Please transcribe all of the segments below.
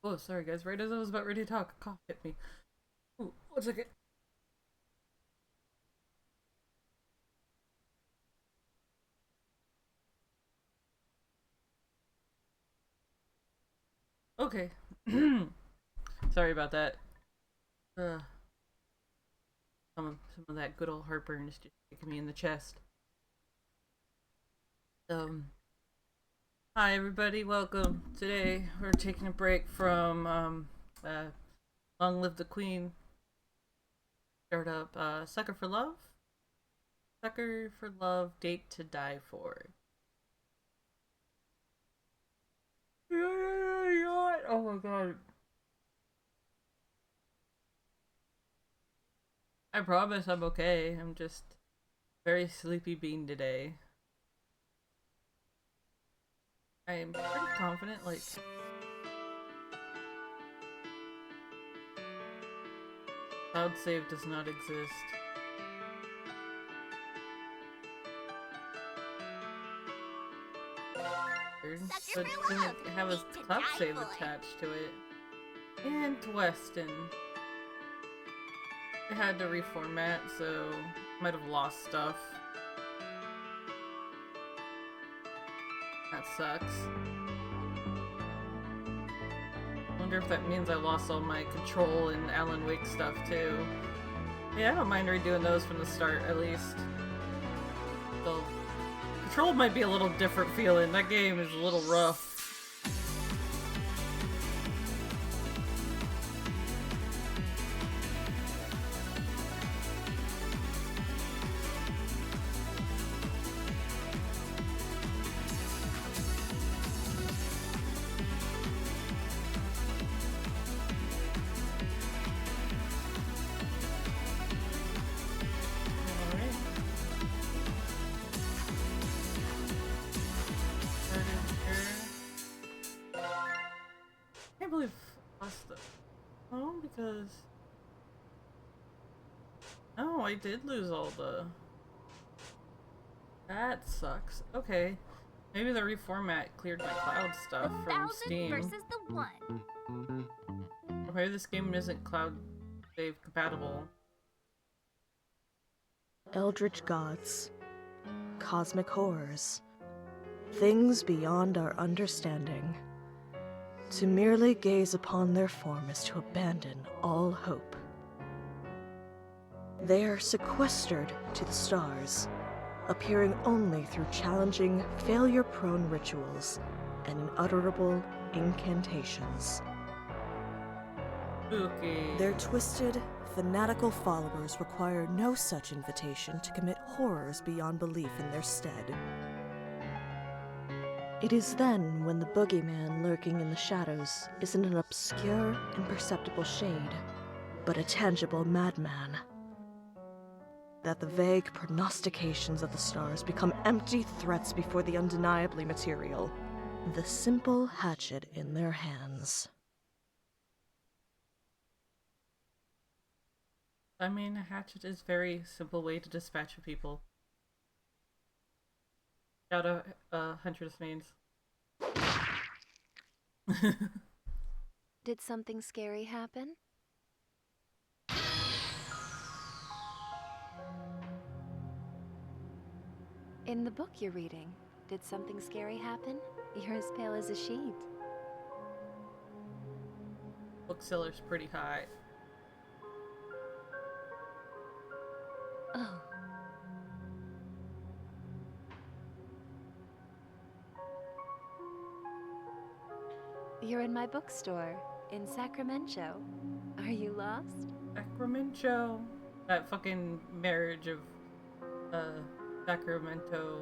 Oh, sorry guys. Right as I was about ready to talk, a cough hit me. Ooh, 1 second. Okay. Sorry about that. Uh, some of that good old heartburn is just kicking me in the chest. Um, Hi everybody, welcome. Today we're taking a break from uh, Long Live the Queen. Start up Sucker for Love. Sucker for Love, Date to Die For. Oh my god. I promise I'm okay. I'm just very sleepy bean today. I'm pretty confident, like, cloud save does not exist. But it didn't have a cloud save attached to it. And Weston. I had to reformat, so might have lost stuff. That sucks. Wonder if that means I lost all my Control and Alan Wake stuff too. Yeah, I don't mind redoing those from the start, at least. So, Control might be a little different feeling. That game is a little rough. Alright. I can't believe I lost the. Oh, because. Oh, I did lose all the. That sucks. Okay. Maybe the reformat cleared my cloud stuff from Steam. Versus the one. Or maybe this game isn't cloud save compatible. Eldritch gods, cosmic horrors, things beyond our understanding. To merely gaze upon their form is to abandon all hope. They are sequestered to the stars, appearing only through challenging, failure-prone rituals and unutterable incantations. Spooky. Their twisted, fanatical followers require no such invitation to commit horrors beyond belief in their stead. It is then when the boogeyman lurking in the shadows isn't an obscure, imperceptible shade, but a tangible madman, that the vague prognostications of the stars become empty threats before the undeniably material, the simple hatchet in their hands. I mean, a hatchet is a very simple way to dispatch of people. Shout out, Huntress mains. Did something scary happen? In the book you're reading, did something scary happen? You're as pale as a sheet. Bookseller's pretty high. Oh. You're in my bookstore in Sacramento. Are you lost? Sacramento. That fucking marriage of, Sacramento.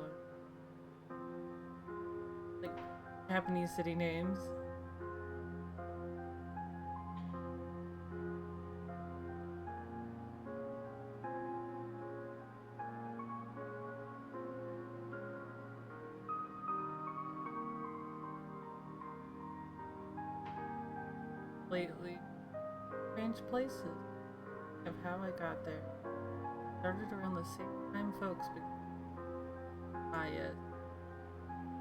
Like, Japanese city names. Lately. Strange places of how I got there. Started around the same time folks began. Ah, yes.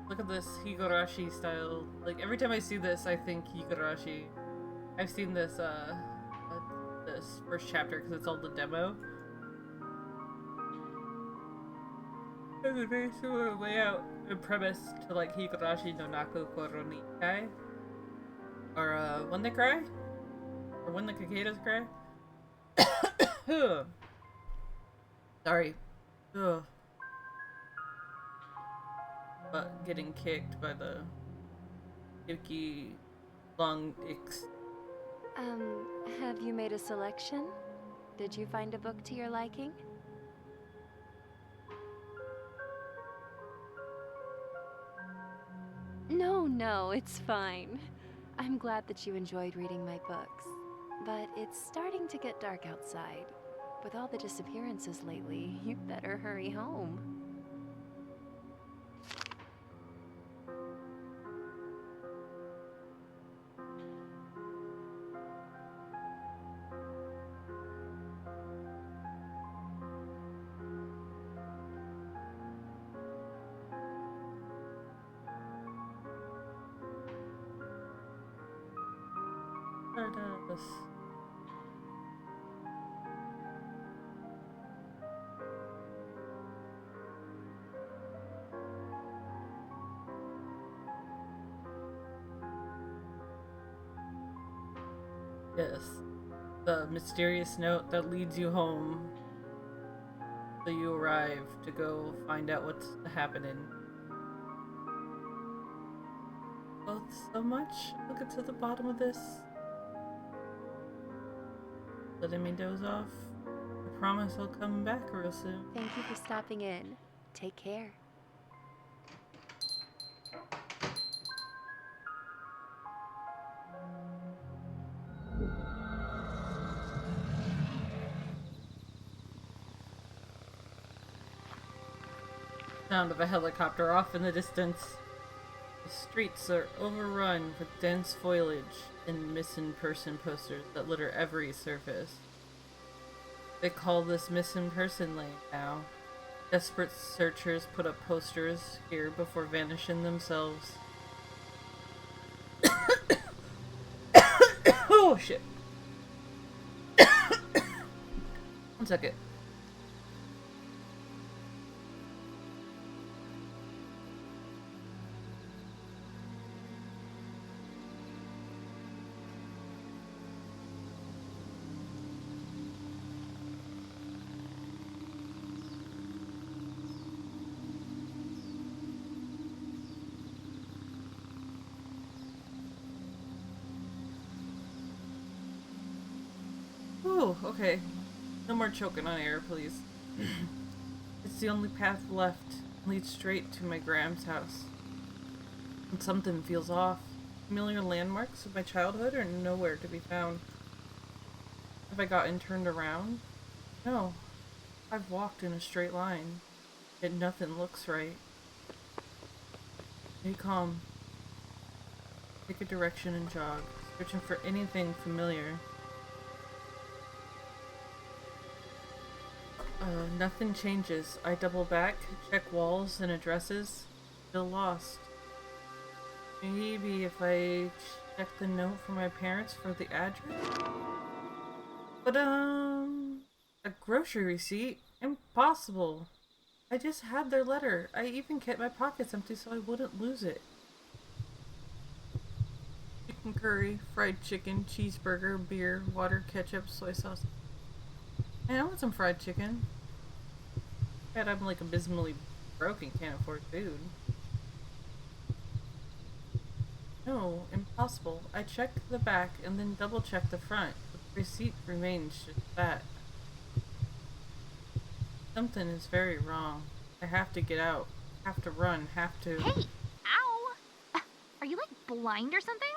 Look at this Higurashi style. Like, every time I see this, I think Higurashi. I've seen this this first chapter because it's all the demo. It's a very similar layout and premise to like Higurashi no Naku Koro ni Kai. Or When They Cry? Or When the Cicadas Cry? Sorry. Ugh. But getting kicked by the Yuki Long X. Have you made a selection? Did you find a book to your liking? No, it's fine. I'm glad that you enjoyed reading my books. But it's starting to get dark outside. With all the disappearances lately, you better hurry home. Stardust. Yes. The mysterious note that leads you home. So you arrive to go find out what's happening. Both so much. Look at to the bottom of this. Letting me doze off. I promise I'll come back real soon. Thank you for stopping in. Take care. Sound of a helicopter off in the distance. The streets are overrun with dense foliage and missing person posters that litter every surface. They call this missing person lane now. Desperate searchers put up posters here before vanishing themselves. Oh shit. 1 second. Ooh, okay. No more choking on air, please. It's the only path left. It leads straight to my Graham's house. And something feels off. Familiar landmarks of my childhood are nowhere to be found. Have I gotten turned around? No. I've walked in a straight line. Yet nothing looks right. Stay calm. Take a direction and jog, searching for anything familiar. Nothing changes. I double back, check walls and addresses. Still lost. Maybe if I check the note from my parents for the address? But, a grocery receipt? Impossible. I just had their letter. I even kept my pockets empty so I wouldn't lose it. Chicken curry, fried chicken, cheeseburger, beer, water, ketchup, soy sauce. Man, I want some fried chicken. God, I'm like abysmally broke and can't afford food. No, impossible. I checked the back and then double checked the front. The receipt remains just that. Something is very wrong. I have to get out. Have to run. Have to. Hey! Ow! Are you like blind or something?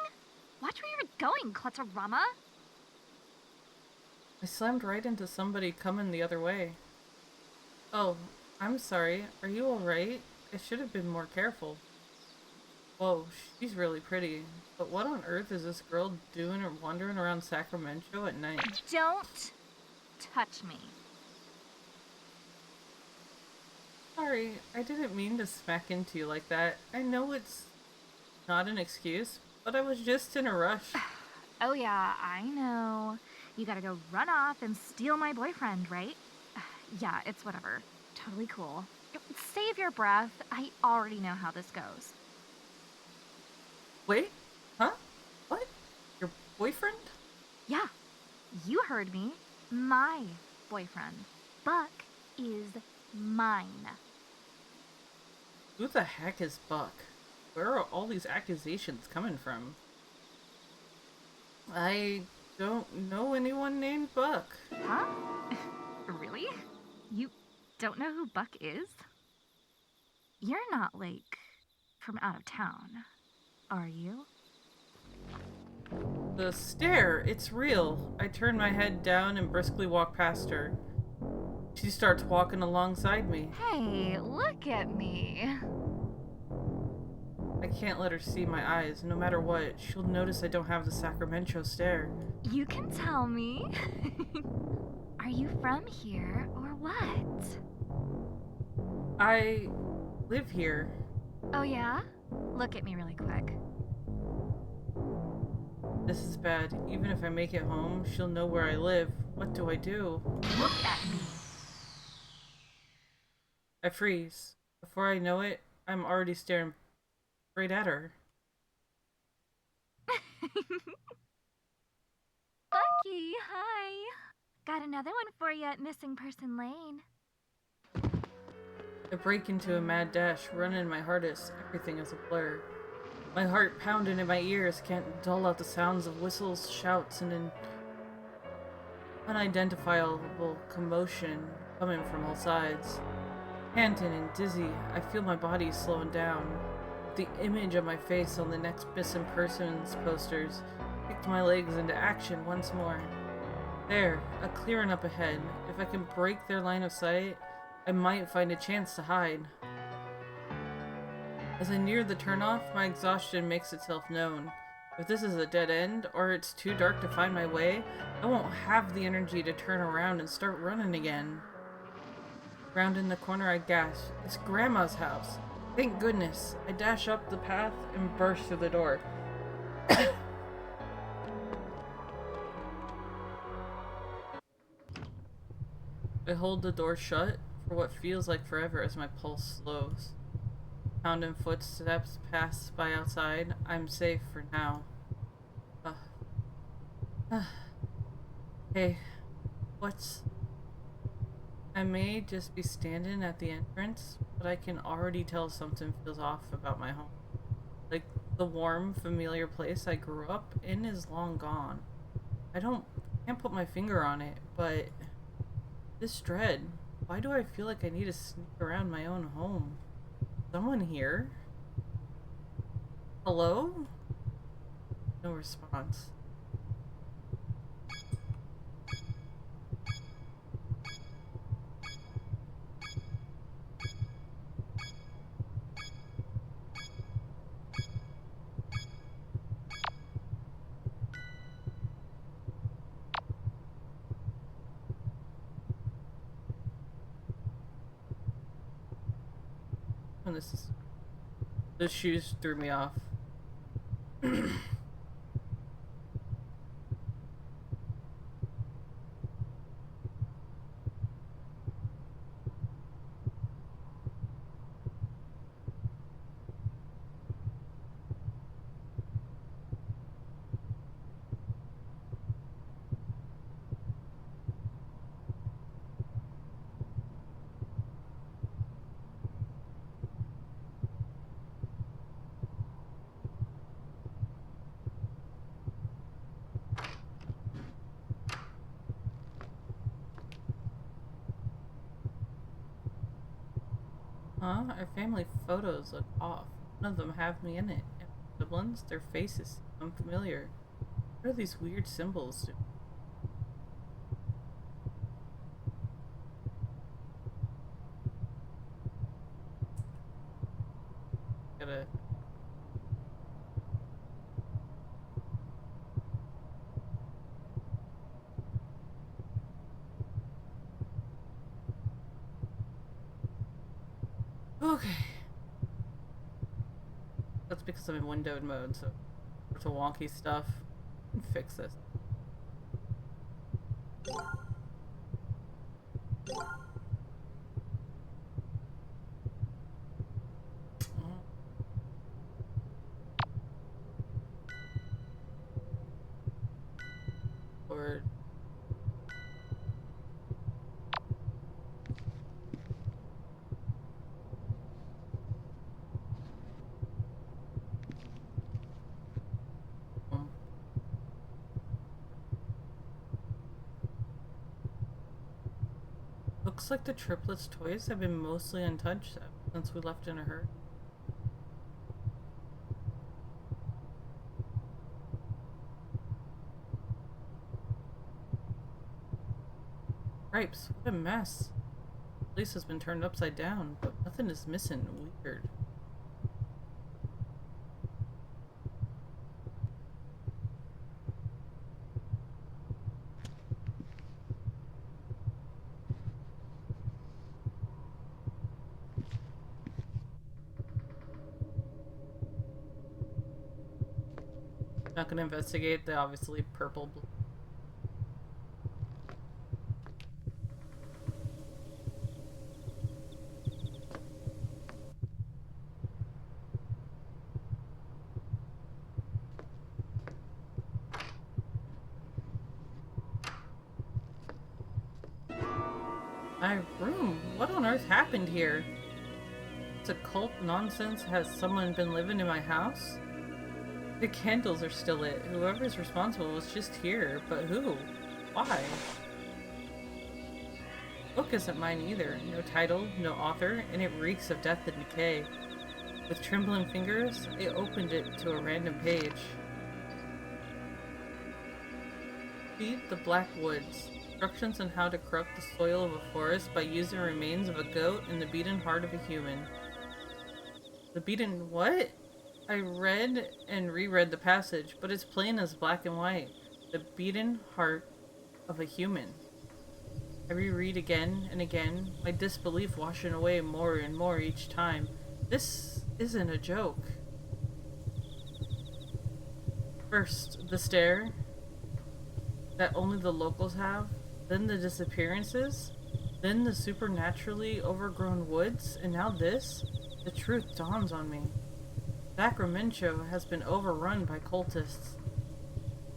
Watch where you're going, Clutterama! I slammed right into somebody coming the other way. Oh, I'm sorry. Are you alright? I should have been more careful. Whoa, she's really pretty. But what on earth is this girl doing or wandering around Sacramento at night? Don't touch me. Sorry, I didn't mean to smack into you like that. I know it's not an excuse, but I was just in a rush. Oh, yeah, I know. You gotta go run off and steal my boyfriend, right? Yeah, it's whatever. Totally cool. Save your breath. I already know how this goes. Wait? Huh? What? Your boyfriend? Yeah, you heard me. My boyfriend. Buck is mine. Who the heck is Buck? Where are all these accusations coming from? I don't know anyone named Buck. Huh? Really? You don't know who Buck is? You're not, like, from out of town, are you? The stare, it's real. I turn my head down and briskly walk past her. She starts walking alongside me. Hey, look at me. I can't let her see my eyes. No matter what, she'll notice I don't have the Sacramento stare. You can tell me. Are you from here or what? I live here. Oh, yeah? Look at me really quick. This is bad. Even if I make it home, she'll know where I live. What do I do? Look at me. I freeze. Before I know it, I'm already staring straight at her. Bucky, hi. Got another one for you at Missing Person Lane. I break into a mad dash, running my hardest. Everything is a blur. My heart pounding in my ears can't dull out the sounds of whistles, shouts, and an unidentifiable commotion coming from all sides. Panting and dizzy, I feel my body slowing down. The image of my face on the next Missing Persons posters kicked my legs into action once more. There, a clearing up ahead. If I can break their line of sight, I might find a chance to hide. As I near the turnoff, my exhaustion makes itself known. If this is a dead end, or it's too dark to find my way, I won't have the energy to turn around and start running again. Rounding the corner, I gasp. It's Grandma's house. Thank goodness. I dash up the path and burst through the door. I hold the door shut for what feels like forever as my pulse slows. Pounding footsteps pass by outside. I'm safe for now. Hey, what's... I may just be standing at the entrance, but I can already tell something feels off about my home. Like, the warm, familiar place I grew up in is long gone. Can't put my finger on it, but... This dread. Why do I feel like I need to sneak around my own home? Someone here? Hello? No response. And this is... The shoes threw me off. Huh? Our family photos look off. None of them have me in it. And my siblings, their faces seem unfamiliar. What are these weird symbols? Gotta... Okay. That's because I'm in windowed mode, so it's a wonky stuff. fix this. Or looks like the triplets' toys have been mostly untouched since we left in a hurry. Gripes, what a mess. The place has been turned upside down, but nothing is missing. Weird. Not gonna investigate the obviously purple. My room? What on earth happened here? It's a cult nonsense. Has someone been living in my house? The candles are still lit. Whoever's responsible was just here, but who? Why? Book isn't mine either. No title, no author, and it reeks of death and decay. With trembling fingers, I opened it to a random page. Feed the Black Woods. Instructions on how to corrupt the soil of a forest by using remains of a goat and the beaten heart of a human. The beaten what? I read and reread the passage, but it's plain as black and white. The beaten heart of a human. I reread again and again, my disbelief washing away more and more each time. This isn't a joke. First, the stare that only the locals have, then the disappearances, then the supernaturally overgrown woods, and now this. The truth dawns on me. Sacramento has been overrun by cultists.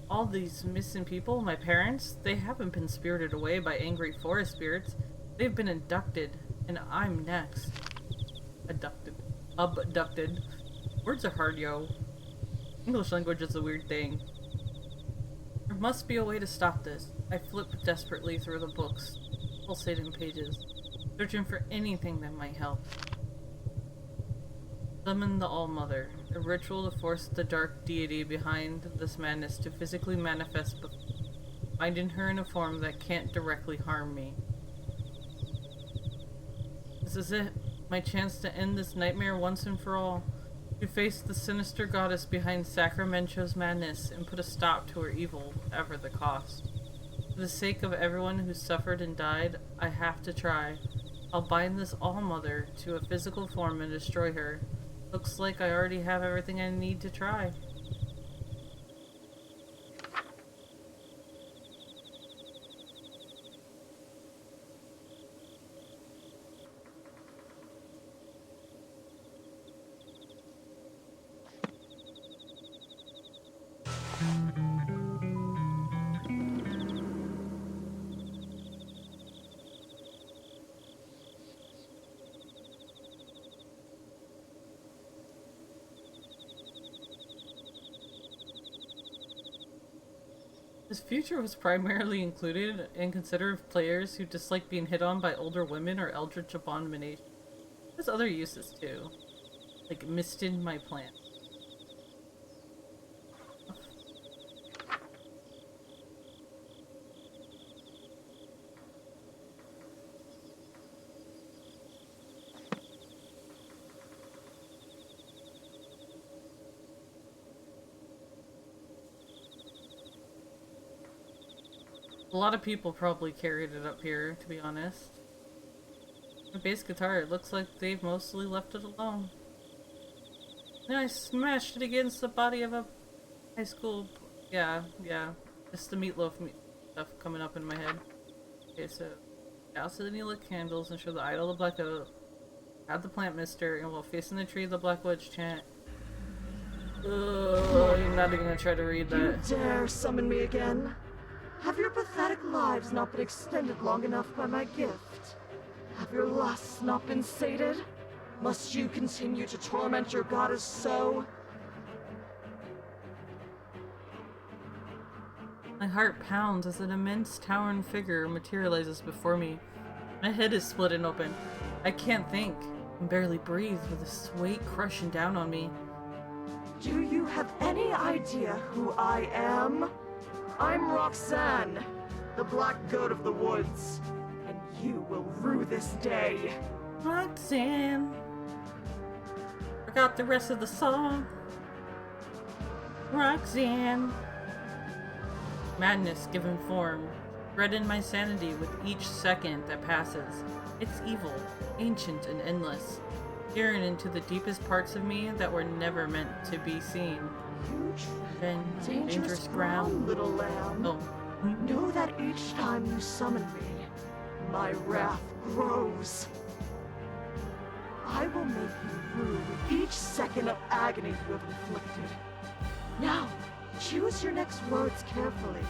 All these missing people, my parents, they haven't been spirited away by angry forest spirits. They've been abducted, and I'm next. Abducted. Words are hard, yo. English language is a weird thing. There must be a way to stop this. I flip desperately through the books, pulsating pages, searching for anything that might help. Summon the All-Mother, a ritual to force the dark deity behind this madness to physically manifest, finding her in a form that can't directly harm me. This is it, my chance to end this nightmare once and for all, to face the sinister goddess behind Sacramento's madness and put a stop to her evil, whatever the cost. For the sake of everyone who suffered and died, I have to try. I'll bind this All-Mother to a physical form and destroy her. Looks like I already have everything I need to try. This feature was primarily included and considered of players who dislike being hit on by older women or eldritch abomination. It has other uses too, like misting my plant. A lot of people probably carried it up here, to be honest. The bass guitar, it looks like they've mostly left it alone. Then I smashed it against the body of a high school Yeah, yeah. Just the meatloaf stuff coming up in my head. Okay, so douse the Neela candles and show the idol the black oak. Add the plant mister, and while facing the tree, the black witch chant. I'm not even gonna try to read You that. dare summon me again? Have your pathetic lives not been extended long enough by my gift? Have your lusts not been sated? Must you continue to torment your goddess so? My heart pounds as an immense towering figure materializes before me. My head is splitting open. I can't think. I can barely breathe with this weight crushing down on me. Do you have any idea who I am? I'm Roxanne, the Black Goat of the Woods, and you will rue this day. Roxanne. Forgot the rest of the song. Roxanne. Madness given form. Threaten my sanity with each second that passes. It's evil, ancient and endless, peering into the deepest parts of me that were never meant to be seen. You Then tread dangerous ground. little lamb. Oh, Know that each time you summon me, my wrath grows. I will make you rue each second of agony you have inflicted. Now, choose your next words carefully.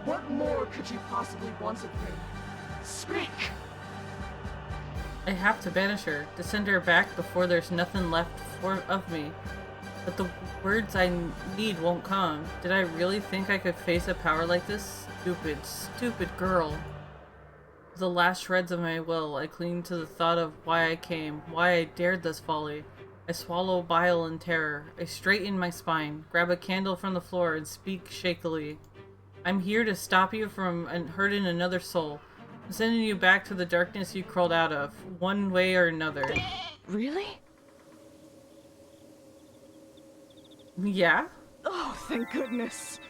What more could you possibly want of me? Speak! I have to banish her, to send her back before there's nothing left of me. But the words I need won't come. Did I really think I could face a power like this? Stupid, stupid girl. With the last shreds of my will, I cling to the thought of why I came, why I dared this folly. I swallow bile in terror. I straighten my spine, grab a candle from the floor, and speak shakily. I'm here to stop you from hurting another soul. I'm sending you back to the darkness you crawled out of, one way or another. Really? Yeah? Oh, thank goodness.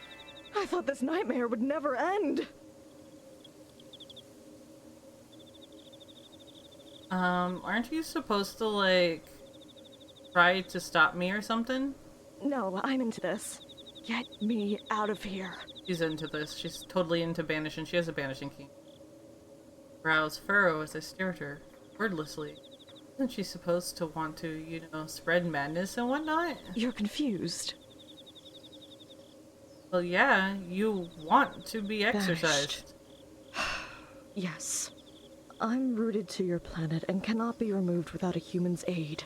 I thought this nightmare would never end. Aren't you supposed to, like, try to stop me or something? No, I'm into this. Get me out of here. She's into this. She's totally into banishing. She has a banishing key. Brows furrow as I stare at her, wordlessly. Isn't she supposed to want to, you know, spread madness and whatnot? You're confused. Well, yeah, you want to be exercised. Yes. I'm rooted to your planet and cannot be removed without a human's aid.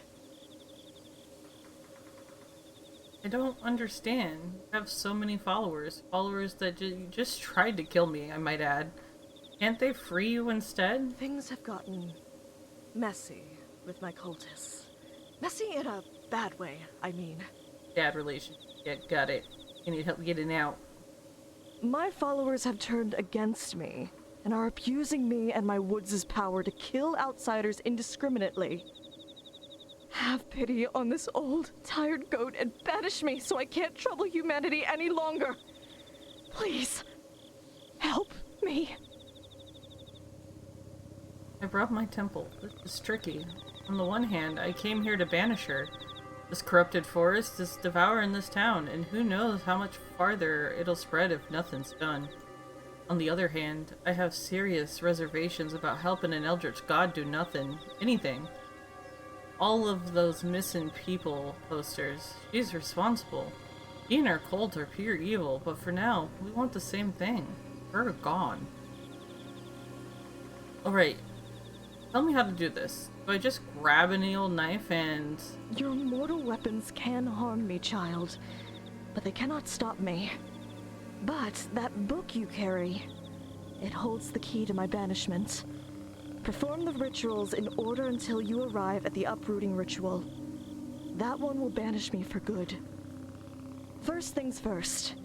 I don't understand. You have so many followers. Followers that just tried to kill me, I might add. Can't they free you instead? Things have gotten messy with my cultists. Messy in a bad way, I mean. Bad relation. Yeah, got it. You need help getting out. My followers have turned against me and are abusing me and my woods' power to kill outsiders indiscriminately. Have pity on this old, tired goat and banish me so I can't trouble humanity any longer. Please, help me. I brought my temple. This is tricky. On the one hand, I came here to banish her. This corrupted forest is devouring this town, and who knows how much farther it'll spread if nothing's done. On the other hand, I have serious reservations about helping an eldritch god do anything. All of those missing people posters, she's responsible. She and her cult are pure evil, but for now, we want the same thing. Her gone. Alright, tell me how to do this. Do I just grab any old knife and... Your mortal weapons can harm me, child, but they cannot stop me. But that book you carry, it holds the key to my banishment. Perform the rituals in order until you arrive at the uprooting ritual. That one will banish me for good. First things first,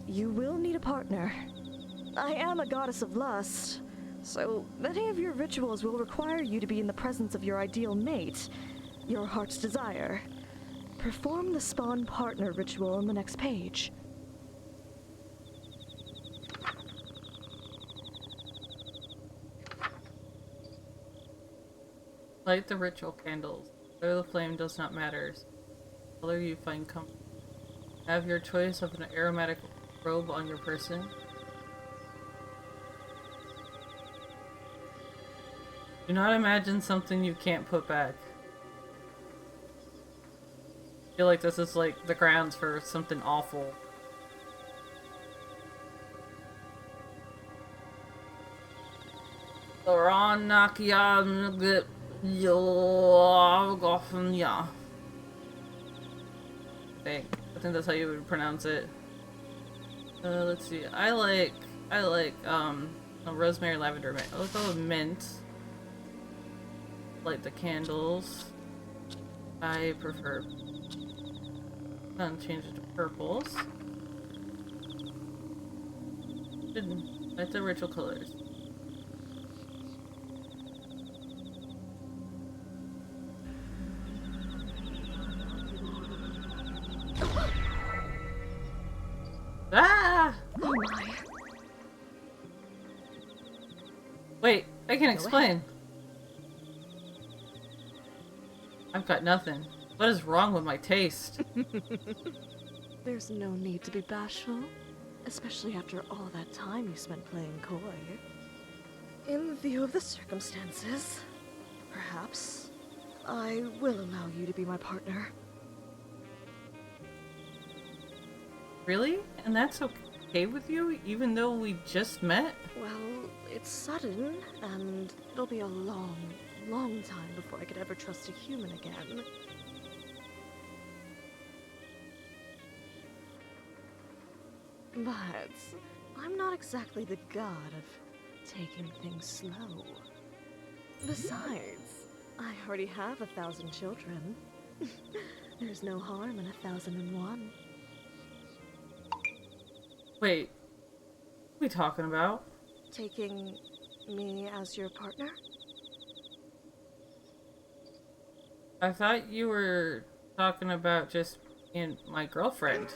you will need a partner. I am a goddess of lust, so many of your rituals will require you to be in the presence of your ideal mate, your heart's desire. Perform the spawn partner ritual on the next page. Light the ritual candles. Color the flame does not matter. Color you find comfortable. Have your choice of an aromatic robe on your person. Do not imagine something you can't put back. I feel like this is like the grounds for something awful. Yeah. I think that's how you would pronounce it. Let's see. I like rosemary lavender mint. I'll go with mint. Light the candles. I prefer. I'm change it to purples. Light the ritual colors. Ah! Oh my. Wait, I can Go explain. I've got nothing. What is wrong with my taste? There's no need to be bashful, especially after all that time you spent playing coy. In view of the circumstances, perhaps I will allow you to be my partner. Really? And that's okay with you, even though we just met? Well, it's sudden, and there'll be a long, long time before I could ever trust a human again. But I'm not exactly the god of taking things slow. Besides, I already have 1,000 children. There's no harm in 1,001. Wait, what are we talking about? Taking me as your partner? I thought you were talking about just being my girlfriend.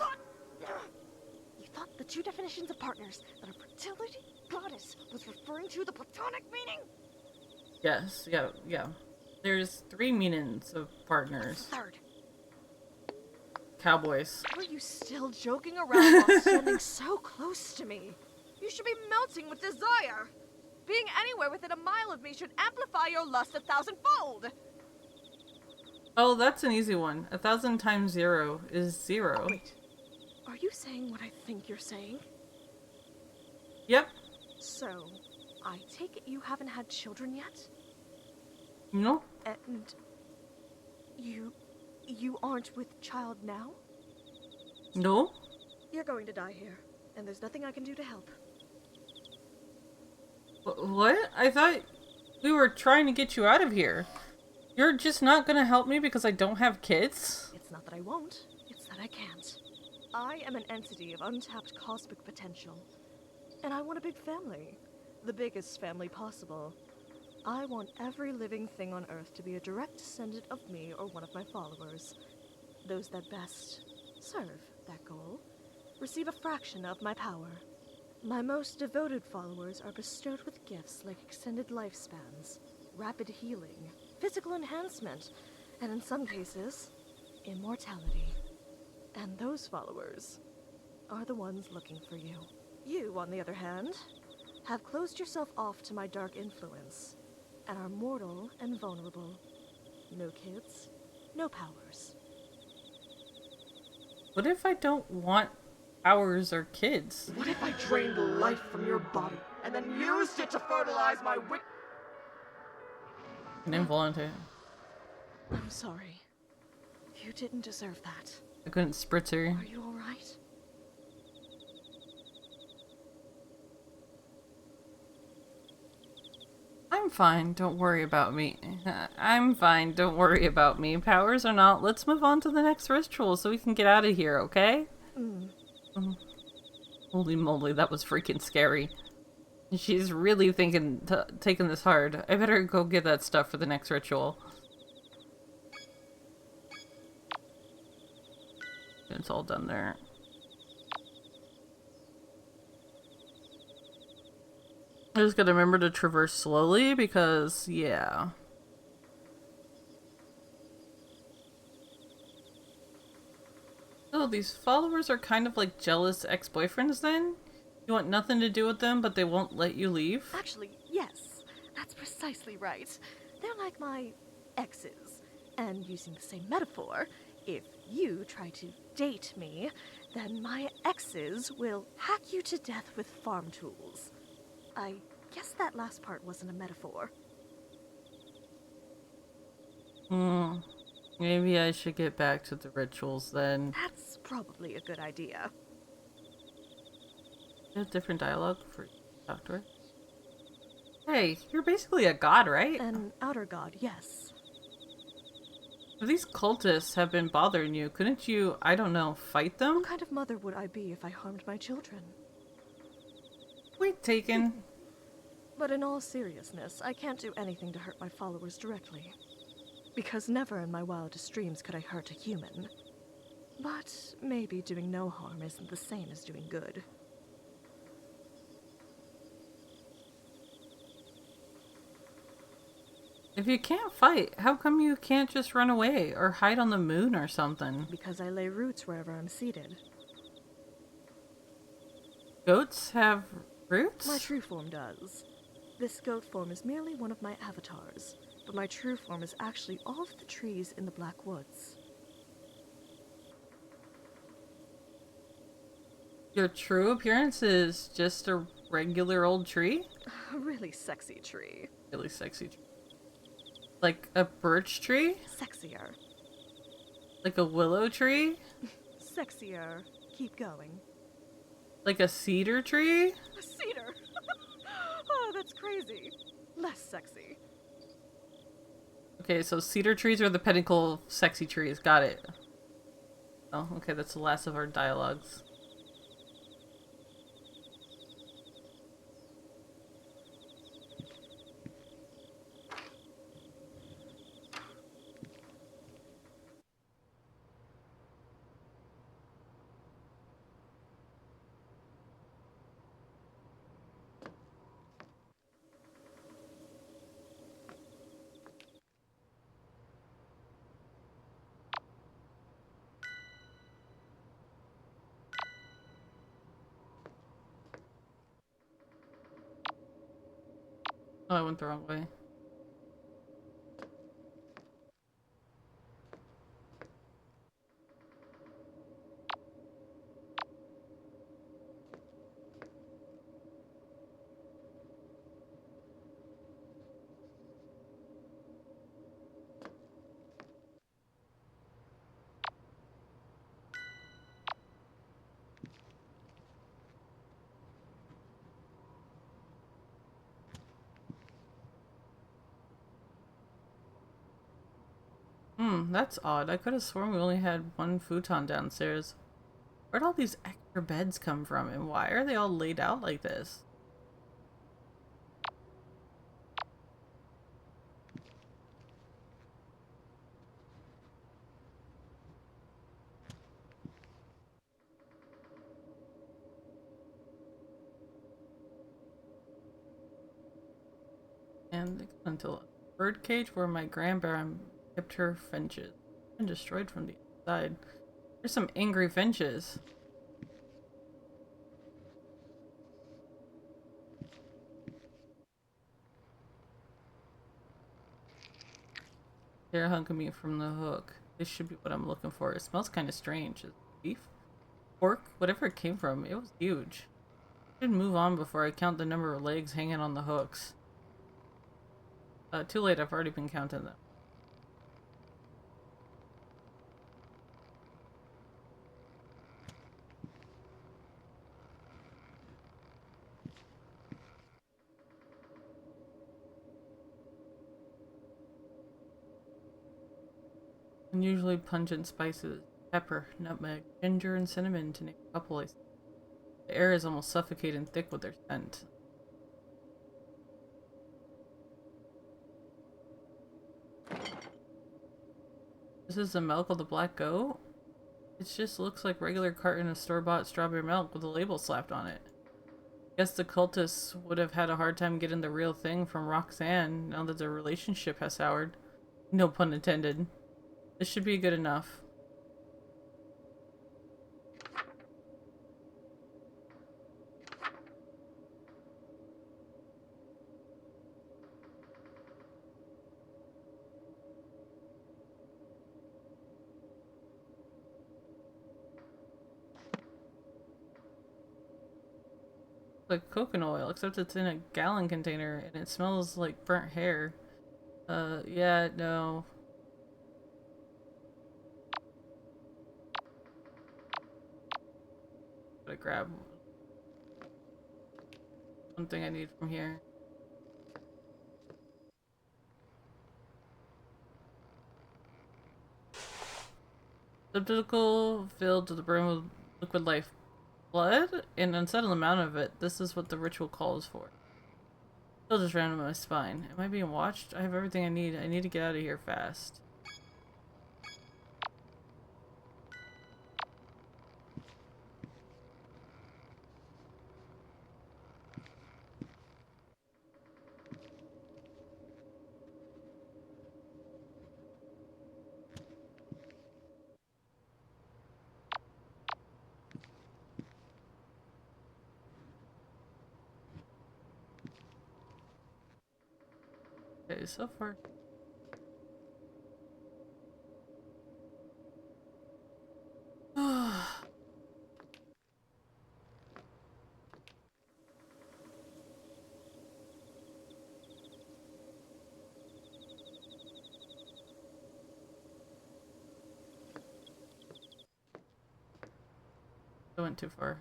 You thought the two definitions of partners that a fertility goddess was referring to the platonic meaning? Yes, yeah. There's 3 meanings of partners. Third. Cowboys. Are you still joking around while standing so close to me? You should be melting with desire. Being anywhere within a mile of me should amplify your lust 1,000-fold. Oh, that's an easy one. 1,000 times 0 is 0. Wait, are you saying what I think you're saying? Yep. So, I take it you haven't had children yet? No? And you aren't with child now? No? You're going to die here, and there's nothing I can do to help. What? I thought we were trying to get you out of here. You're just not gonna help me because I don't have kids? It's not that I won't, it's that I can't. I am an entity of untapped cosmic potential, and I want a big family. The biggest family possible. I want every living thing on Earth to be a direct descendant of me or one of my followers. Those that best serve that goal receive a fraction of my power. My most devoted followers are bestowed with gifts like extended lifespans, rapid healing, physical enhancement, and in some cases, immortality. And those followers are the ones looking for you. You, on the other hand, have closed yourself off to my dark influence, and are mortal and vulnerable. No kids, no powers. What if I don't want powers or kids? What if I drained the life from your body and then used it to fertilize my wit? An involuntary. I'm sorry. You didn't deserve that. I couldn't spritz her. Are you alright? I'm fine, don't worry about me. I'm fine, don't worry about me. Powers or not, let's move on to the next ritual so we can get out of here, okay? Holy moly, that was freaking scary. She's really taking this hard. I better go get that stuff for the next ritual. It's all done there. I just gotta remember to traverse slowly because, yeah. Oh, these followers are kind of like jealous ex-boyfriends then? You want nothing to do with them, but they won't let you leave? Actually, yes, that's precisely right. They're like my exes. And using the same metaphor, if you try to date me, then my exes will hack you to death with farm tools. I guess that last part wasn't a metaphor. Hmm. Maybe I should get back to the rituals then. That's probably a good idea. A different dialogue for Doctor. Hey, you're basically a god, right? An outer god, yes. If these cultists have been bothering you, couldn't you, I don't know, fight them? What kind of mother would I be if I harmed my children? Point taken. But in all seriousness, I can't do anything to hurt my followers directly. Because never in my wildest dreams could I hurt a human. But maybe doing no harm isn't the same as doing good. If you can't fight, how come you can't just run away or hide on the moon or something? Because I lay roots wherever I'm seated. Goats have roots? My true form does. This goat form is merely one of my avatars, but my true form is actually all of the trees in the Black Woods. Your true appearance is just a regular old tree? A really sexy tree. Really sexy tree. Like a birch tree? Sexier. Like a willow tree? Sexier. Keep going. Like a cedar tree? A cedar! Oh, that's crazy. Less sexy. Okay, so cedar trees are the pinnacle of sexy trees. Got it. Oh, okay, that's the last of our dialogues. Oh, I went the wrong way. That's odd. I could have sworn we only had one futon downstairs. Where'd all these extra beds come from, and why are they all laid out like this? And until a bird cage where my grandbaron kept her finches. And destroyed from the inside. There's some angry finches. They're hunking me from the hook. This should be what I'm looking for. It smells kind of strange. Is it beef? Pork? Whatever it came from. It was huge. I should move on before I count the number of legs hanging on the hooks. Too late. I've already been counting them. Unusually pungent spices. Pepper, nutmeg, ginger, and cinnamon to name a couple. The air is almost suffocating thick with their scent. This is the milk of the black goat? It just looks like regular carton of store-bought strawberry milk with a label slapped on it. Guess the cultists would have had a hard time getting the real thing from Roxanne now that their relationship has soured. No pun intended. This should be good enough. like coconut oil, except it's in a gallon container and it smells like burnt hair. Yeah, no. Gotta grab one thing I need from here. Receptacle filled to the brim with liquid life blood, an unsettled amount of it. This is what the ritual calls for. Still just ran in my spine. Am I being watched? I have everything I need. I need to get out of here fast. Okay, so far. I went too far.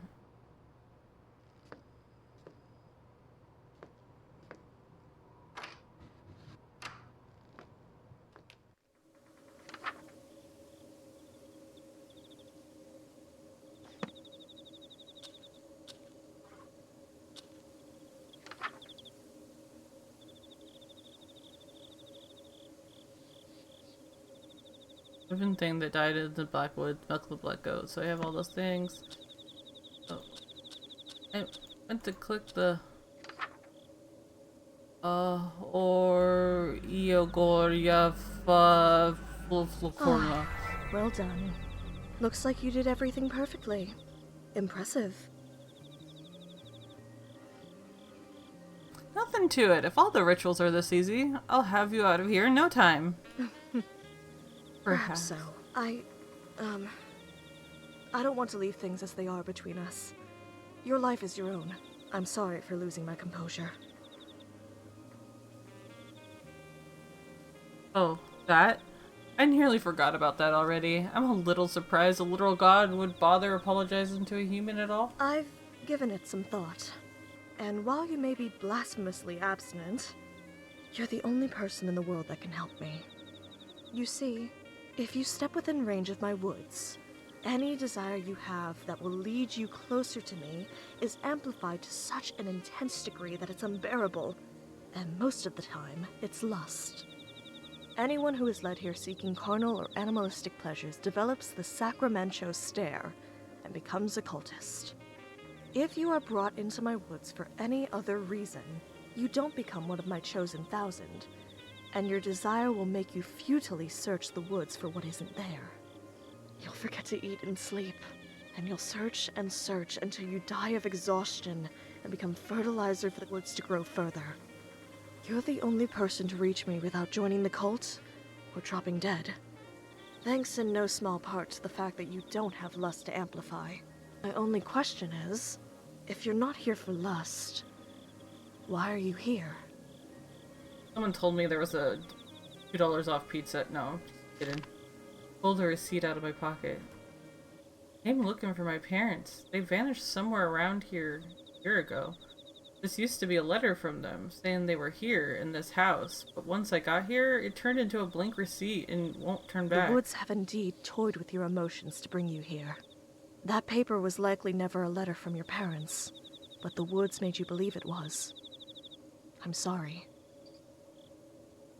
Living thing that died in the Blackwood, Milk of the Black Goat. So I have all those things. Oh. I meant to click the or Iogorya Fluflukorna. Well done. Looks like you did everything perfectly. Impressive. Nothing to it. If all the rituals are this easy, I'll have you out of here in no time. Perhaps so. I don't want to leave things as they are between us. Your life is your own. I'm sorry for losing my composure. Oh, that? I nearly forgot about that already. I'm a little surprised a literal god would bother apologizing to a human at all. I've given it some thought. And while you may be blasphemously abstinent, you're the only person in the world that can help me. You see, if you step within range of my woods, any desire you have that will lead you closer to me is amplified to such an intense degree that it's unbearable, and most of the time, it's lust. Anyone who is led here seeking carnal or animalistic pleasures develops the Sacramento stare and becomes a cultist. If you are brought into my woods for any other reason, you don't become one of my chosen 1,000, and your desire will make you futilely search the woods for what isn't there. You'll forget to eat and sleep, and you'll search and search until you die of exhaustion and become fertilizer for the woods to grow further. You're the only person to reach me without joining the cult or dropping dead. Thanks in no small part to the fact that you don't have lust to amplify. My only question is, if you're not here for lust, why are you here? Someone told me there was a $2 off pizza. No, I'm just kidding. Pulled a receipt out of my pocket. I came looking for my parents. They vanished somewhere around here a year ago. This used to be a letter from them, saying they were here in this house, but once I got here, it turned into a blank receipt and won't turn back. The woods have indeed toyed with your emotions to bring you here. That paper was likely never a letter from your parents, but the woods made you believe it was. I'm sorry.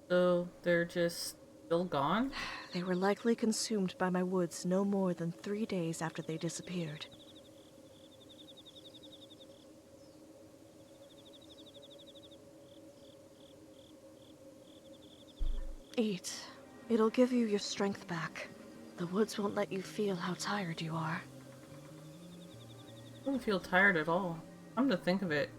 So, they're just still gone? They were likely consumed by my woods no more than 3 days after they disappeared. Eat. It'll give you your strength back. The woods won't let you feel how tired you are. I don't feel tired at all. Come to think of it,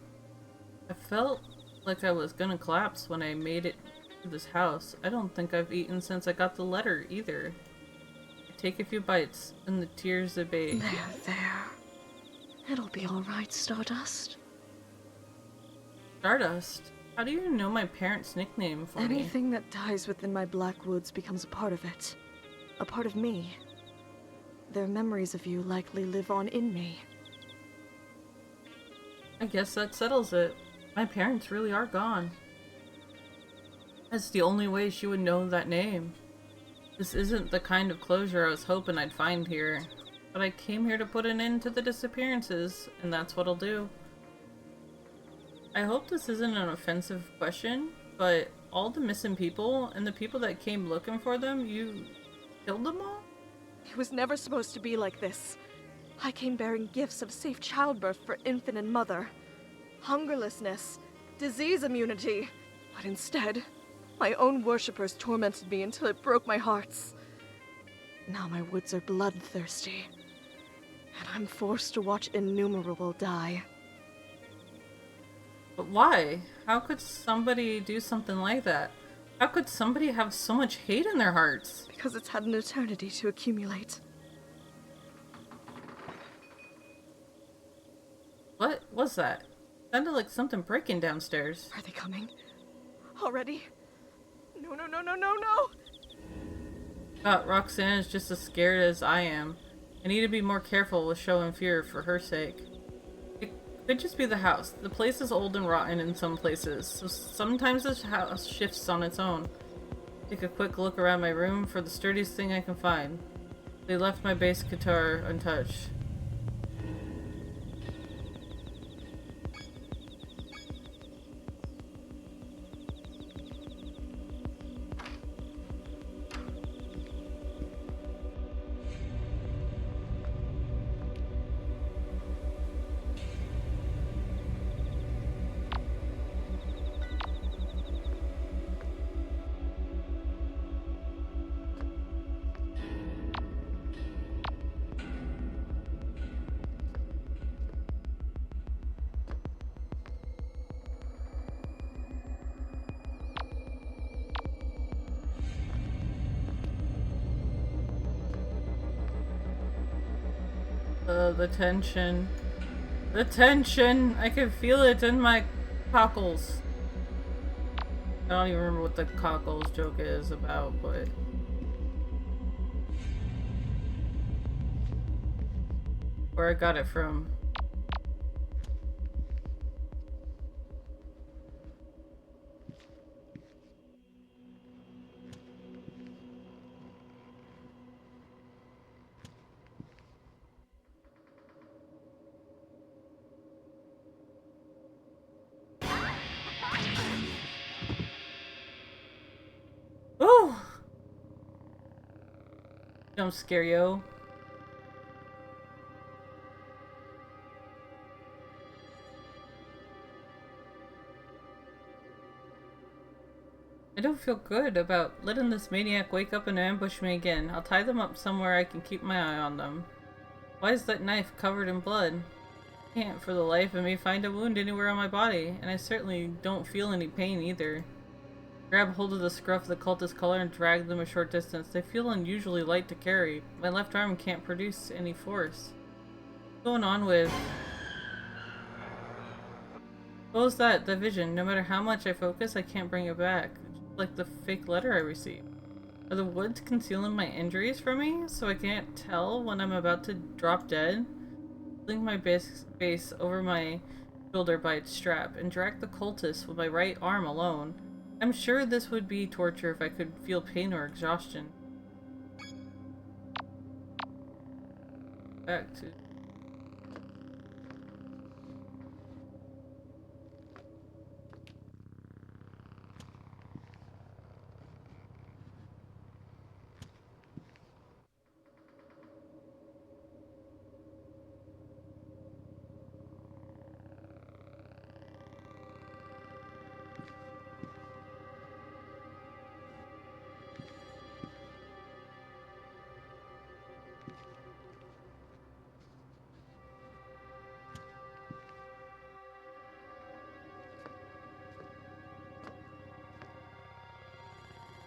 I felt like I was gonna collapse when I made it to this house. I don't think I've eaten since I got the letter, either. I take a few bites, and the tears abate. There. It'll be all right, Stardust. Stardust? How do you know my parents' nickname for me? Anything that dies within my black woods becomes a part of it. A part of me. Their memories of you likely live on in me. I guess that settles it. My parents really are gone. That's the only way she would know that name. This isn't the kind of closure I was hoping I'd find here. But I came here to put an end to the disappearances, and that's what I'll do. I hope this isn't an offensive question, but all the missing people and the people that came looking for them, you killed them all? It was never supposed to be like this. I came bearing gifts of safe childbirth for infant and mother, hungerlessness, disease immunity. But instead, my own worshippers tormented me until it broke my hearts. Now my woods are bloodthirsty, and I'm forced to watch innumerable die. But why? How could somebody do something like that? How could somebody have so much hate in their hearts? Because it's had an eternity to accumulate. What was that? Sounded like something breaking downstairs. Are they coming? Already? No, no, no, no, no, no! Roxanne is just as scared as I am. I need to be more careful with showing fear for her sake. It could just be the house. The place is old and rotten in some places, so sometimes this house shifts on its own. Take a quick look around my room for the sturdiest thing I can find. They left my bass guitar untouched. The tension. The tension! I can feel it in my cockles. I don't even remember what the cockles joke is about, but... where I got it from. Ooh! Jump scare, yo. I don't feel good about letting this maniac wake up and ambush me again. I'll tie them up somewhere I can keep my eye on them. Why is that knife covered in blood? I can't for the life of me find a wound anywhere on my body, and I certainly don't feel any pain either. Grab hold of the scruff of the cultist collar and drag them a short distance. They feel unusually light to carry. My left arm can't produce any force. What's going on with... what was that? The vision. No matter how much I focus, I can't bring it back. Just like the fake letter I received. Are the woods concealing my injuries from me, so I can't tell when I'm about to drop dead? Sling my base over my shoulder by its strap, and drag the cultist with my right arm alone. I'm sure this would be torture if I could feel pain or exhaustion. Back to...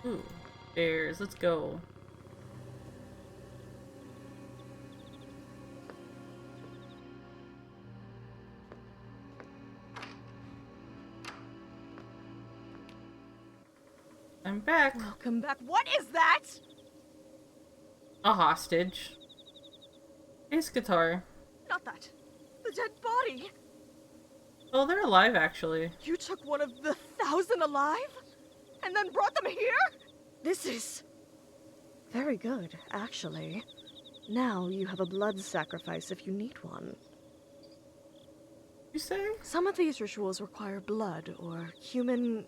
ooh, stairs, let's go. I'm back. Welcome back. What is that? A hostage. Bass guitar. Not that. The dead body. Oh, they're alive actually. You took one of the 1,000 alive? And then brought them here? This is very good, actually. Now you have a blood sacrifice if you need one. You say? Some of these rituals require blood or human.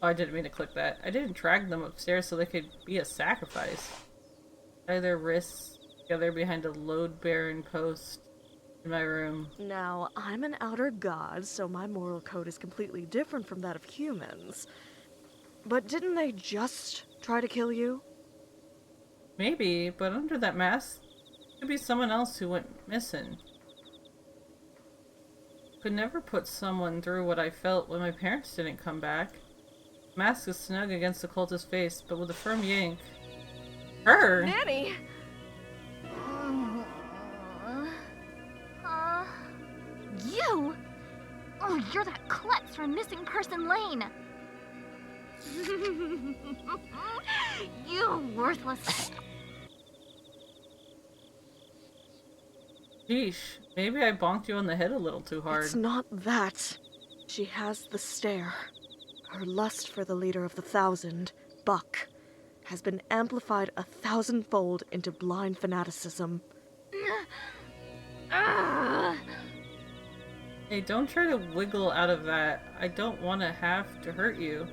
Oh, I didn't mean to click that. I didn't drag them upstairs so they could be a sacrifice. Tie their wrists together behind a load-bearing post in my room. Now, I'm an outer god, so my moral code is completely different from that of humans. But didn't they just try to kill you? Maybe, but under that mask, could be someone else who went missing. Could never put someone through what I felt when my parents didn't come back. The mask is snug against the cultist's face, but with a firm yank. Her? Nanny! You! Oh, you're that klutz from Missing Person Lane! You worthless. Sheesh, maybe I bonked you on the head a little too hard. It's not that. She has the stare. Her lust for the leader of the 1,000, Buck, has been amplified 1,000-fold into blind fanaticism. Hey, don't try to wiggle out of that. I don't want to have to hurt you.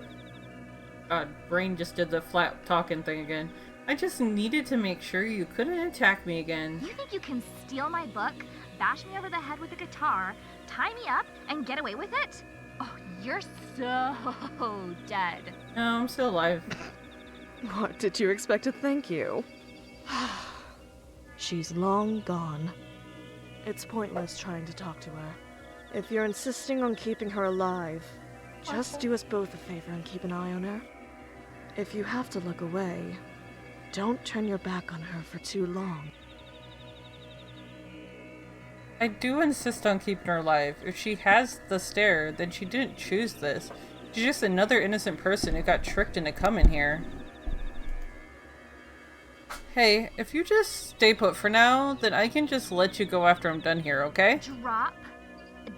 God, brain just did the flat talking thing again. I just needed to make sure you couldn't attack me again. You think you can steal my book, bash me over the head with a guitar, tie me up, and get away with it? Oh, you're so dead. No, I'm still alive. What did you expect to thank you? She's long gone. It's pointless trying to talk to her. If you're insisting on keeping her alive, just do us both a favor and keep an eye on her. If you have to look away, don't turn your back on her for too long. I do insist on keeping her alive. If she has the stare, then she didn't choose this. She's just another innocent person who got tricked into coming here. Hey, if you just stay put for now, then I can just let you go after I'm done here, okay? Drop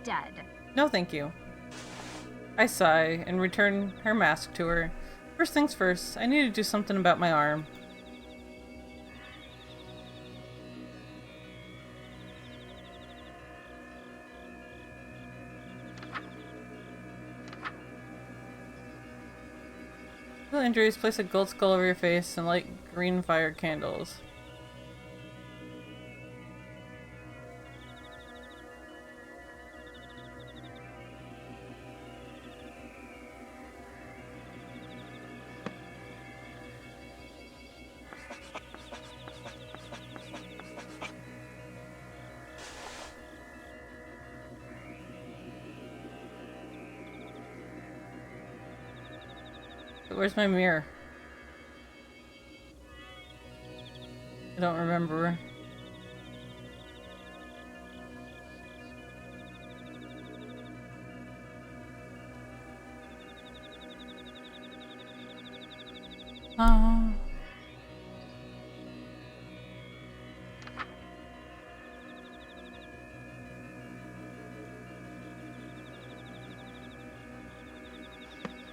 dead. No, thank you. I sigh and return her mask to her. First things first, I need to do something about my arm. Feel injuries, place a gold skull over your face and light green fire candles. Where's my mirror? I don't remember.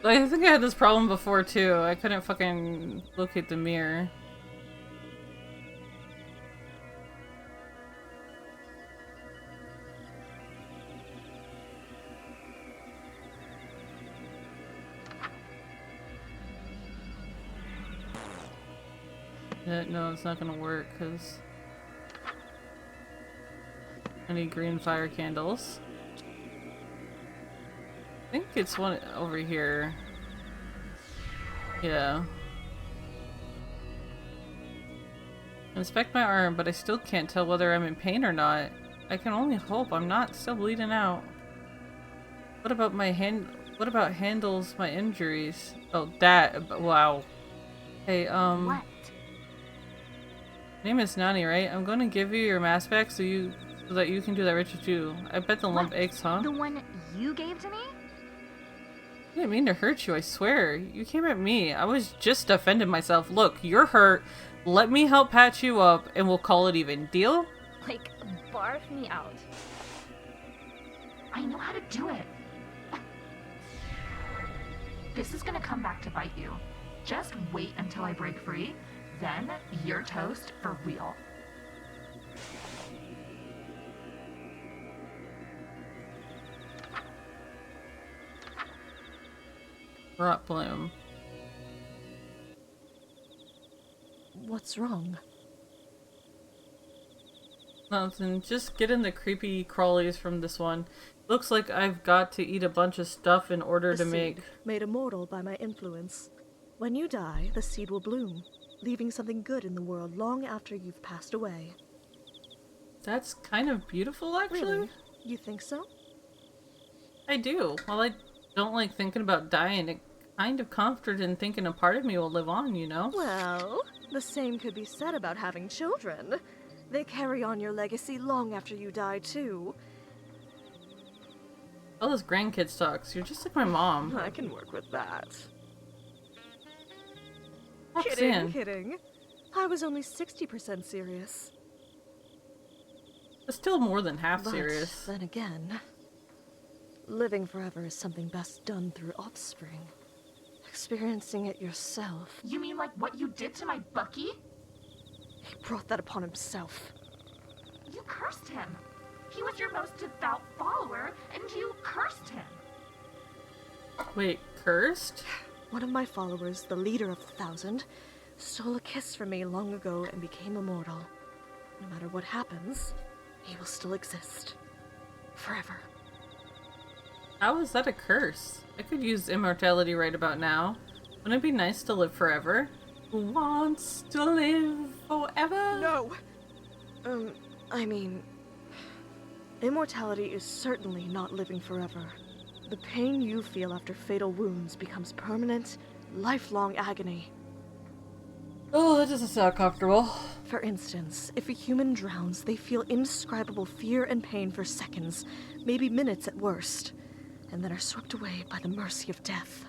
I think I had this problem before too. I couldn't fucking locate the mirror. No, it's not gonna work because I need green fire candles. I think it's one over here. Yeah. Inspect my arm, but I still can't tell whether I'm in pain or not. I can only hope I'm not still bleeding out. What about my hand? What about handles my injuries? Oh, that. Wow. Hey, What? name is Nani, right? I'm going to give you your mask back so that you can do that ritual too. I bet the lump What? aches, huh? The one you gave to me? I didn't mean to hurt you, I swear. You came at me. I was just defending myself. Look, you're hurt. Let me help patch you up, and we'll call it even. Deal? Like, barf me out. I know how to do it. This is gonna come back to bite you. Just wait until I break free, then you're toast for real. Rot Bloom. What's wrong? Nothing. Just getting the creepy crawlies from this one. Looks like I've got to eat a bunch of stuff in order A to seed make... made immortal by my influence. When you die, the seed will bloom, leaving something good in the world long after you've passed away. That's kind of beautiful, actually. Really? You think so? I do. While I don't like thinking about dying, it kind of comforted in thinking a part of me will live on, you know? Well, the same could be said about having children. They carry on your legacy long after you die, too. All those grandkids talks. You're just like my mom. I can work with that. Roxanne. Kidding. I was only 60% serious. That's still more than half But serious. then again, living forever is something best done through offspring. Experiencing it yourself. You mean like what you did to my Bucky? He brought that upon himself. You cursed him. He was your most devout follower, and you cursed him. Wait, cursed? One of my followers, the leader of the Thousand, stole a kiss from me long ago and became immortal. No matter what happens, he will still exist. Forever. How is that a curse? I could use immortality right about now. Wouldn't it be nice to live forever? Who wants to live forever? No! I mean... Immortality is certainly not living forever. The pain you feel after fatal wounds becomes permanent, lifelong agony. Oh, that doesn't sound comfortable. For instance, if a human drowns, they feel indescribable fear and pain for seconds, maybe minutes at worst, and then are swept away by the mercy of death.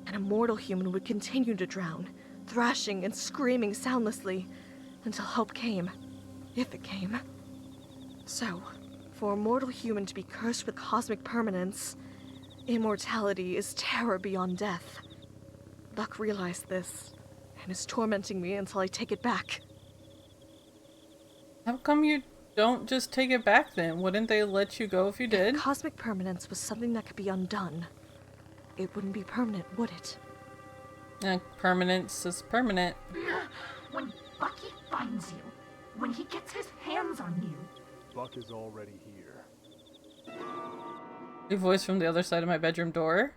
An immortal human would continue to drown, thrashing and screaming soundlessly, until help came, if it came. So, for a mortal human to be cursed with cosmic permanence, immortality is terror beyond death. Buck realized this, and is tormenting me until I take it back. How come you don't just take it back then? Wouldn't they let you go if you did? If cosmic permanence was something that could be undone, it wouldn't be permanent, would it? Permanence is permanent. When Bucky finds you, when he gets his hands on you, Buck is already here. A voice from the other side of my bedroom door.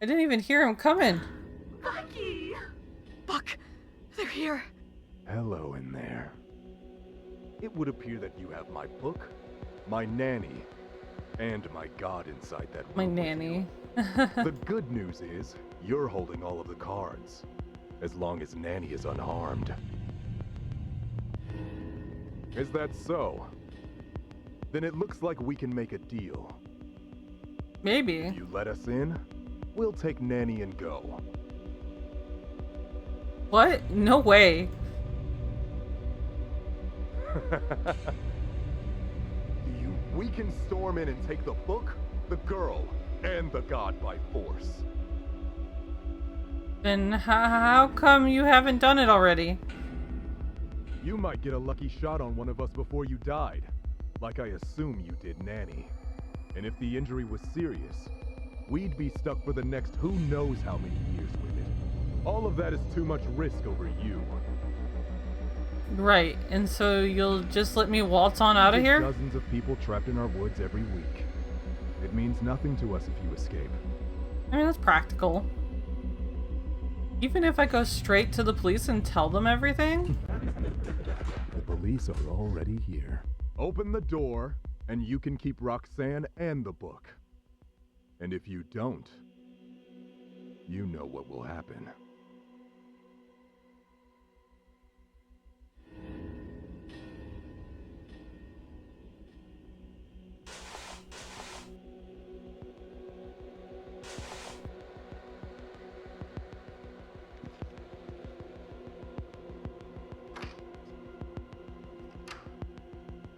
I didn't even hear him coming. Bucky! Buck, they're here. Hello in there. It would appear that you have my book, my nanny, and my god inside that My room with nanny. you. The good news is, you're holding all of the cards, as long as Nanny is unharmed. Is that so? Then it looks like we can make a deal. Maybe. If you let us in, we'll take Nanny and go. What? No way. We can storm in and take the book, the girl, and the god by force. Then how come you haven't done it already? You might get a lucky shot on one of us before you died, like I assume you did Nanny. And if the injury was serious, we'd be stuck for the next who knows how many years with it. All of that is too much risk over you. Right, and so you'll just let me waltz on out of Get here? Dozens of people trapped in our woods every week. It means nothing to us if you escape. I mean, that's practical. Even if I go straight to the police and tell them everything? The police are already here. Open the door, and you can keep Roxanne and the book. And if you don't, you know what will happen.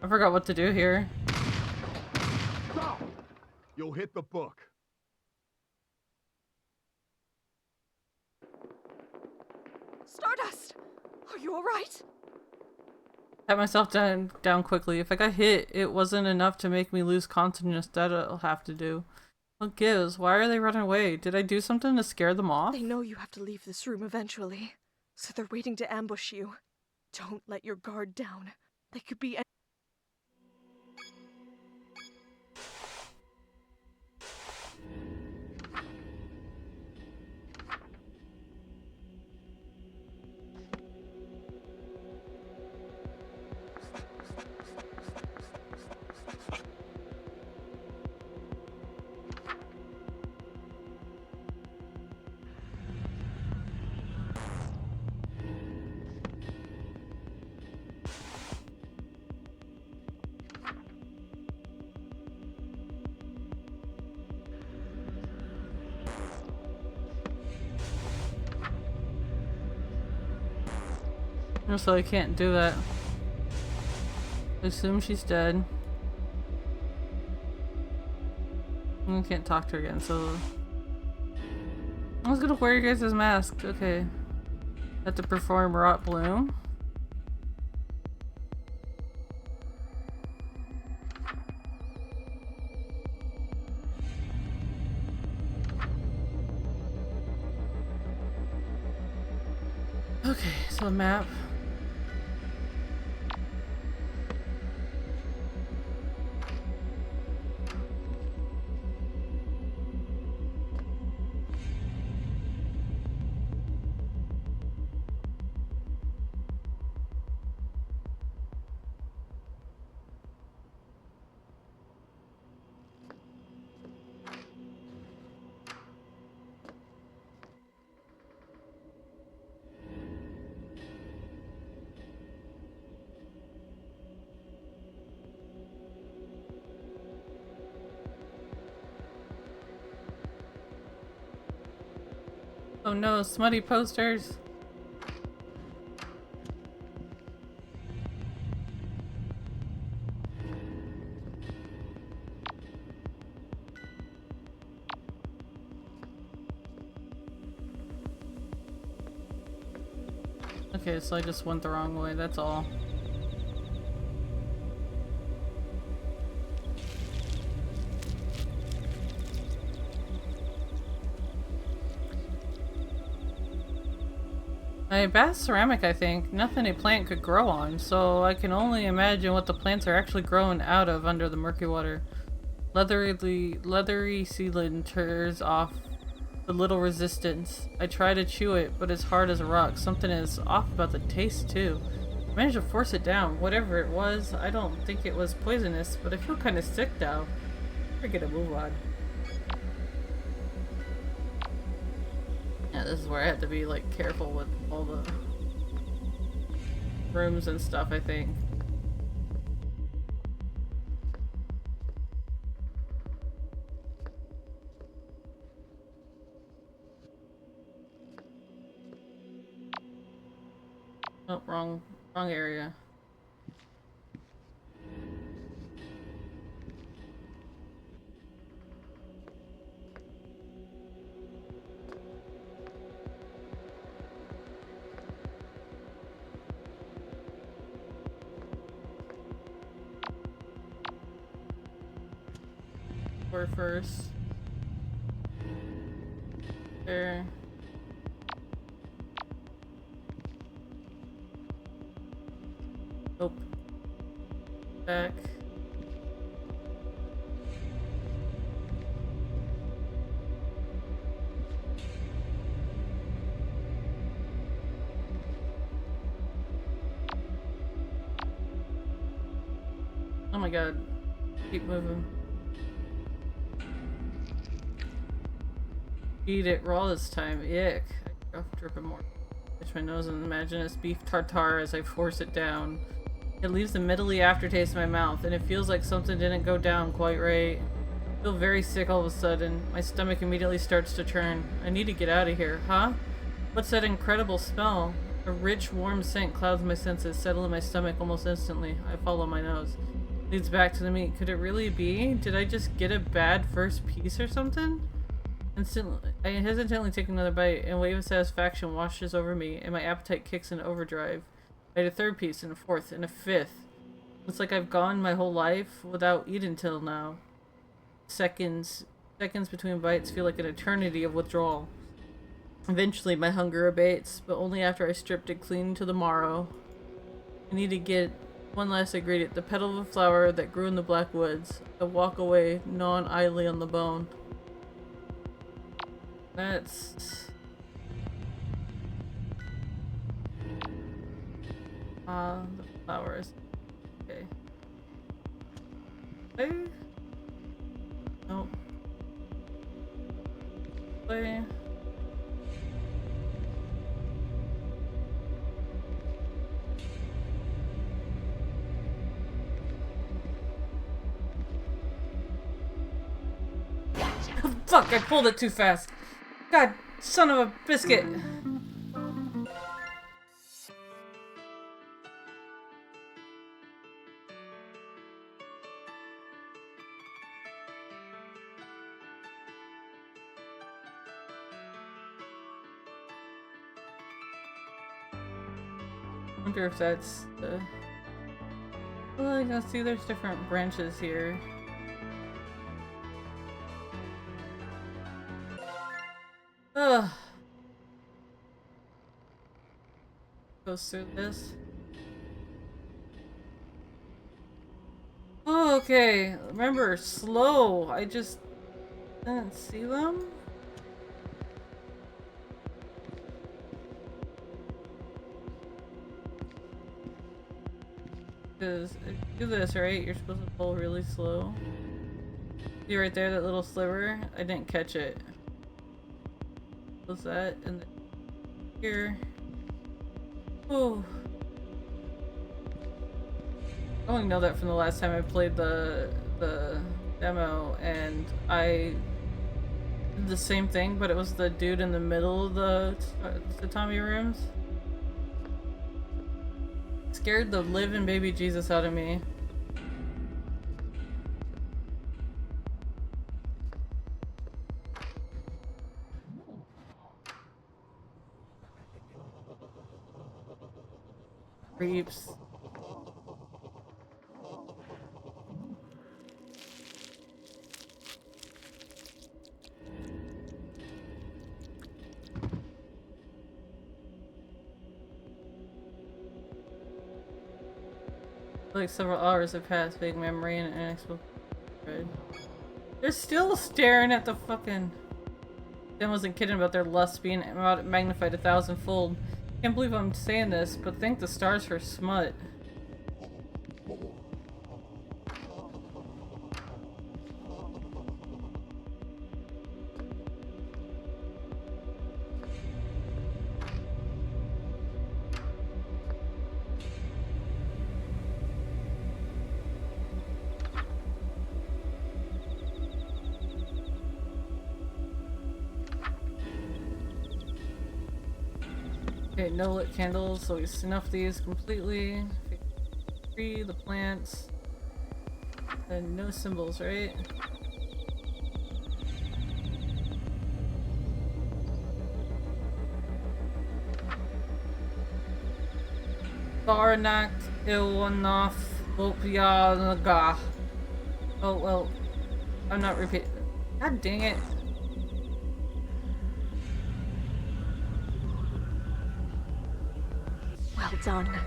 I forgot what to do here. Stop! You'll hit the book. Stardust! Are you alright? Pat myself down quickly. If I got hit, it wasn't enough to make me lose consciousness. That'll have to do. What gives? Why are they running away? Did I do something to scare them off? They know you have to leave this room eventually, so they're waiting to ambush you. Don't let your guard down. They could be. So I can't do that. I assume she's dead. I can't talk to her again, so I was gonna wear you guys' mask. Okay. Have to perform Rot Bloom. Okay, so a map. Oh no, smutty posters. Okay, so I just went the wrong way, that's all. A bast ceramic, I think. Nothing a plant could grow on, so I can only imagine what the plants are actually growing out of under the murky water. Leathery cylinders off the little resistance. I try to chew it, but it's hard as a rock. Something is off about the taste, too. I managed to force it down. Whatever it was, I don't think it was poisonous, but I feel kind of sick now. I gotta move on. Yeah, this is where I have to be, like, careful with all the rooms and stuff, I think. Oh, wrong area. Or first. There. Nope. Back. Oh my god. Keep moving. Eat it raw this time. Ick. I'm dripping more. Touch my nose and imagine it's beef tartare as I force it down. It leaves a meddly aftertaste in my mouth, and it feels like something didn't go down quite right. I feel very sick all of a sudden. My stomach immediately starts to churn. I need to get out of here, huh? What's that incredible smell? A rich, warm scent clouds my senses, settle in my stomach almost instantly. I follow my nose. Leads back to the meat. Could it really be? Did I just get a bad first piece or something? Instantly, I hesitantly take another bite, and a wave of satisfaction washes over me, and my appetite kicks in overdrive. I ate a third piece, and a fourth, and a fifth. It's like I've gone my whole life without eating till now. Seconds between bites feel like an eternity of withdrawal. Eventually, my hunger abates, but only after I stripped it clean to the marrow. I need to get one last ingredient, the petal of a flower that grew in the black woods. I walk away, gnawing idly on the bone. That's... the flowers. Okay. Play? Nope. Play. Fuck, I pulled it too fast. God, son of a biscuit. I wonder if that's the... Well, I can see there's different branches here. Ugh. Goes through this. Oh, okay. Remember, slow. I just didn't see them. Because if you do this, right, you're supposed to pull really slow. See right there, that little sliver? I didn't catch it. Was that? And here. Oh. I only know that from the last time I played the demo, and I did the same thing, but it was the dude in the middle of the tatami rooms. Scared the living baby Jesus out of me. Creeps. Like several hours have passed, big memory and an inexplicable dread. They're still staring at the fucking... Dan wasn't kidding about their lust being magnified 1,000-fold. Can't believe I'm saying this, but thank the stars for smut. Okay, no lit candles, so we snuff these completely. Free the plants. And no symbols, right? Barnak Ilwanov Lopyanaga. Oh, well. I'm not repeating. God dang it. Well done.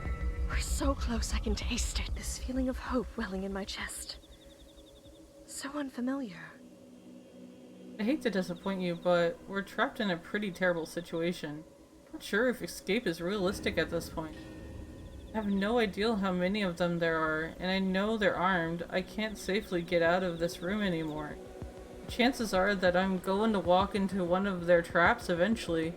We're so close I can taste it. This feeling of hope welling in my chest. So unfamiliar. I hate to disappoint you, but we're trapped in a pretty terrible situation. I'm not sure if escape is realistic at this point. I have no idea how many of them there are, and I know they're armed. I can't safely get out of this room anymore. Chances are that I'm going to walk into one of their traps eventually,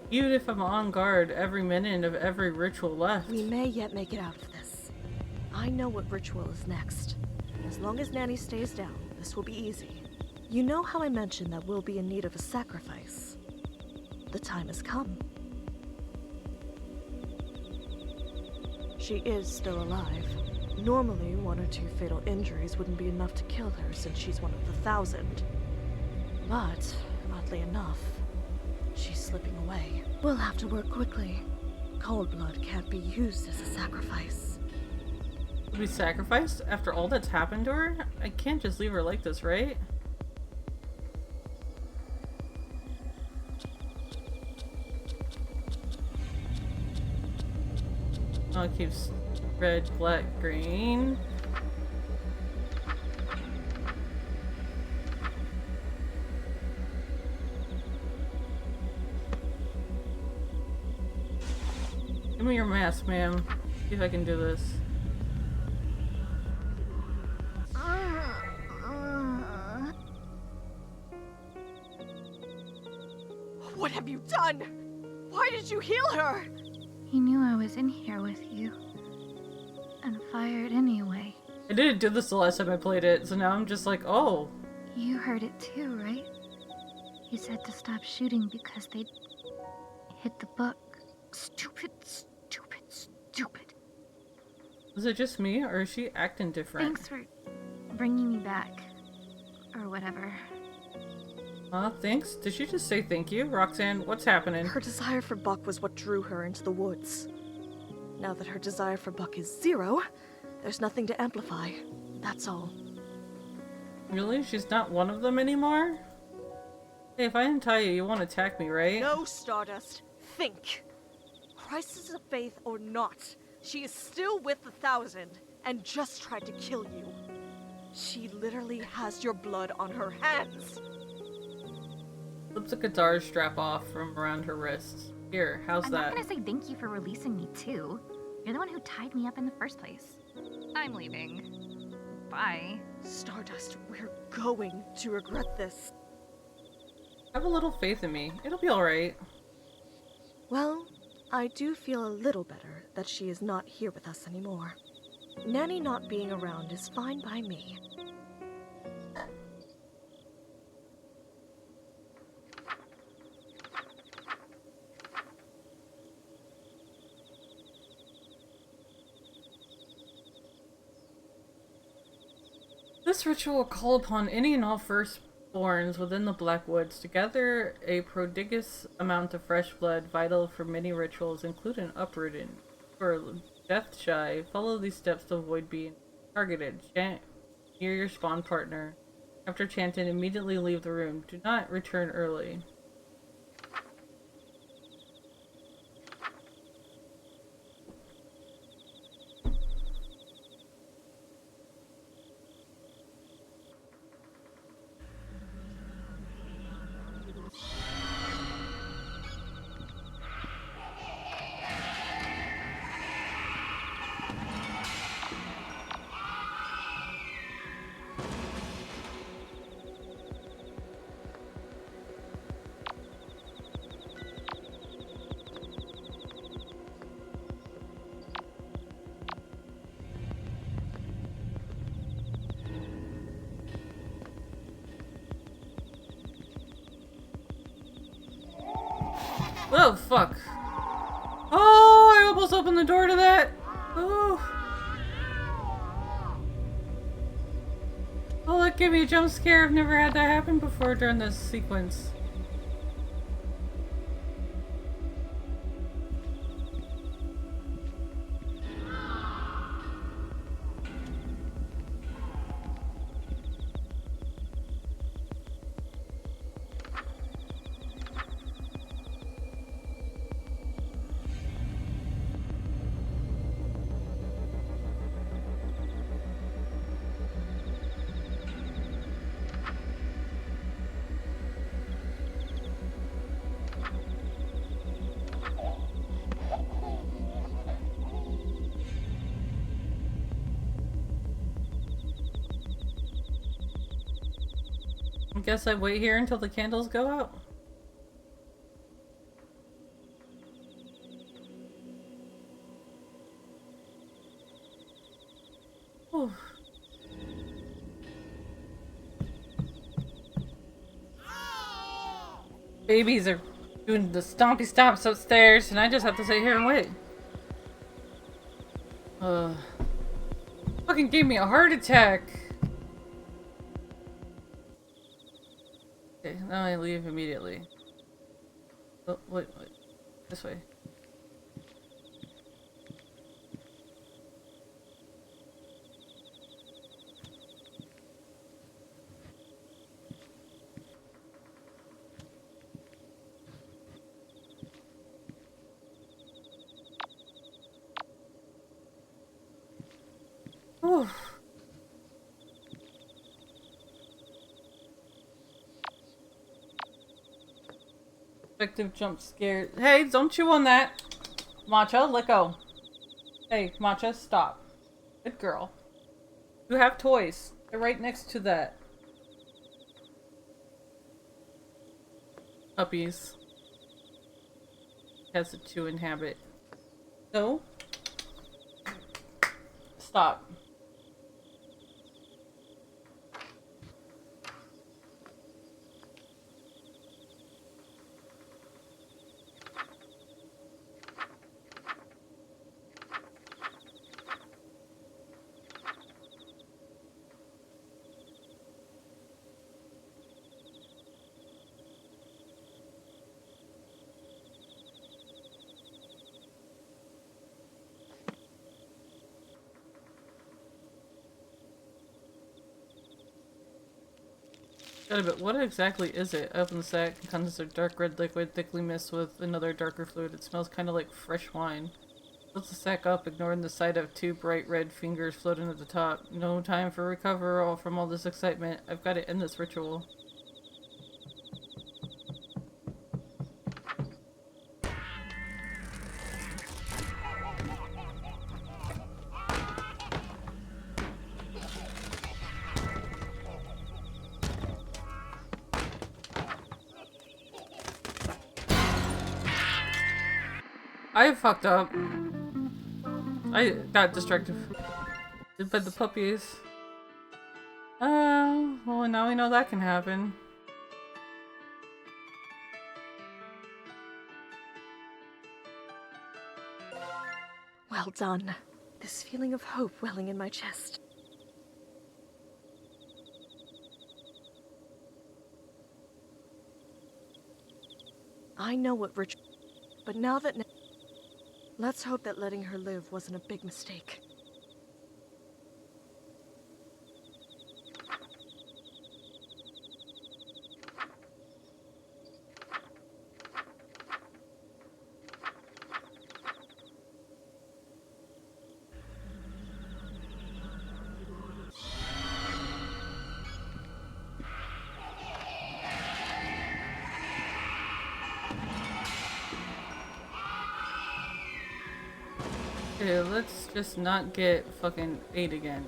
even if I'm on guard every minute of every ritual left. We may yet make it out of this. I know what ritual is next. As long as Nanny stays down, this will be easy. You know how I mentioned that we'll be in need of a sacrifice? The time has come. She is still alive. Normally, 1 or 2 fatal injuries wouldn't be enough to kill her since she's one of the 1,000. But, oddly enough, she's slipping away. We'll have to work quickly. Cold blood can't be used as a sacrifice. To be sacrificed after all that's happened to her? I can't just leave her like this, right? Oh, it keeps red, black, green. Give me your mask, ma'am. See if I can do this. What have you done? Why did you heal her? He knew I was in here with you. And fired anyway. I didn't do this the last time I played it, so now I'm just like, oh. You heard it too, right? He said to stop shooting because they'd hit the book. Stupid, stupid, stupid. Was it just me, or is she acting different? Thanks for bringing me back. Or whatever. Thanks? Did she just say thank you? Roxanne, what's happening? Her desire for Buck was what drew her into the woods. Now that her desire for Buck is 0, there's nothing to amplify. That's all. Really? She's not one of them anymore? Hey, if I untie you, you won't attack me, right? No, Stardust. Think. Crisis of faith or not, she is still with the 1,000 and just tried to kill you. She literally has your blood on her hands. Flips a guitar strap off from around her wrists. Here, how's I'm that? not gonna say thank you for releasing me too. You're the one who tied me up in the first place. I'm leaving. Bye. Stardust, we're going to regret this. Have a little faith in me. It'll be alright. Well, I do feel a little better that she is not here with us anymore. Nanny not being around is fine by me. This ritual will call upon any and all firstborns within the Black Woods to gather a prodigious amount of fresh blood vital for many rituals, including uprooting. For death shy, follow these steps to avoid being targeted. Chant near your spawn partner. After chanting, immediately leave the room. Do not return early. Oh, fuck. Oh, I almost opened the door to that. Oh. Oh, that gave me a jump scare. I've never had that happen before during this sequence. I guess I wait here until the candles go out. Oh. Babies are doing the stompy stomps upstairs, and I just have to sit here and wait. Fucking gave me a heart attack. Okay, now I leave immediately. Oh, wait. This way. Whew. Effective jump scare. Hey, don't chew on that. Matcha, let go. Hey, Matcha, stop. Good girl. You have toys. They're right next to that. Puppies. Has to inhabit. No. Stop. But what exactly is it? I open the sack and contains a dark red liquid thickly mixed with another darker fluid. It smells kind of like fresh wine. Fills the sack up, ignoring the sight of two bright red fingers floating at the top. No time for recover from all this excitement. I've got to end this ritual. I fucked up. I got distracted by the puppies. Well, now we know that can happen. Well done. This feeling of hope welling in my chest. I know what ritual, but now that let's hope that letting her live wasn't a big mistake. Okay, let's just not get fucking ate again.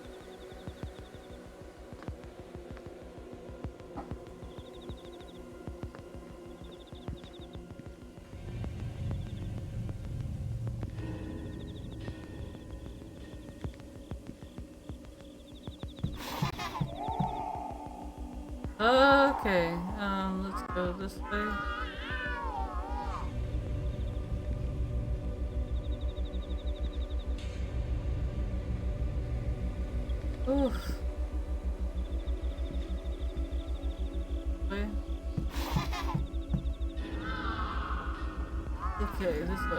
Okay, let's go this way. Oof. Way. Okay, this way.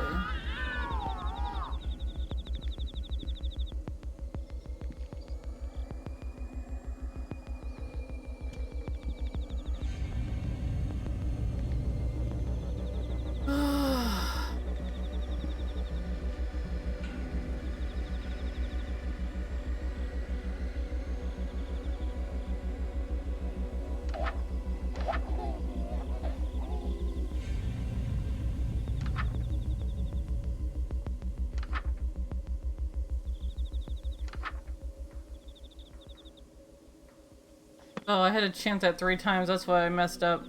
Oh, I had to chant that 3 times, that's why I messed up.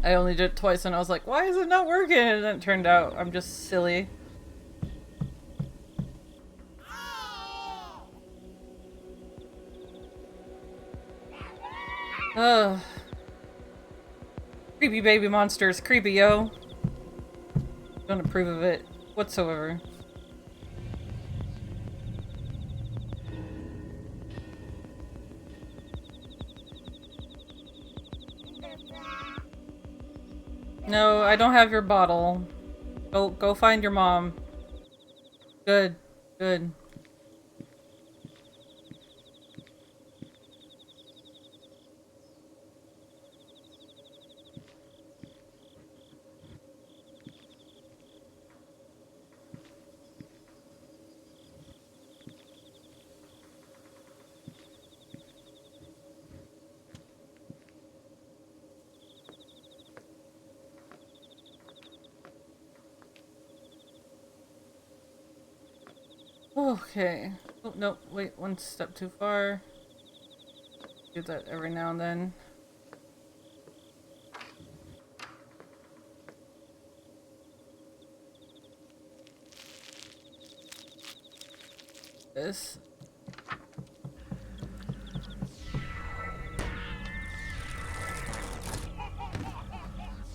I only did it twice and I was like, why is it not working? And then it turned out I'm just silly. Ugh. Creepy baby monsters, creepy, yo. Don't approve of it whatsoever. No, I don't have your bottle. Go find your mom. Good. Good. Okay. Oh, no, wait, one step too far. Do that every now and then. This.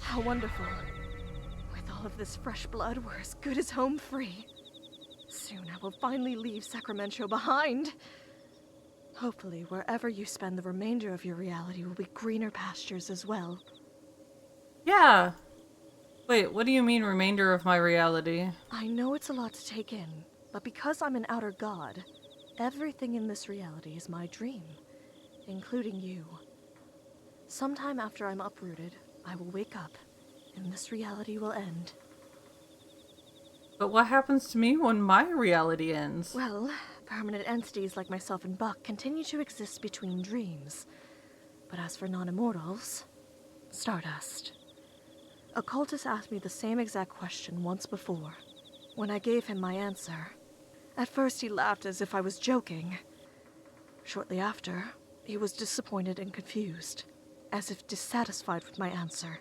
How wonderful. With all of this fresh blood, we're as good as home free. Soon I will finally leave Sacramento behind. Hopefully, wherever you spend the remainder of your reality will be greener pastures as well. Yeah. Wait, what do you mean remainder of my reality? I know it's a lot to take in, but because I'm an outer god, everything in this reality is my dream, including you. Sometime after I'm uprooted, I will wake up, and this reality will end. But what happens to me when my reality ends? Well, permanent entities like myself and Buck continue to exist between dreams. But as for non-immortals, Stardust. A cultist asked me the same exact question once before. When I gave him my answer, at first he laughed as if I was joking. Shortly after, he was disappointed and confused, as if dissatisfied with my answer.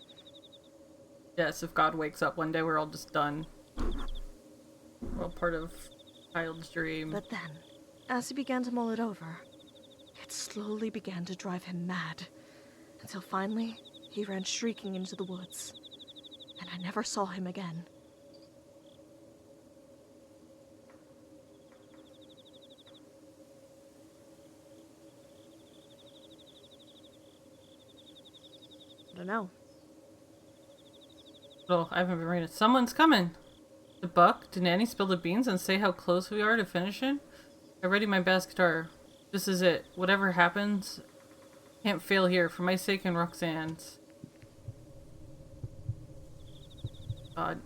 Yes, if God wakes up one day, we're all just done. We're all part of child's dream. But then, as he began to mull it over, it slowly began to drive him mad. Until finally, he ran shrieking into the woods. And I never saw him again. I don't know. Oh, I haven't been reading. Someone's coming! The Buck? Did Nanny spill the beans and say how close we are to finishing? I ready my bass guitar. This is it. Whatever happens, can't fail here for my sake and Roxanne's. God.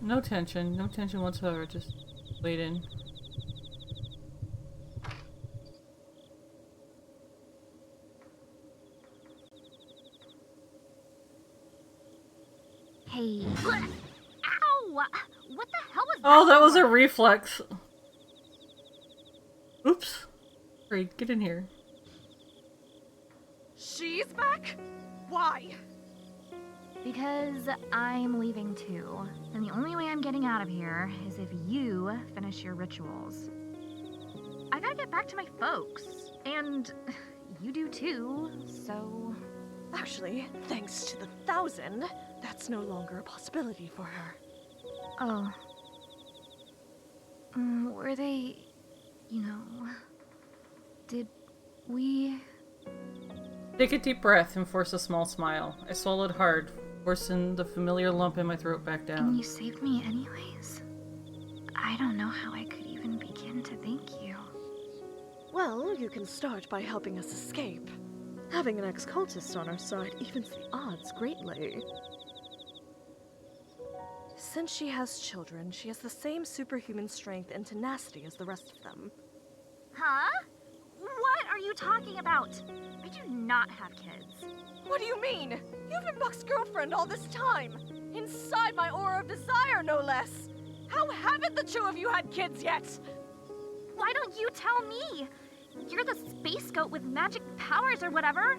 No tension whatsoever, just waiting. Hey. Ow! What the hell was that? Oh, that was a for? reflex. Oops. Sorry, get in here. She's back? Why? Because I'm leaving too. And the only way I'm getting out of here is if you finish your rituals. I gotta get back to my folks. And you do too, so... Actually, thanks to the 1,000, that's no longer a possibility for her. Oh. Were they... you know... Did we... Take a deep breath and force a small smile. I swallowed hard, forcing the familiar lump in my throat back And down. you saved me anyways? I don't know how I could even begin to thank you. Well, you can start by helping us escape. Having an ex-cultist on our side evens the odds greatly. Since she has children, she has the same superhuman strength and tenacity as the rest of them. Huh? What are you talking about? I do not have kids. What do you mean? You've been Buck's girlfriend all this time! Inside my aura of desire, no less! How haven't the two of you had kids yet? Why don't you tell me? You're the space goat with magic powers or whatever.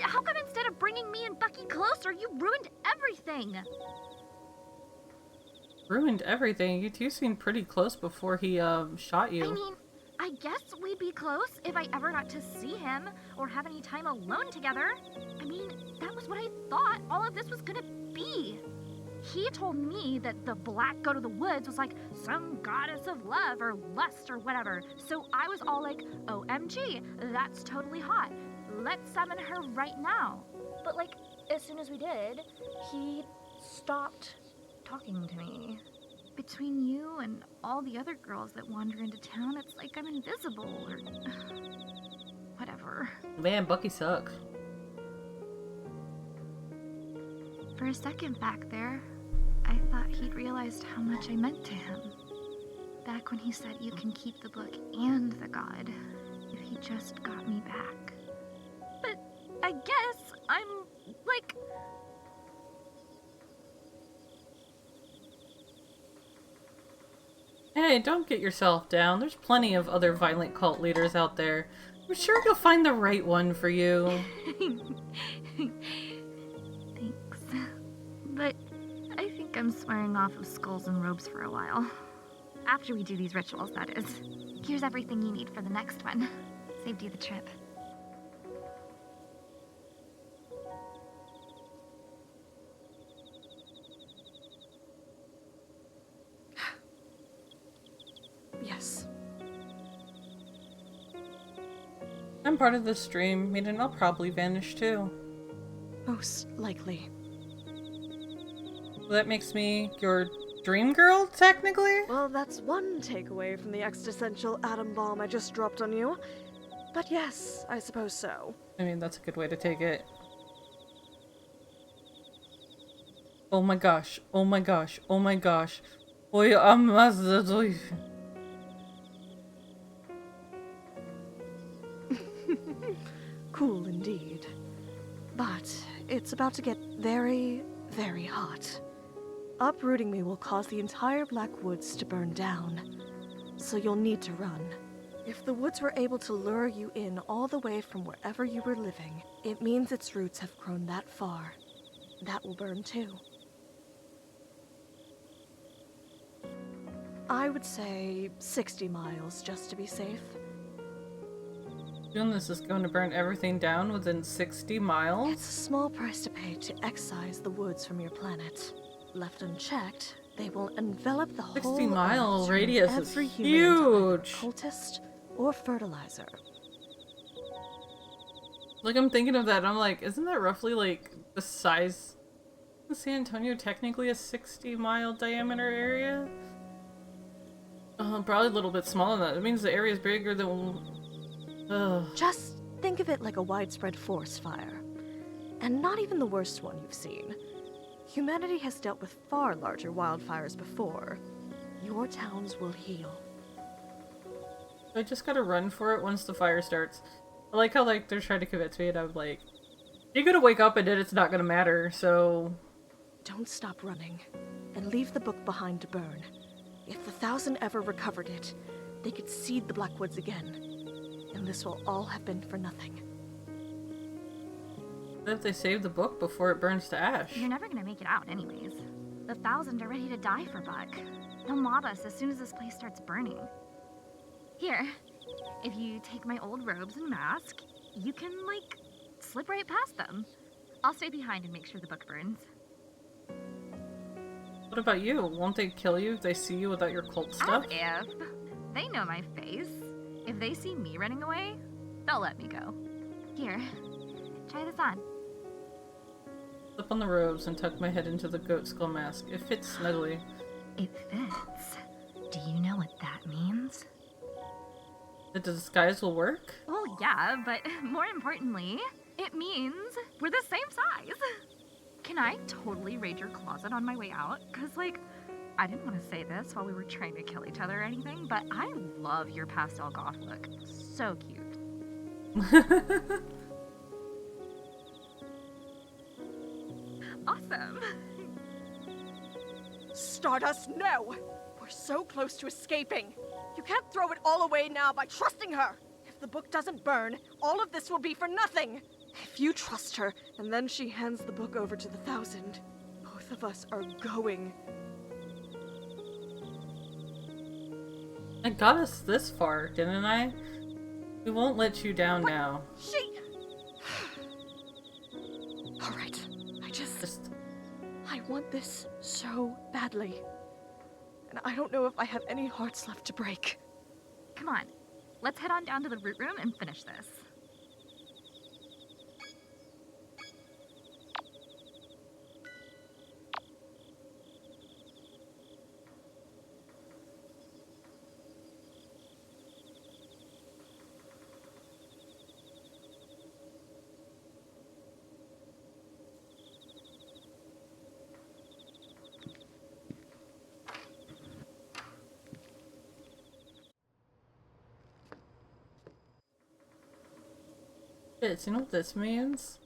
how come instead of bringing me and Bucky closer, you ruined everything? Ruined everything. You two seemed pretty close before he shot you. I mean, I guess we'd be close if I ever got to see him or have any time alone together. I mean, that was what I thought all of this was gonna be. He told me that the Black Goat of the Woods was like some goddess of love or lust or whatever. So I was all like, OMG, that's totally hot. Let's summon her right now. But like, as soon as we did, he stopped talking to me. Between you and all the other girls that wander into town, it's like I'm invisible or whatever. Man, Bucky sucks. For a second back there, I thought he'd realized how much I meant to him. Back when he said you can keep the book and the god if he just got me back. But I guess I'm like... Hey, don't get yourself down. There's plenty of other violent cult leaders out there. I'm sure you'll find the right one for you. Thanks. But I think I'm swearing off of skulls and robes for a while. After we do these rituals, that is. Here's everything you need for the next one. Saved you the trip. Yes. I'm part of this stream, meaning I'll probably vanish too. Most likely. That makes me your dream girl, technically? Well, that's one takeaway from the existential atom bomb I just dropped on you. But yes, I suppose so. I mean, that's a good way to take it. Oh my gosh, oh my gosh, oh my gosh. Boy, I'm Cool indeed. But it's about to get very, very hot. Uprooting me will cause the entire Black Woods to burn down. So you'll need to run. If the woods were able to lure you in all the way from wherever you were living, it means its roots have grown that far. That will burn too. I would say 60 miles just to be safe. Doing this is going to burn everything down within 60 miles? It's a small price to pay to excise the woods from your planet. Left unchecked, they will envelop the 60 whole mile Earth, radius turning is every human into either huge. cultist or fertilizer. Like, I'm thinking of that, and I'm like, isn't that roughly like the size of San Antonio, technically a 60-mile diameter area? Probably a little bit smaller than that. It means the area is bigger than... Just think of it like a widespread forest fire. And not even the worst one you've seen. Humanity has dealt with far larger wildfires before. Your towns will heal. I just gotta run for it once the fire starts. I like how, like, they're trying to convince me, and I'm like, you're gonna wake up and then it's not gonna matter, so... Don't stop running, and leave the book behind to burn. If the Thousand ever recovered it, they could seed the Blackwoods again. And this will all have been for nothing. What if they save the book before it burns to ash? You're never gonna make it out anyways. The Thousand are ready to die for Buck. They'll mob us as soon as this place starts burning. Here, if you take my old robes and mask, you can, like, slip right past them. I'll stay behind and make sure the book burns. What about you? Won't they kill you if they see you without your cult stuff? As if. They know my face. If they see me running away, they'll let me go. Here, try this on. Slip on the robes and tuck my head into the goat skull mask. It fits snugly. It fits. Do you know what that means? The disguise will work? Oh yeah, but more importantly, it means we're the same size. Can I totally raid your closet on my way out? Cause like, I didn't want to say this while we were trying to kill each other or anything, but I love your pastel goth look. So cute. Awesome. Stardust, no! We're so close to escaping. You can't throw it all away now by trusting her. If the book doesn't burn, all of this will be for nothing. If you trust her, and then she hands the book over to the Thousand, both of us are going. I got us this far, didn't I? We won't let you down now. She... Alright, I want this so badly. And I don't know if I have any hearts left to break. Come on, let's head on down to the root room and finish this. Shit, you know what this means?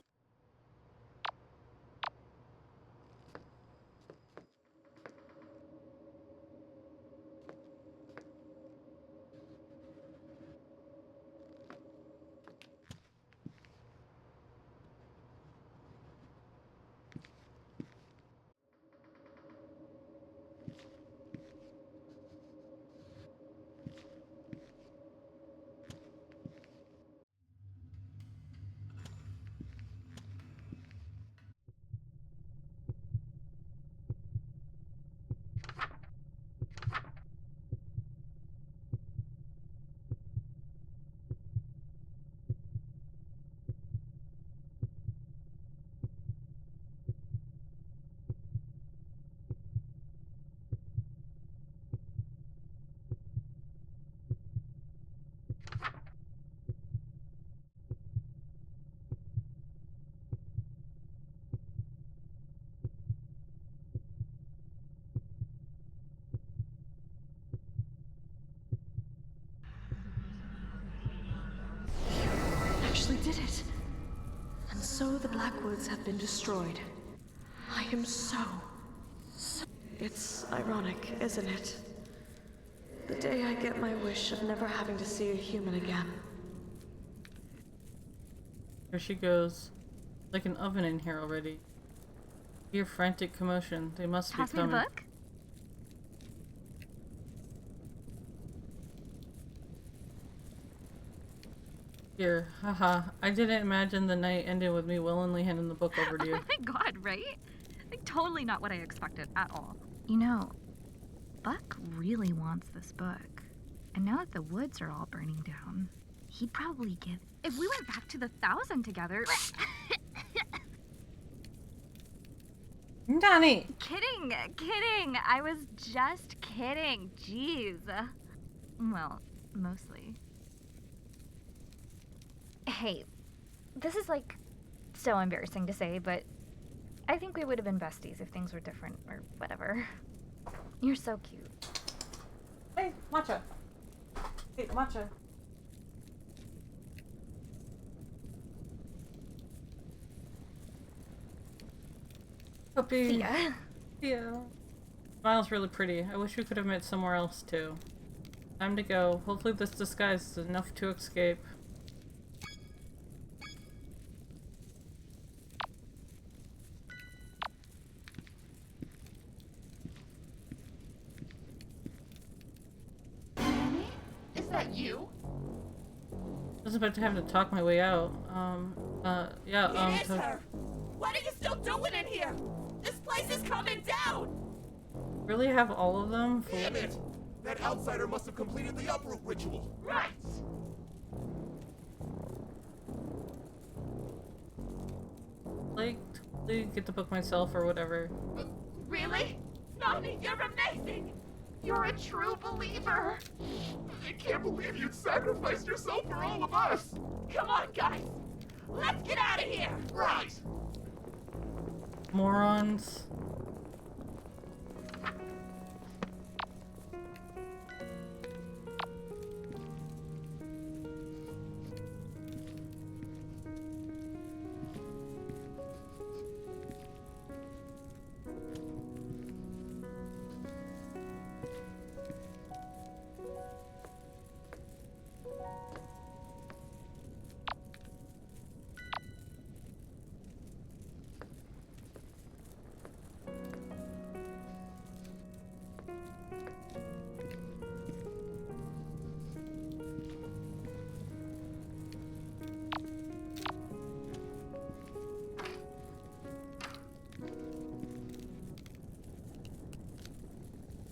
Actually did it. And so the Blackwoods have been destroyed. I am so... It's ironic, isn't it? The day I get my wish of never having to see a human again. Here she goes. Like an oven in here already. Hear frantic commotion. They must Pass be me the coming. book. Here, haha. I didn't imagine the night ended with me willingly handing the book over to you. Oh my god, right? Like, totally not what I expected at all. You know, Buck really wants this book. And now that the woods are all burning down, he'd probably give... If we went back to the Thousand together... Donnie! Kidding! I was just kidding. Jeez. Well, mostly. Hey, this is like so embarrassing to say, but I think we would have been besties if things were different or whatever. You're so cute. Hey, Matcha! Hey, Matcha! Puppy! See ya. Yeah. Smile's really pretty. I wish we could have met somewhere else too. Time to go. Hopefully this disguise is enough to escape. Is that you? I was about to have to talk my way out. Yeah, It is her! What are you still doing in here? This place is coming down! really have all of them? Damn it! That outsider must have completed the uproot ritual. Right! Like, totally get the book myself or whatever. Really? Nani, you're amazing! You're a true believer! I can't believe you'd sacrificed yourself for all of us! Come on, guys! Let's get out of here! Right! Morons.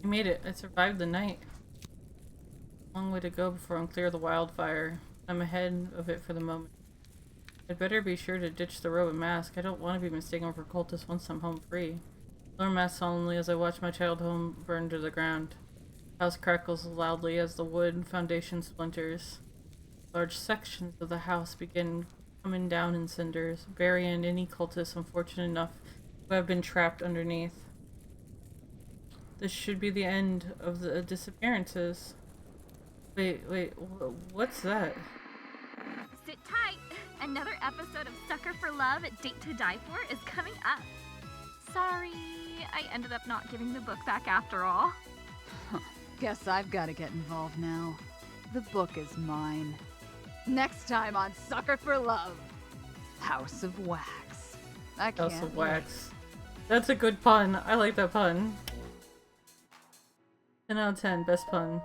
I made it. I survived the night. Long way to go before I'm clear of the wildfire. I'm ahead of it for the moment. I'd better be sure to ditch the robe and mask. I don't want to be mistaken for cultists once I'm home free. I lower mask solemnly as I watch my child home burn to the ground. The house crackles loudly as the wood foundation splinters. Large sections of the house begin coming down in cinders, burying any cultists unfortunate enough who have been trapped underneath. This should be the end of the disappearances. Wait, what's that? Sit tight. Another episode of Sucker for Love Date to Die For is coming up. Sorry, I ended up not giving the book back after all. Guess I've got to get involved now. The book is mine. Next time on Sucker for Love, House of Wax. I can't House of Wax. That's a good pun. I like that pun. 10 out of 10. Best pun.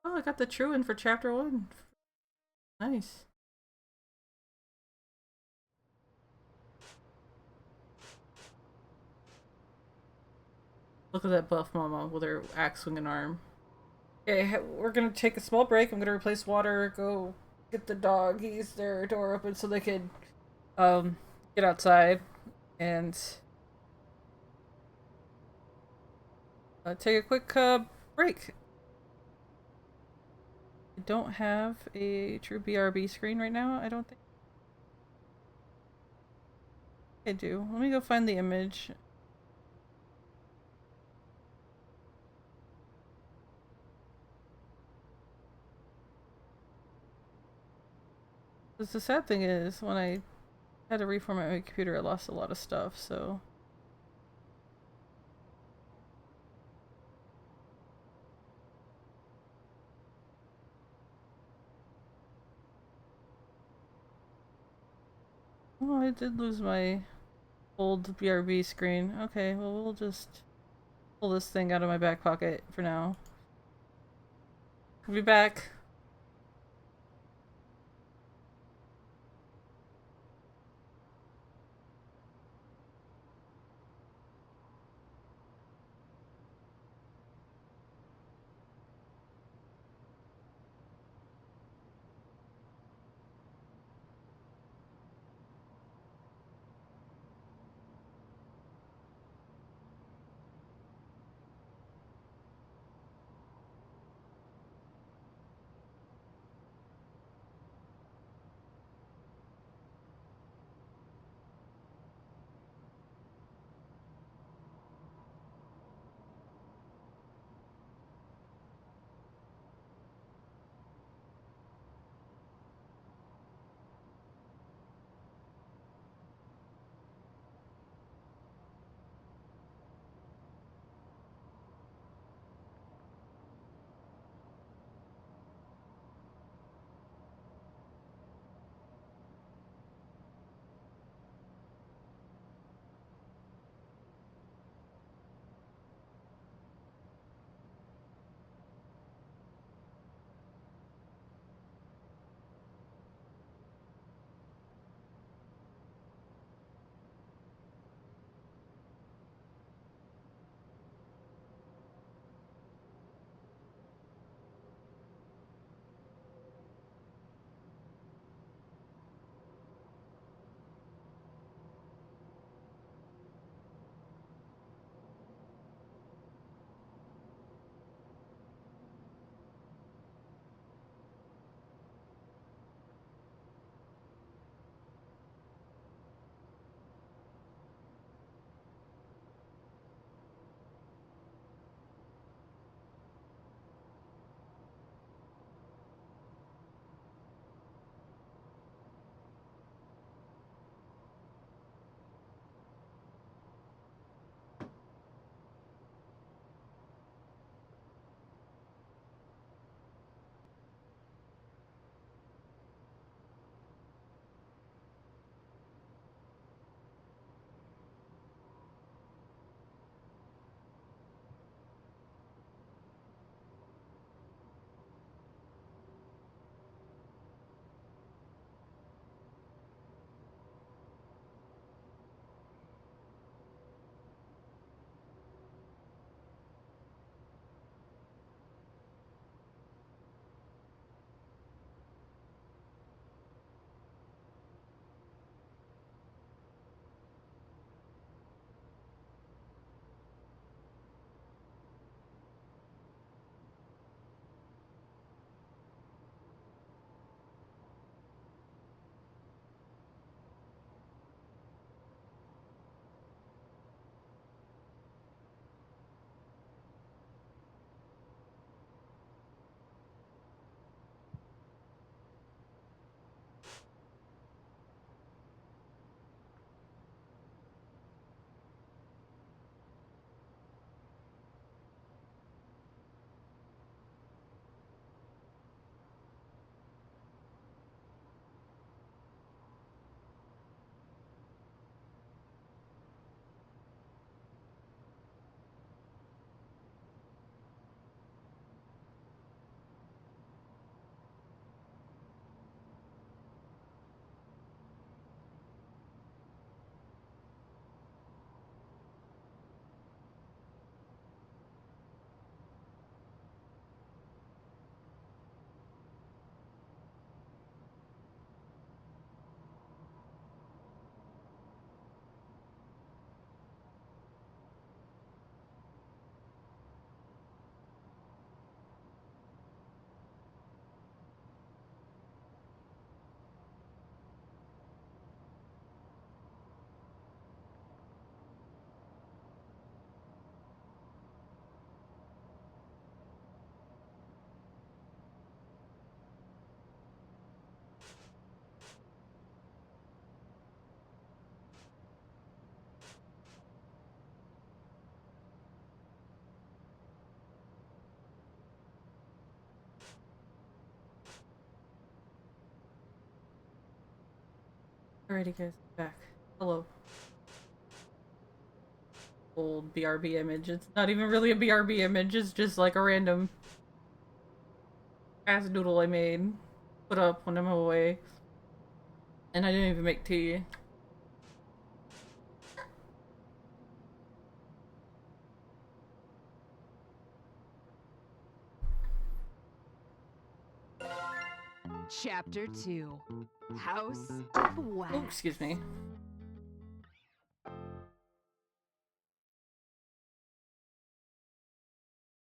Oh, I got the Truant for chapter 1. Nice. Look at that buff mama with her axe swinging arm. Okay, we're gonna take a small break. I'm gonna replace water, go get the doggies their door open so they could get outside and take a quick break. I don't have a true BRB screen right now, I don't think. I do. Let me go find the image. Because the sad thing is, when I had to reformat my computer, I lost a lot of stuff, so... Oh, I did lose my old BRB screen. Okay, well, we'll just pull this thing out of my back pocket for now. I'll be back. Alrighty guys, back. Hello. Old BRB image. It's not even really a BRB image, it's just like a random ass doodle I made. Put up when I'm away. And I didn't even make tea. Chapter 2. House of Wax. Oh, excuse me.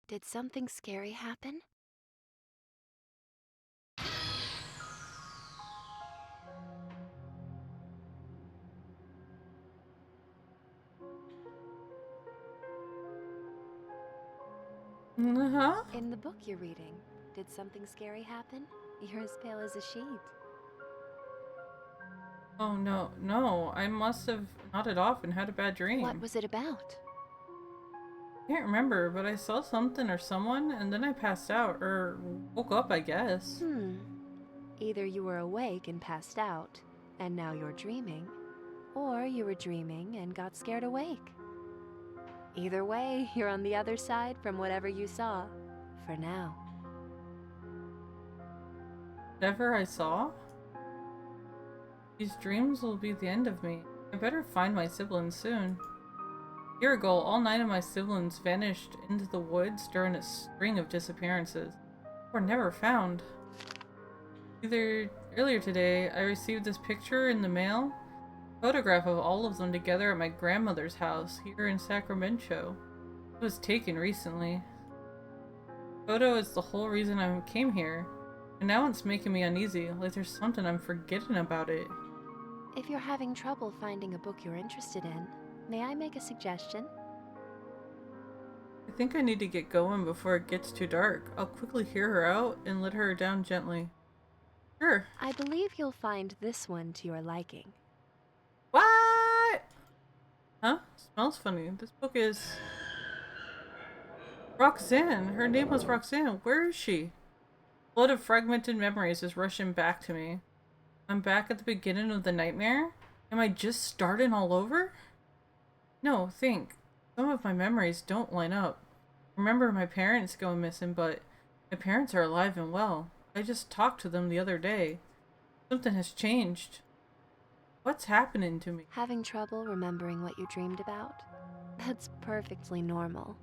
Did something scary happen? Uh-huh. In the book you're reading, did something scary happen? You're as pale as a sheet. Oh no, no. I must have nodded off and had a bad dream. What was it about? I can't remember, but I saw something or someone, and then I passed out, or woke up, I guess. Either you were awake and passed out, and now you're dreaming, or you were dreaming and got scared awake. Either way, you're on the other side from whatever you saw, for now. Whatever I saw? These dreams will be the end of me. I better find my siblings soon. A year ago, all 9 of my siblings vanished into the woods during a string of disappearances. They were never found. Earlier today, I received this picture in the mail. A photograph of all of them together at my grandmother's house here in Sacramento. It was taken recently. The photo is the whole reason I came here. And now it's making me uneasy, like there's something I'm forgetting about it. If you're having trouble finding a book you're interested in, may I make a suggestion? I think I need to get going before it gets too dark. I'll quickly hear her out and let her down gently. Sure. I believe you'll find this one to your liking. What? Huh? Smells funny. This book is... Roxanne! Her name was Roxanne. Where is she? A flood of fragmented memories is rushing back to me. I'm back at the beginning of the nightmare? Am I just starting all over? No, think. Some of my memories don't line up. I remember my parents going missing, but my parents are alive and well. I just talked to them the other day. Something has changed. What's happening to me? Having trouble remembering what you dreamed about? That's perfectly normal.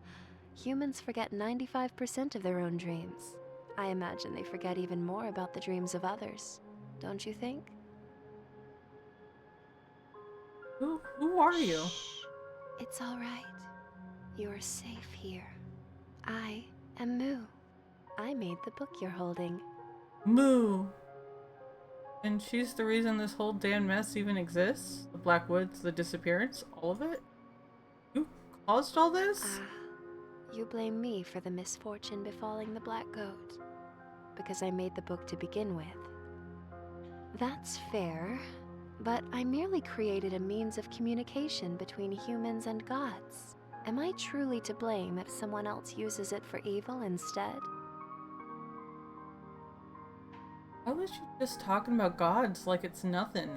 Humans forget 95% of their own dreams. I imagine they forget even more about the dreams of others. Don't you think? Who are you? It's all right. You're safe here. I am Moo. I made the book you're holding. Moo. And she's the reason this whole damn mess even exists? The Blackwoods, the disappearance, all of it? You caused all this? You blame me for the misfortune befalling the Black Goat. Because I made the book to begin with. That's fair, but I merely created a means of communication between humans and gods. Am I truly to blame if someone else uses it for evil instead? Why was she just talking about gods like it's nothing?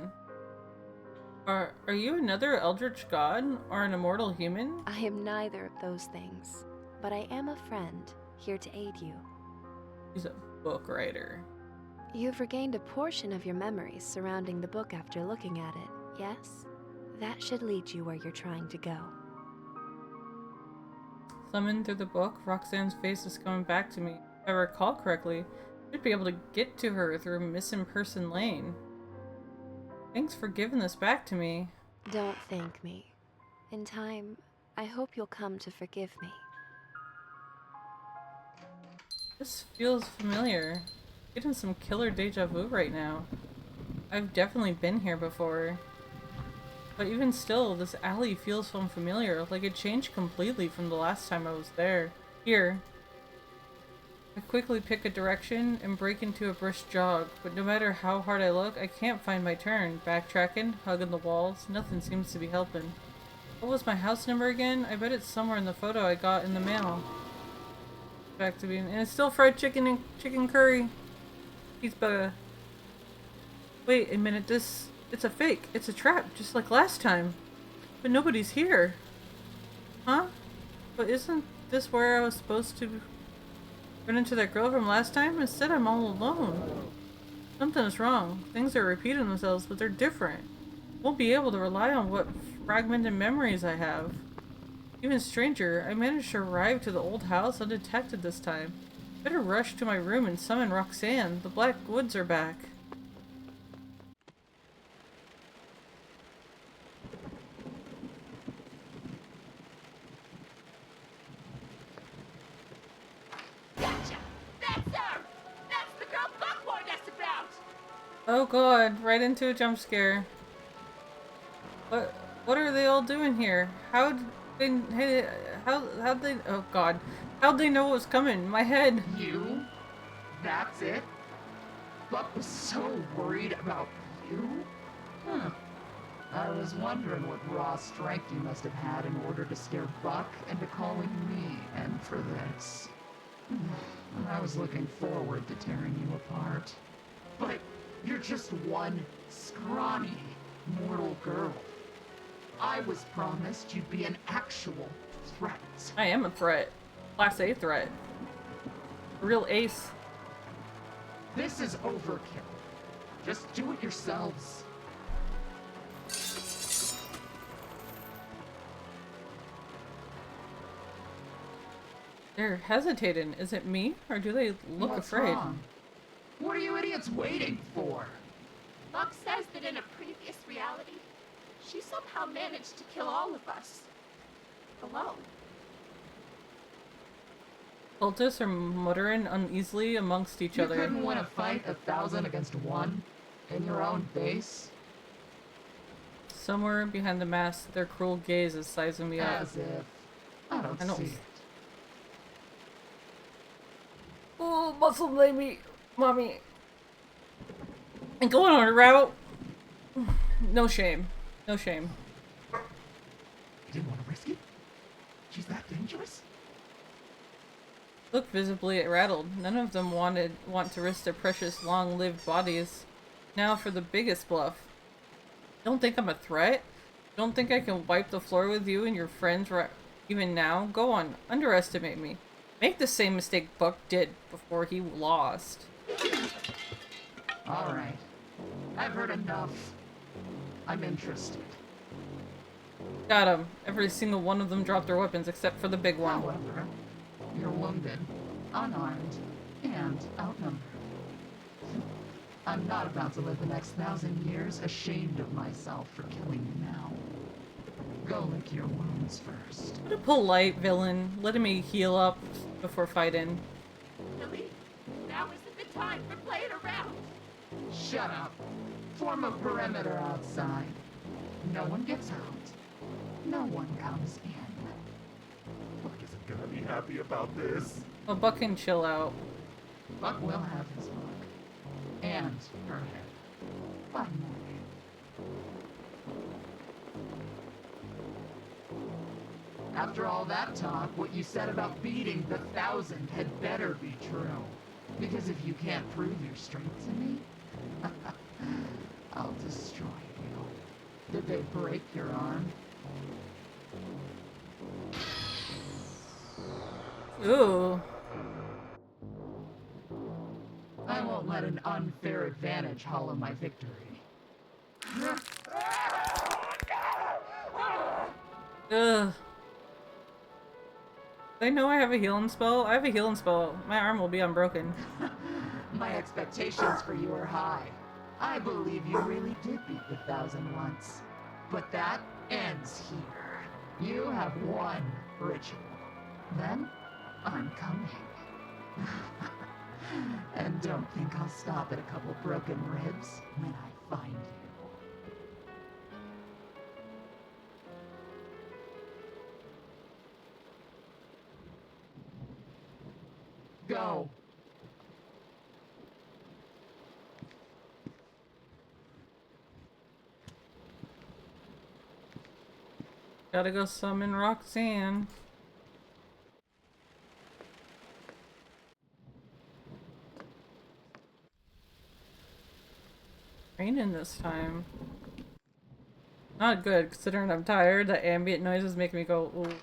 Are you another eldritch god or an immortal human? I am neither of those things, but I am a friend, here to aid you. She's a book writer. You've regained a portion of your memories surrounding the book after looking at it, yes? That should lead you where you're trying to go. Summoned through the book, Roxanne's face is coming back to me. If I recall correctly, I should be able to get to her through Missing Person Lane. Thanks for giving this back to me. Don't thank me. In time, I hope you'll come to forgive me. This feels familiar. Getting some killer deja vu right now. I've definitely been here before. But even still, this alley feels unfamiliar, like it changed completely from the last time I was there. Here. I quickly pick a direction and break into a brisk jog, but no matter how hard I look, I can't find my turn. Backtracking, hugging the walls, nothing seems to be helping. What was my house number again? I bet it's somewhere in the photo I got in the mail. Back to being, and it's still fried chicken and chicken curry. He's better. Wait a minute, this It's a fake. It's a trap, just like last time. But nobody's here. Huh? But isn't this where I was supposed to run into that girl from last time? Instead, I'm all alone. Something is wrong. Things are repeating themselves, but they're different. Won't be able to rely on what fragmented memories I have. Even stranger, I managed to arrive to the old house undetected this time. Better rush to my room and summon Roxanne. The Black Woods are back. Gotcha! That's her! That's the girl Buck warned us about! Oh god, right into a jump scare. What are they all doing here? How'd they oh god. How'd they know what was coming? My head. You? That's it? Buck was so worried about you? Huh. I was wondering what raw strength you must have had in order to scare Buck into calling me in for this. I was looking forward to tearing you apart. But you're just one scrawny mortal girl. I was promised you'd be an actual threat. I am a threat. Class A threat. A real ace. This is overkill. Just do it yourselves. They're hesitating. Is it me? Or do they look What's afraid? wrong? What are you idiots waiting for? Buck says that in a previous reality, she somehow managed to kill all of us. Alone. Cultists are muttering uneasily amongst each You other. couldn't win a fight 1,000 against 1 in your own base? Somewhere behind the mask, their cruel gaze is sizing me up. As if. I don't I see don't- it. Oh, muscle lady, mommy. And going on a route. No shame. No shame. You didn't want to risk it? She's that dangerous? Look visibly rattled. None of them want to risk their precious, long-lived bodies. Now for the biggest bluff. Don't think I'm a threat? Don't think I can wipe the floor with you and your friends even now? Go on, underestimate me. Make the same mistake Buck did before he lost. Alright. I've heard enough. I'm interested. Got him. Every single one of them dropped their weapons except for the big one. However, you're wounded, unarmed, and outnumbered. I'm not about to live the next 1,000 years ashamed of myself for killing you now. Go lick your wounds first. What a polite villain, letting me heal up before fighting. Really? Now isn't the time for playing around. Shut up. Form a perimeter outside. No one gets out. No one comes in. Buck isn't gonna be happy about this. Oh, Buck can chill out. Buck will have his book. And her head. By morning. After all that talk, what you said about beating the 1,000 had better be true. Because if you can't prove your strength to me, I'll destroy you. Did they break your arm? Ooh. I won't let an unfair advantage hollow my victory. Ugh. They know I have a healing spell? I have a healing spell. My arm will be unbroken. My expectations for you are high. I believe you really did beat the 1,000 once. But that ends here. You have one ritual. Then, I'm coming. And don't think I'll stop at a couple broken ribs when I find you. Go. Gotta go summon Roxanne. Raining this time. Not good, considering I'm tired. The ambient noises make me go, ooh.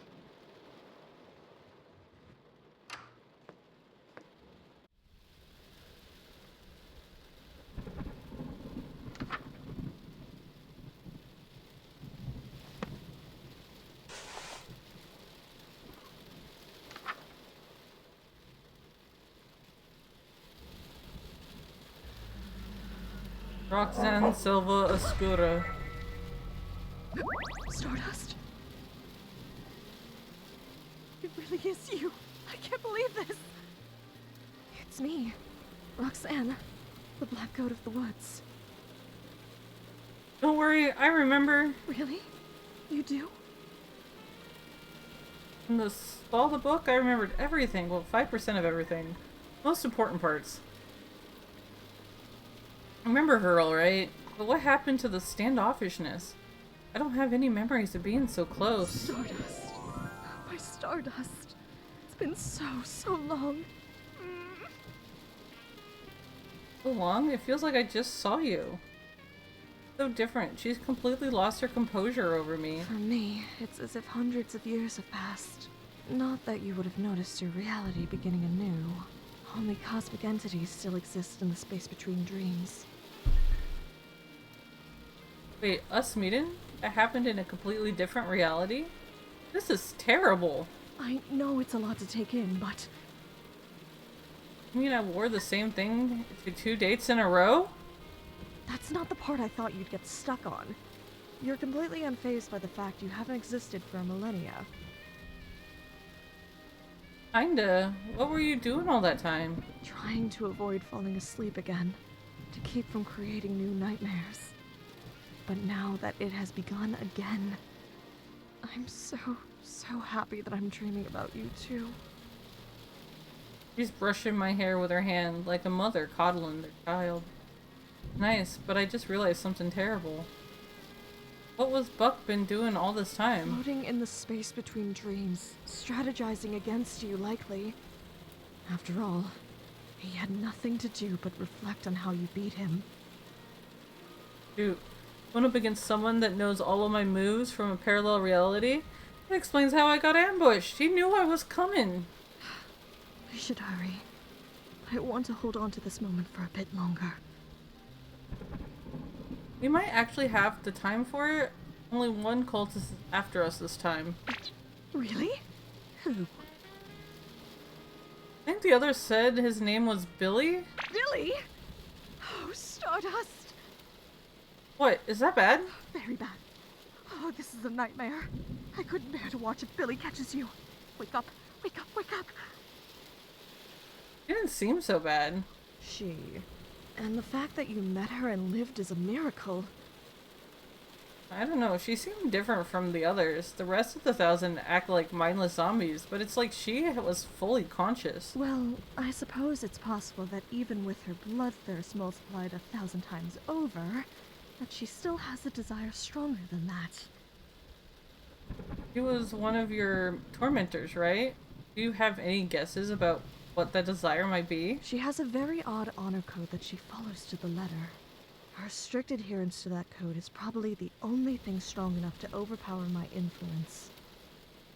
Roxanne Silva Oscura. Stardust. It really is you. I can't believe this. It's me, Roxanne, the Black Goat of the Woods. Don't worry, I remember. Really? You do? In all the book, I remembered everything. Well, 5% of everything. Most important parts. I remember her alright, but what happened to the standoffishness? I don't have any memories of being so close. Stardust. My Stardust. It's been so long. So long? It feels like I just saw you. So different. She's completely lost her composure over me. For me, it's as if hundreds of years have passed. Not that you would have noticed your reality beginning anew. Only cosmic entities still exist in the space between dreams. Wait, us meeting? That happened in a completely different reality? This is terrible. I know it's a lot to take in, but... You mean I wore the same thing to 2 dates in a row? That's not the part I thought you'd get stuck on. You're completely unfazed by the fact you haven't existed for a millennia. Kinda. What were you doing all that time? Trying to avoid falling asleep again. To keep from creating new nightmares. But now that it has begun again, I'm so happy that I'm dreaming about you too. She's brushing my hair with her hand, like a mother coddling their child. Nice, but I just realized something terrible. What was Buck been doing all this time? Floating in the space between dreams, strategizing against you likely. After all, he had nothing to do but reflect on how you beat him. Shoot. Went up against someone that knows all of my moves from a parallel reality? That explains how I got ambushed. He knew I was coming. We should hurry. I want to hold on to this moment for a bit longer. We might actually have the time for it. Only one cultist is after us this time. Really? Who? I think the other said his name was Billy? Billy? Oh, Stardust! What? Is that bad? Very bad. Oh, this is a nightmare. I couldn't bear to watch if Billy catches you. Wake up, wake up, wake up! It didn't seem so bad. She. And the fact that you met her and lived is a miracle. I don't know, she seemed different from the others. The rest of the 1,000 act like mindless zombies, but it's like she was fully conscious. Well, I suppose it's possible that even with her bloodthirst multiplied 1,000 times over, that she still has a desire stronger than that. She was one of your tormentors, right? Do you have any guesses about what that desire might be? She has a very odd honor code that she follows to the letter. Her strict adherence to that code is probably the only thing strong enough to overpower my influence.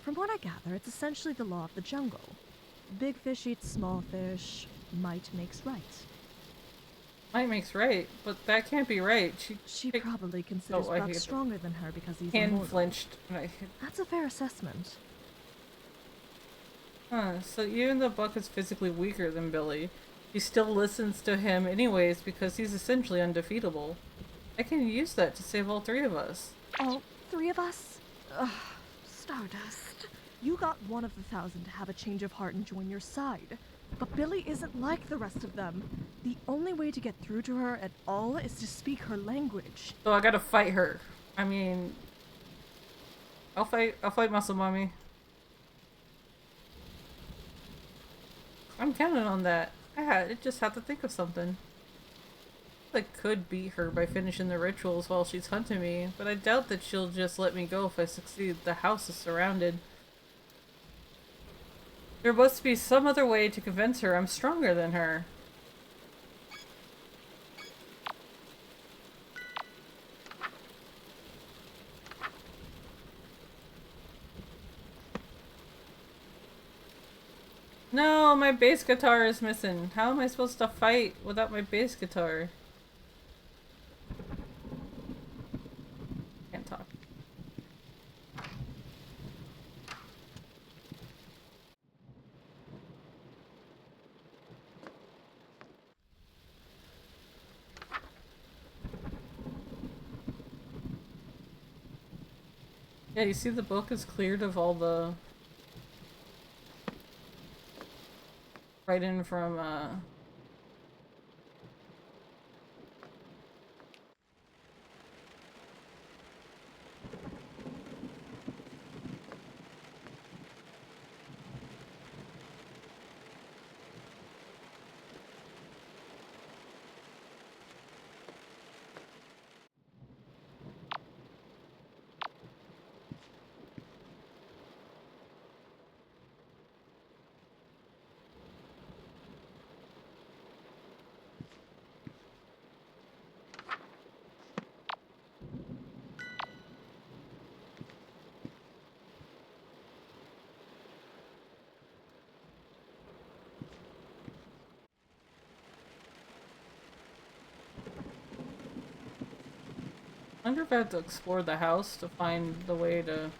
From what I gather, it's essentially the law of the jungle. Big fish eats small fish. Might makes right. Might makes right, but that can't be right. She probably considers Buck stronger than her because he's hand immortal. flinched. And I hit. That's a fair assessment. Huh, so even though Buck is physically weaker than Billy, he still listens to him anyways because he's essentially undefeatable. I can use that to save all 3 of us. All 3 of us? Ugh, Stardust. You got one of the 1,000 to have a change of heart and join your side. But Billy isn't like the rest of them. The only way to get through to her at all is to speak her language. So I gotta fight her. I mean, I'll fight Muscle Mommy. I'm counting on that. I just have to think of something. I could beat her by finishing the rituals while she's hunting me, but I doubt that she'll just let me go if I succeed. The house is surrounded. There must be some other way to convince her I'm stronger than her. No, my bass guitar is missing. How am I supposed to fight without my bass guitar? Can't talk. Yeah, you see the book is cleared of all the writing from I wonder if I have to explore the house to find the way to...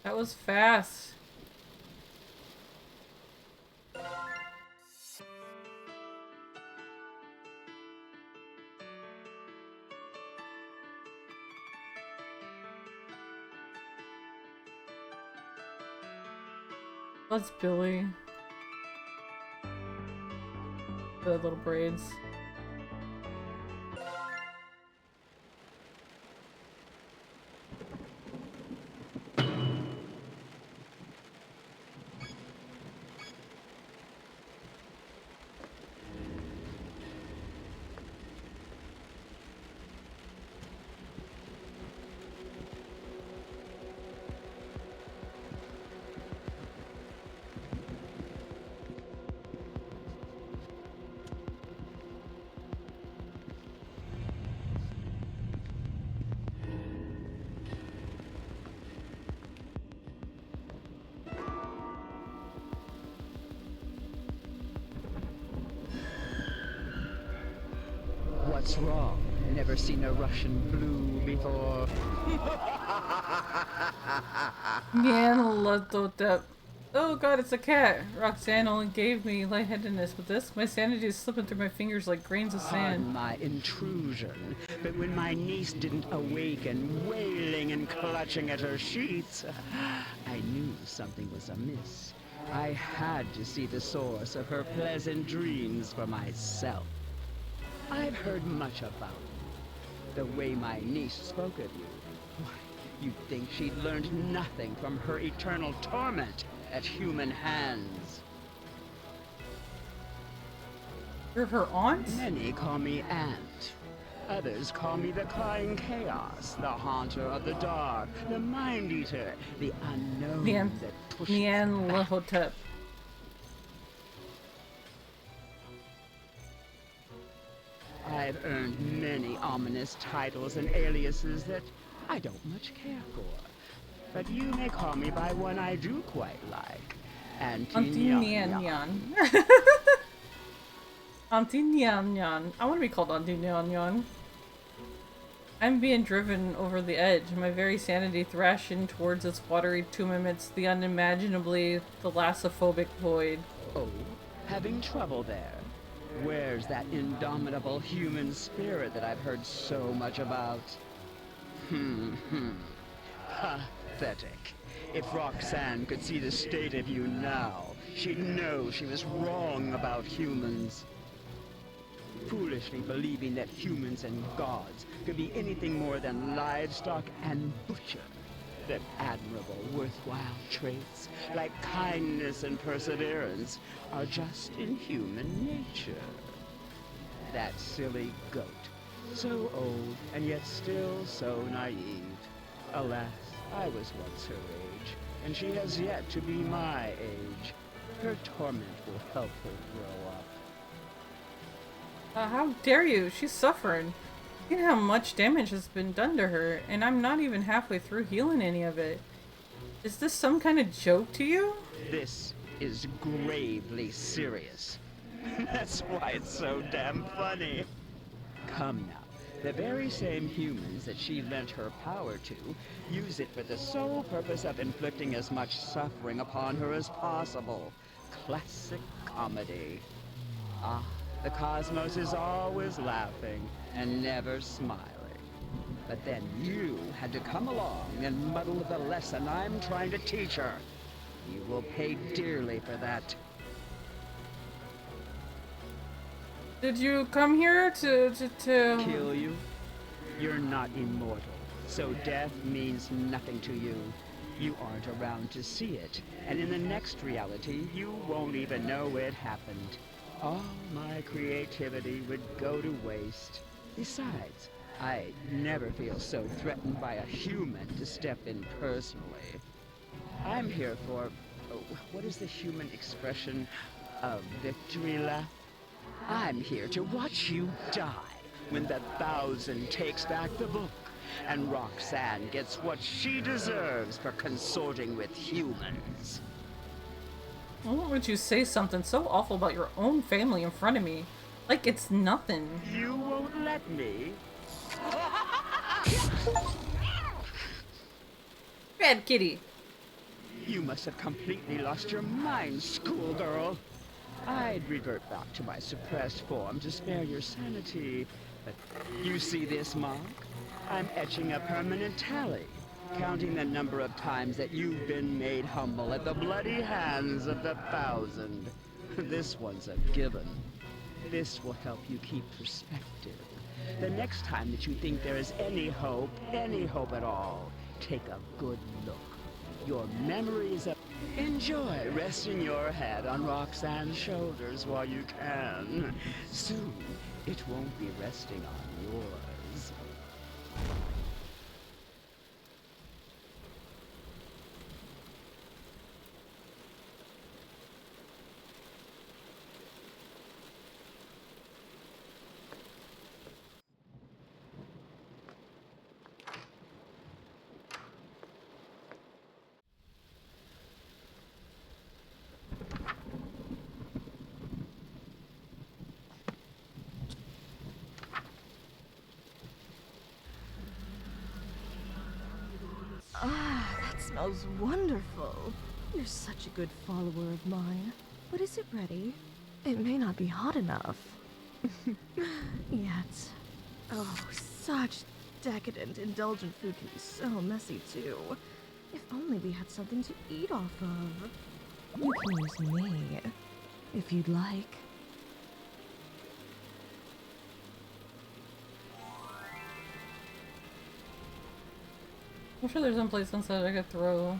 That was fast. That's Billy. The little braids. What's wrong? Never seen a Russian blue before? Oh god, it's a cat! Roxanne only gave me lightheadedness with this. My sanity is slipping through my fingers like grains of sand. Pardon my intrusion, but when my niece didn't awaken, wailing and clutching at her sheets, I knew something was amiss. I had to see the source of her pleasant dreams for myself. I've heard much about you. The way my niece spoke of you. Why, you'd think she'd learned nothing from her eternal torment at human hands. You're her aunt? Many call me Aunt. Others call me the Crying Chaos, the Haunter of the Dark, the Mind Eater, the Unknown that pushes Nyarlathotep. I've earned many ominous titles and aliases that I don't much care for. But you may call me by one I do quite like. Auntie Nyan Nyan. Auntie Nyan Nyan. I want to be called Auntie Nyan Nyan. I'm being driven over the edge, my very sanity thrashing towards its watery tomb amidst the unimaginably thalassophobic void. Oh, having trouble there? Where's that indomitable human spirit that I've heard so much about? Pathetic. If Roxanne could see the state of you now, she'd know she was wrong about humans. Foolishly believing that humans and gods could be anything more than livestock and butcher. That admirable, worthwhile traits, like kindness and perseverance, are just in human nature. That silly goat, so old and yet still so naive. Alas, I was once her age, and she has yet to be my age. Her torment will help her grow up. How dare you? She's suffering. You know how much damage has been done to her, and I'm not even halfway through healing any of it. Is this some kind of joke to you? This is gravely serious. That's why it's so damn funny. Come now. The very same humans that she lent her power to use it for the sole purpose of inflicting as much suffering upon her as possible. Classic comedy. Ah, the cosmos is always laughing and never smiling. But then you had to come along and muddle the lesson I'm trying to teach her. You will pay dearly for that. Did you come here to Kill you? You're not immortal, so death means nothing to you. You aren't around to see it, and in the next reality, you won't even know it happened. All my creativity would go to waste. Besides, I never feel so threatened by a human to step in personally. I'm here for, what is the human expression? A victory lap? I'm here to watch you die when the 1,000 takes back the book, and Roxanne gets what she deserves for consorting with humans. Why would you say something so awful about your own family in front of me? Like it's nothing. You won't let me? Bad kitty. You must have completely lost your mind, schoolgirl. I'd revert back to my suppressed form to spare your sanity. But you see this mark? I'm etching a permanent tally, counting the number of times that you've been made humble at the bloody hands of the 1,000. This one's a given. This will help you keep perspective. The next time that you think there is any hope at all, take a good look. Your memories of... Enjoy resting your head on Roxanne's shoulders while you can. Soon, it won't be resting on yours. Ah, that smells wonderful. You're such a good follower of mine. But is it ready? It may not be hot enough. Yet. Oh, such decadent, indulgent food can be so messy, too. If only we had something to eat off of. You can use me, if you'd like. I'm sure there's some place inside I could throw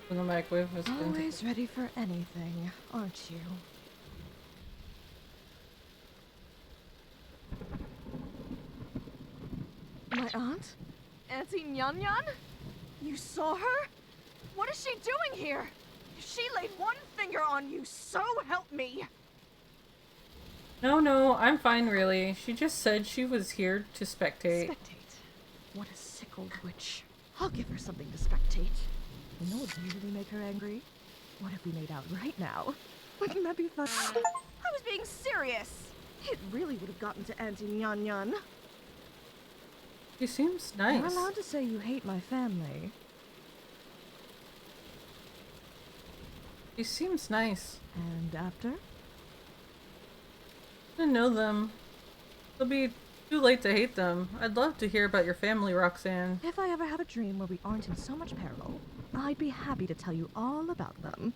in the microwave. Always ready for anything, aren't you? My aunt? Auntie Nyan Nyan? You saw her? What is she doing here? If she laid one finger on you, so help me! No, I'm fine really. She just said she was here to spectate. Spectate? What a sick old witch. I'll give her something to spectate. You know what would really make her angry? What if we made out right now? Wouldn't that be fun? I was being serious! It really would have gotten to Auntie Nyan Nyan. He seems nice. You're allowed to say you hate my family. He seems nice. And after? I know them. It'll be too late to hate them. I'd love to hear about your family, Roxanne. If I ever have a dream where we aren't in so much peril, I'd be happy to tell you all about them.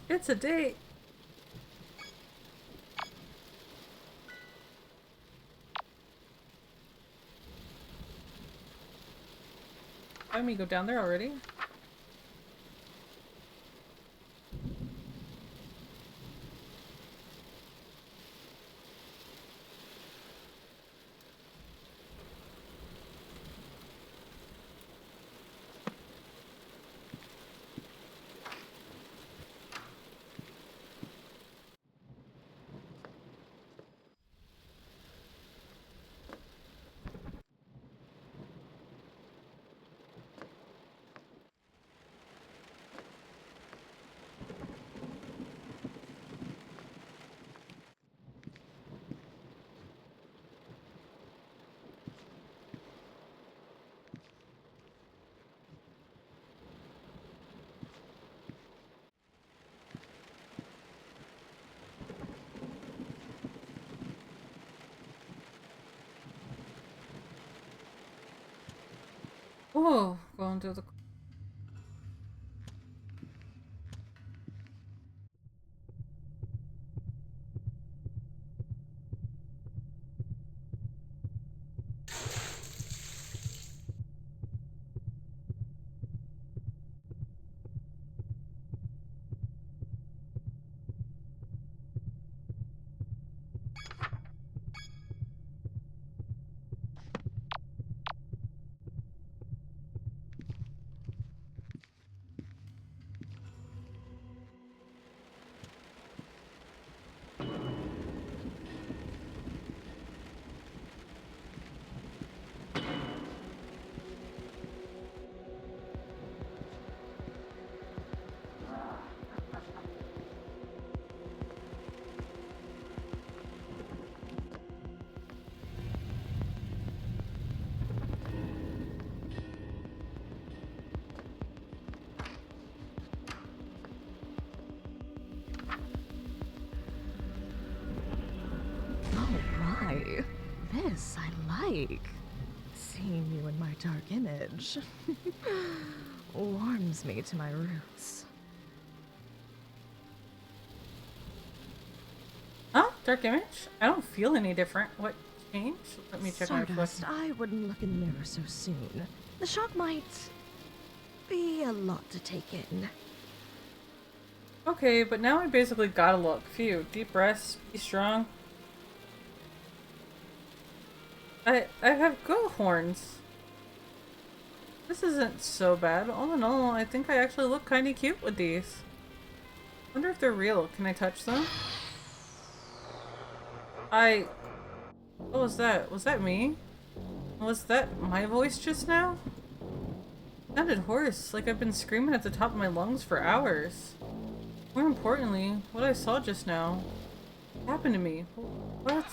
It's a date. Why me go down there already? Oh, going to the... This I like. Seeing you in my dark image warms me to my roots. Huh? Dark image? I don't feel any different. What changed? Let me check my Stardust, reflection. I wouldn't look in the mirror so soon. The shock might be a lot to take in. Okay, but now I basically gotta look. Phew. Deep breaths. Be strong. I have goat horns. This isn't so bad. All in all, I think I actually look kinda cute with these. Wonder if they're real. Can I touch them? What was that? Was that me? Was that my voice just now? It sounded hoarse, like I've been screaming at the top of my lungs for hours. More importantly, what I saw just now happened to me. What?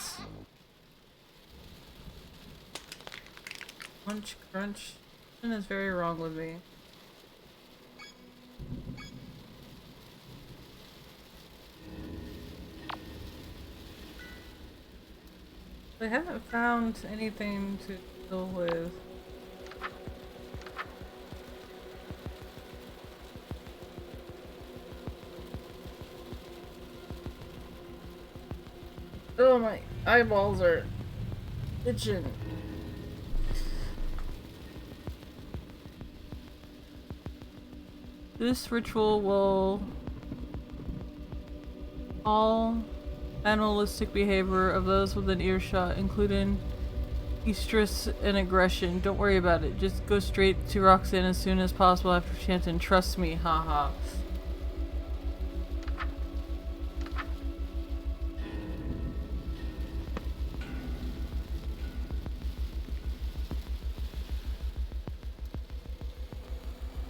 Crunch, crunch. Something is very wrong with me. I haven't found anything to deal with. Oh, my eyeballs are itching. This ritual will all animalistic behavior of those within earshot, including estrus and aggression. Don't worry about it. Just go straight to Roxanne as soon as possible after chanting. Trust me, haha.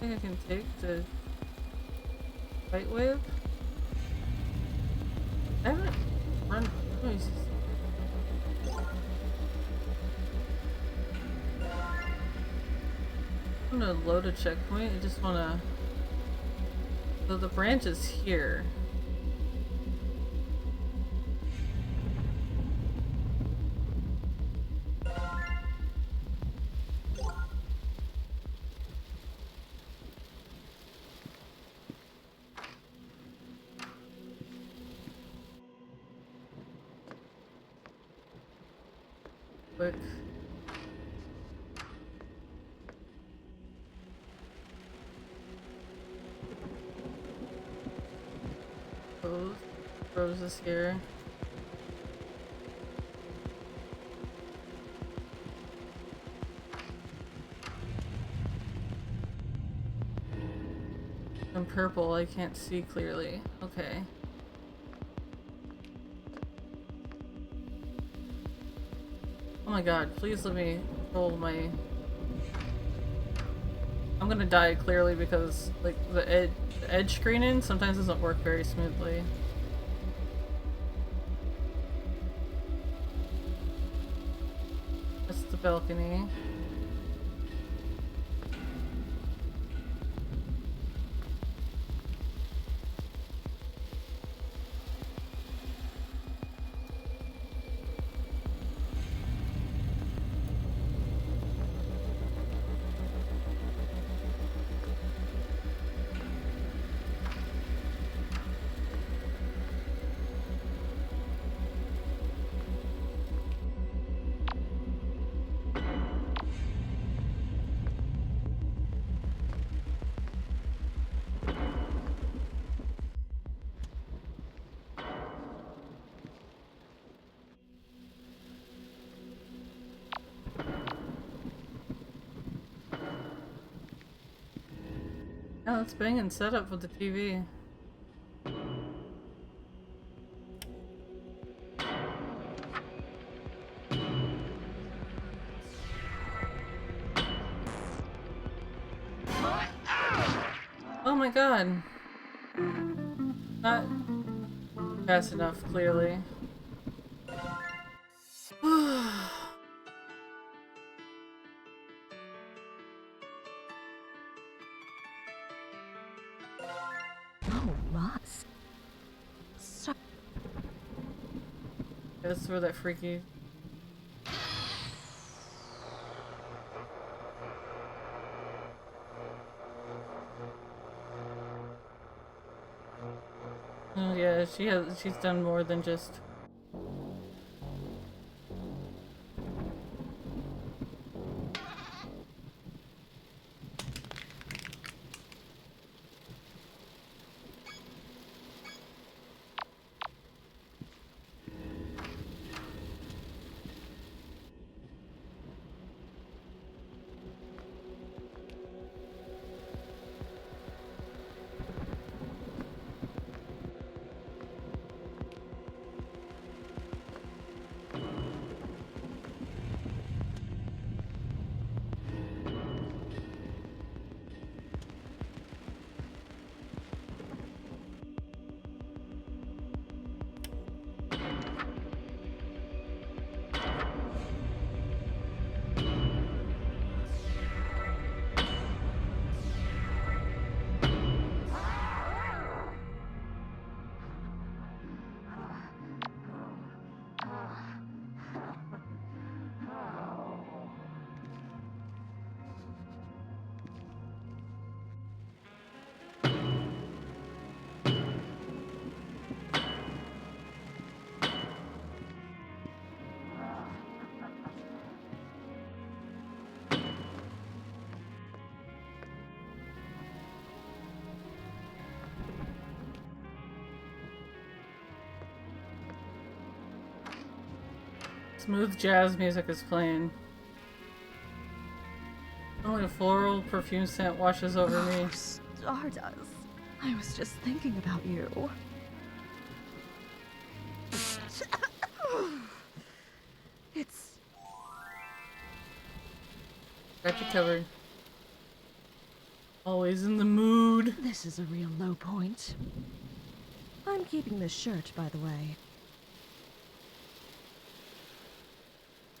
I think I can take the light wave. I haven't run. I'm gonna load a checkpoint. I just wanna. So the branch is here. Quick. Rose is here. I'm purple, I can't see clearly. Okay. Oh my god, please let me roll my... I'm gonna die clearly because like the edge screening sometimes doesn't work very smoothly. That's the balcony. Oh, it's banging setup with the TV. Oh my god. Not fast enough, clearly. That's where that freaky... Oh yeah, she's done more than just... Smooth jazz music is playing. Only a floral perfume scent washes over me. Stardust, I was just thinking about you. It's... Got you covered. Always in the mood. This is a real low point. I'm keeping this shirt, by the way.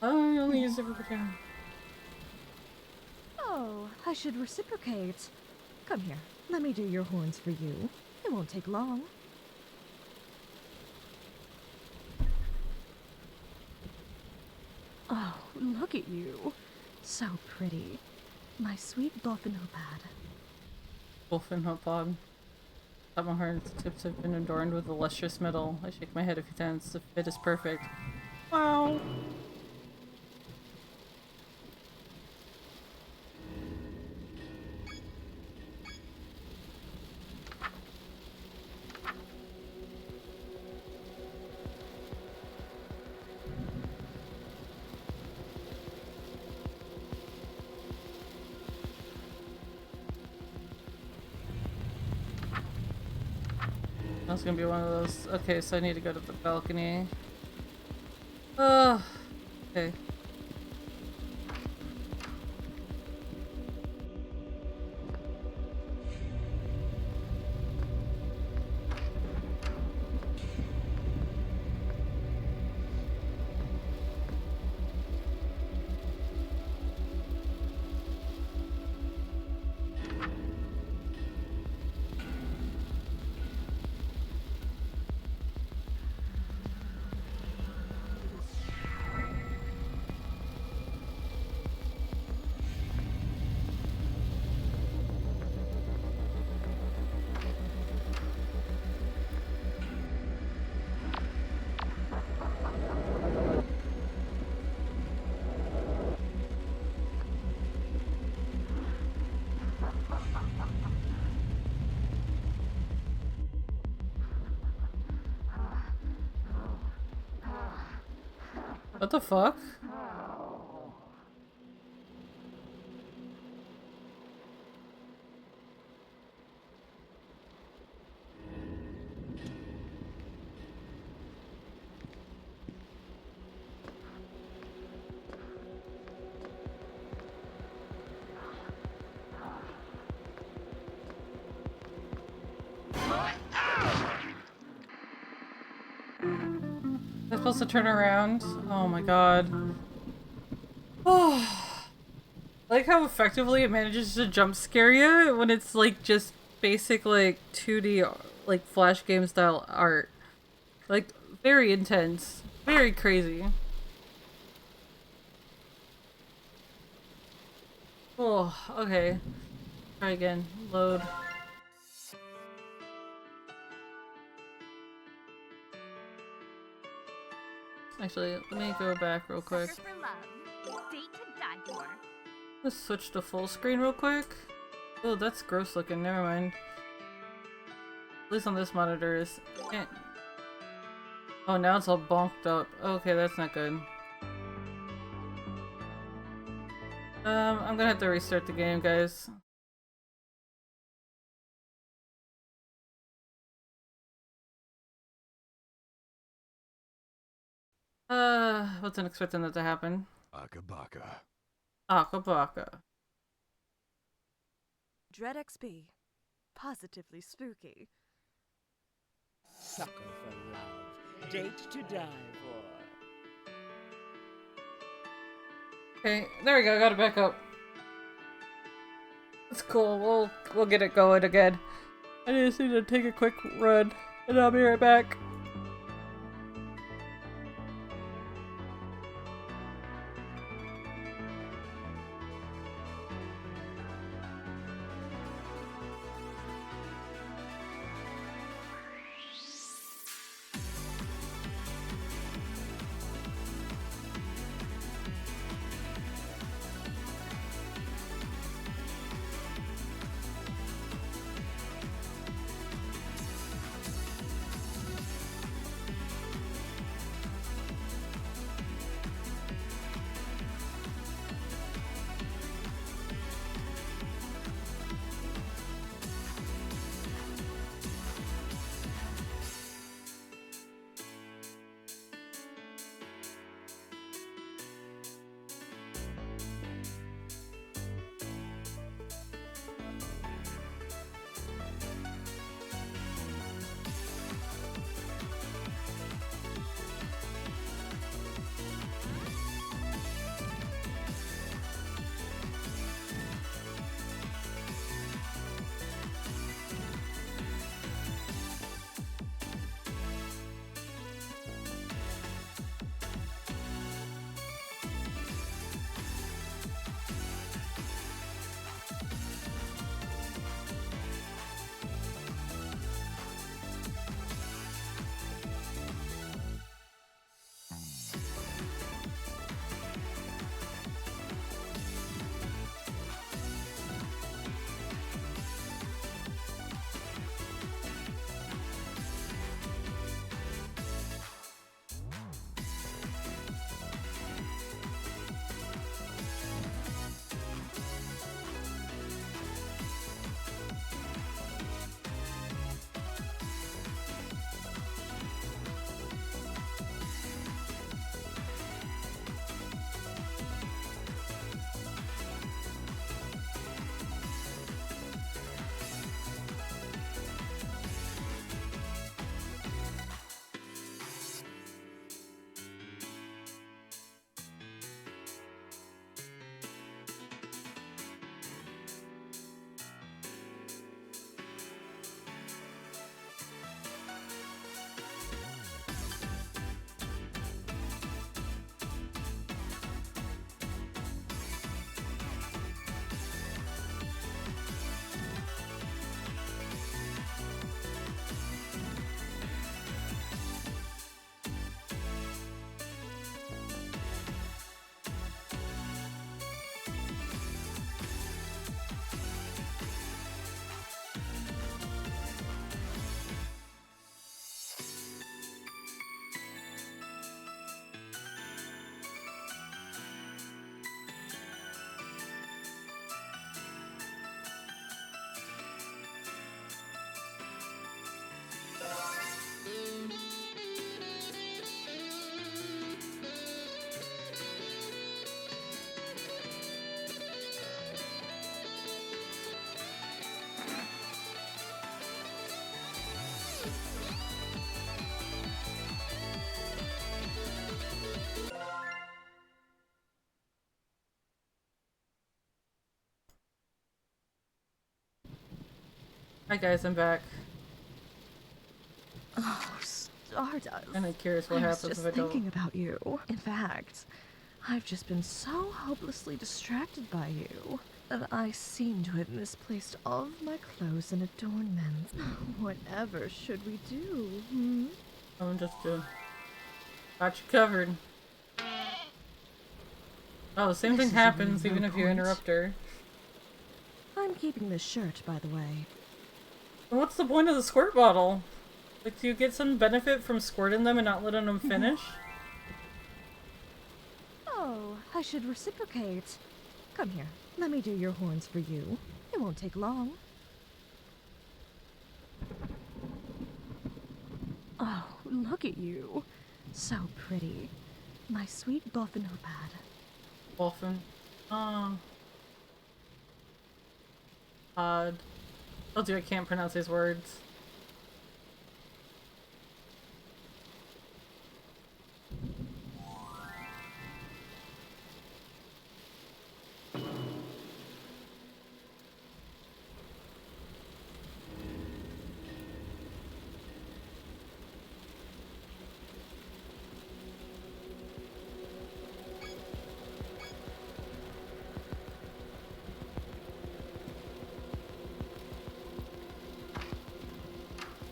Oh, I only use it for pajamas. Oh, I should reciprocate. Come here, let me do your horns for you. It won't take long. Oh, look at you. So pretty. My sweet Dolphinopad. Dolphinopod. Top my horns tips have been adorned with a lustrous metal. I shake my head a few times. The fit is perfect. Wow. That's gonna be one of those. Okay, so I need to go to the balcony. Okay. What the fuck? I'm supposed to turn around? Oh my god. Oh. I like how effectively it manages to jump scare you when it's like just basic like 2D like Flash game style art. Like very intense. Very crazy. Oh, okay. Try again. Load. Actually, let me go back real quick. Sucker for love. Date to die for. Let's switch to full screen real quick. Oh, that's gross looking. Never mind. At least on this monitor is. Oh, now it's all bonked up. Okay, that's not good. I'm gonna have to restart the game, guys. Wasn't expecting that to happen. Akabaka. Akabaka. Dread XP. Positively spooky. Sucker for love. Date to die for. Okay, there we go. Got it back up. That's cool. We'll get it going again. I just need to take a quick run, and I'll be right back. Hi guys, I'm back. Oh, Stardust. Kinda curious what I happens was just if I don't. thinking about you. In fact, I've just been so hopelessly distracted by you that I seem to have misplaced all of my clothes and adornments. Whatever should we do? Hmm? I'm just doing. Got you covered. Oh, the same This thing is a happens really even low if you point. interrupt her. I'm keeping this shirt, by the way. And what's the point of the squirt bottle? Like, do you get some benefit from squirting them and not letting them finish? Oh, I should reciprocate. Come here. Let me do your horns for you. It won't take long. Oh, look at you. So pretty. My sweet Boffin-Hupad. Wolfen. Odd. Told you I can't pronounce these words.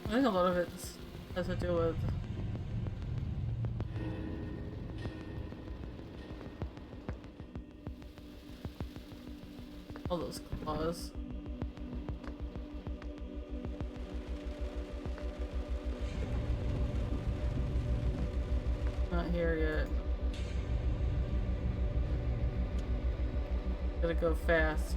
I think a lot of it has to do with all those claws. Not here yet. Gotta go fast.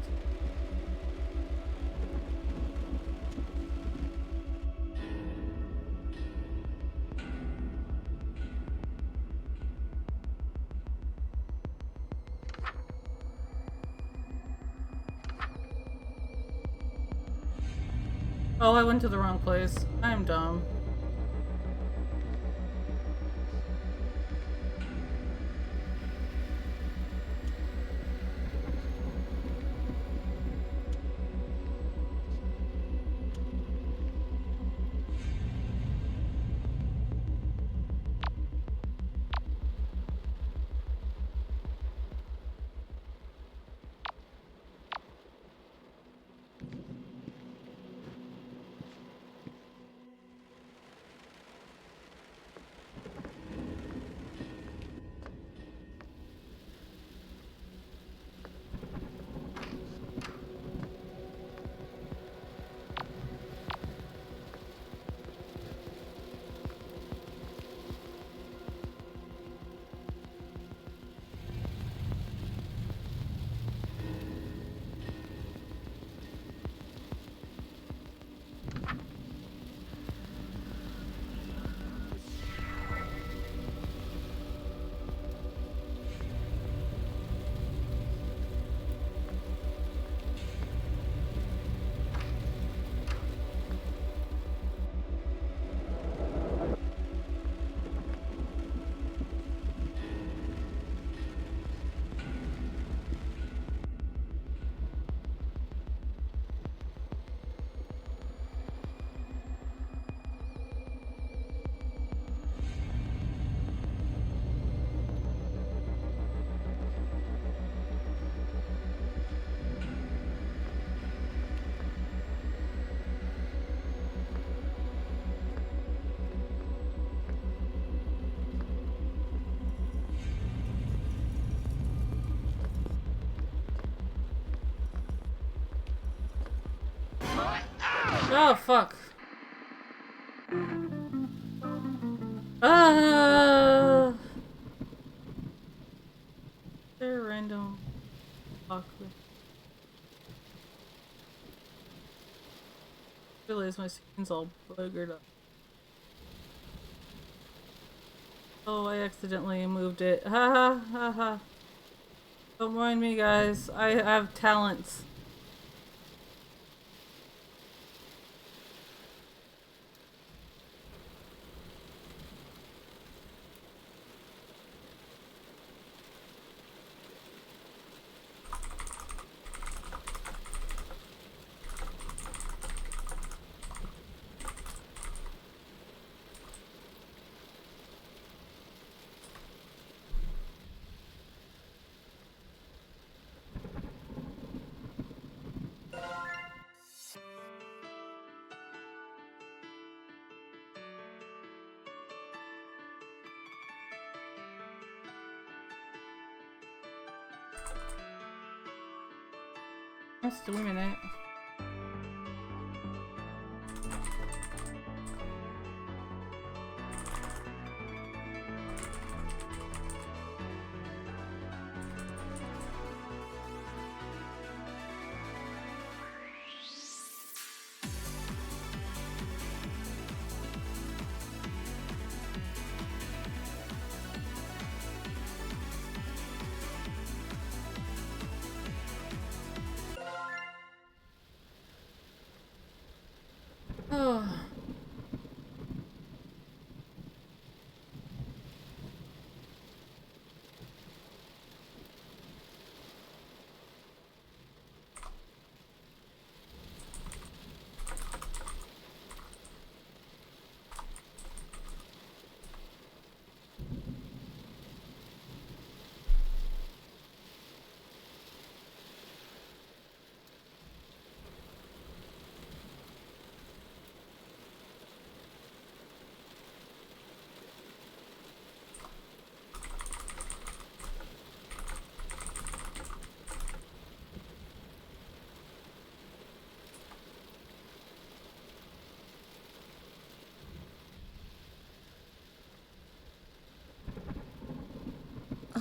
Oh, I went to the wrong place. I'm dumb. Oh, fuck. They're random. Awkward. Realize my skin's all buggered up. Oh, I accidentally moved it. Ha ha ha ha. Don't mind me, guys. I have talents. Just a minute. Oh.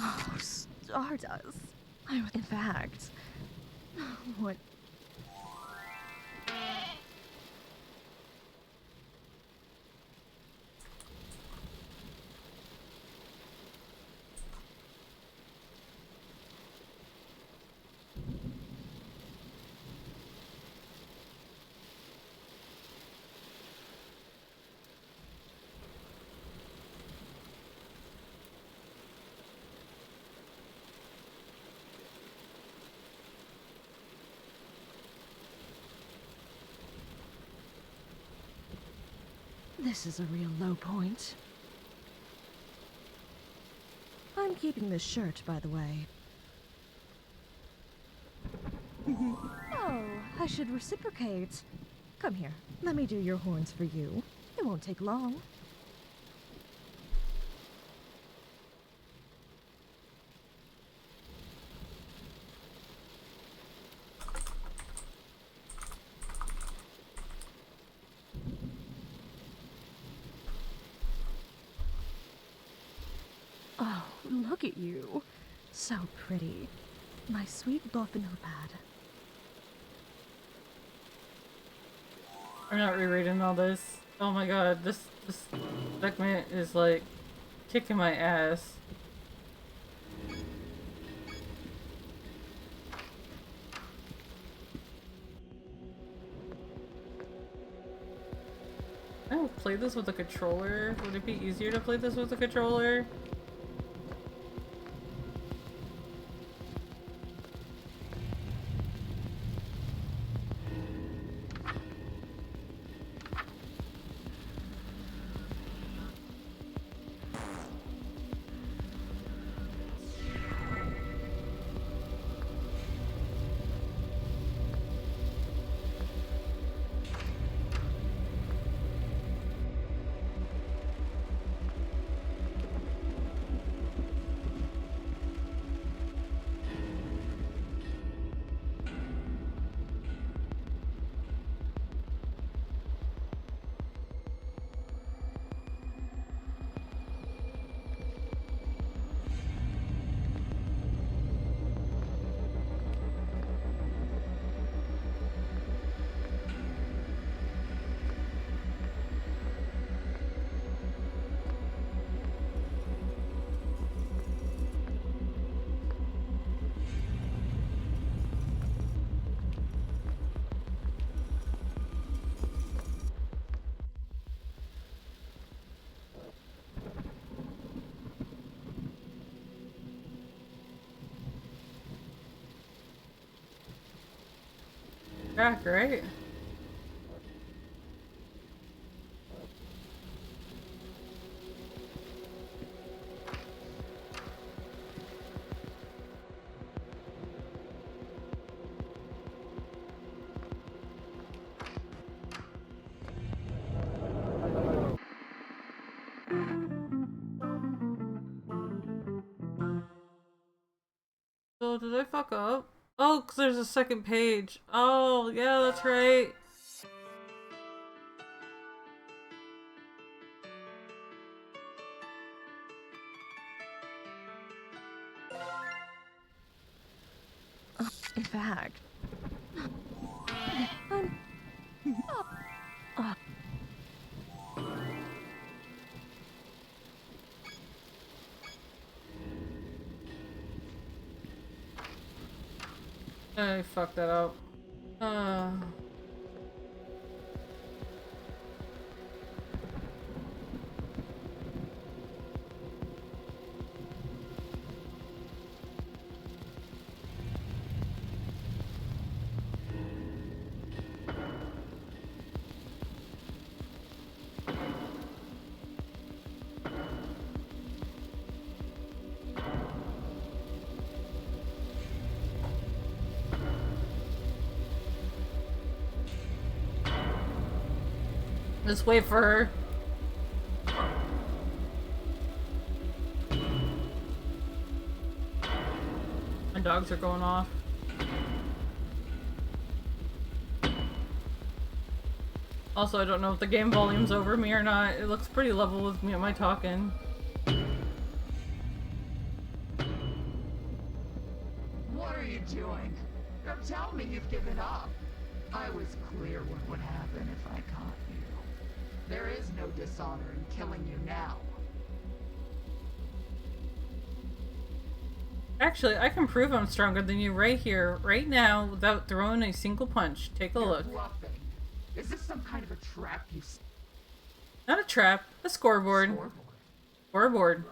Oh, Stardust. In fact, what? This is a real low point. I'm keeping this shirt, by the way. Oh, I should reciprocate. Come here, let me do your horns for you. It won't take long. Oh, look at you. So pretty. My sweet dolphin pad. I'm not rereading all this. Oh my god, this segment is like kicking my ass. I don't play this with a controller. Would it be easier to play this with a controller? Crack, right? So did I fuck up? Oh, 'cause there's a second page. Oh, yeah, that's right. In fact. I fucked that up. Just wait for her. My dogs are going off. Also, I don't know if the game volume's over me or not. It looks pretty level with me. Am I talking? What are you doing? Don't tell me you've given up. I was clear what would happen if I caught you. There is no dishonor in killing you now. Actually, I can prove I'm stronger than you right here, right now, without throwing a single punch. Take a look. Bluffing. Is this some kind of a trap you... Not a trap, a scoreboard. Scoreboard.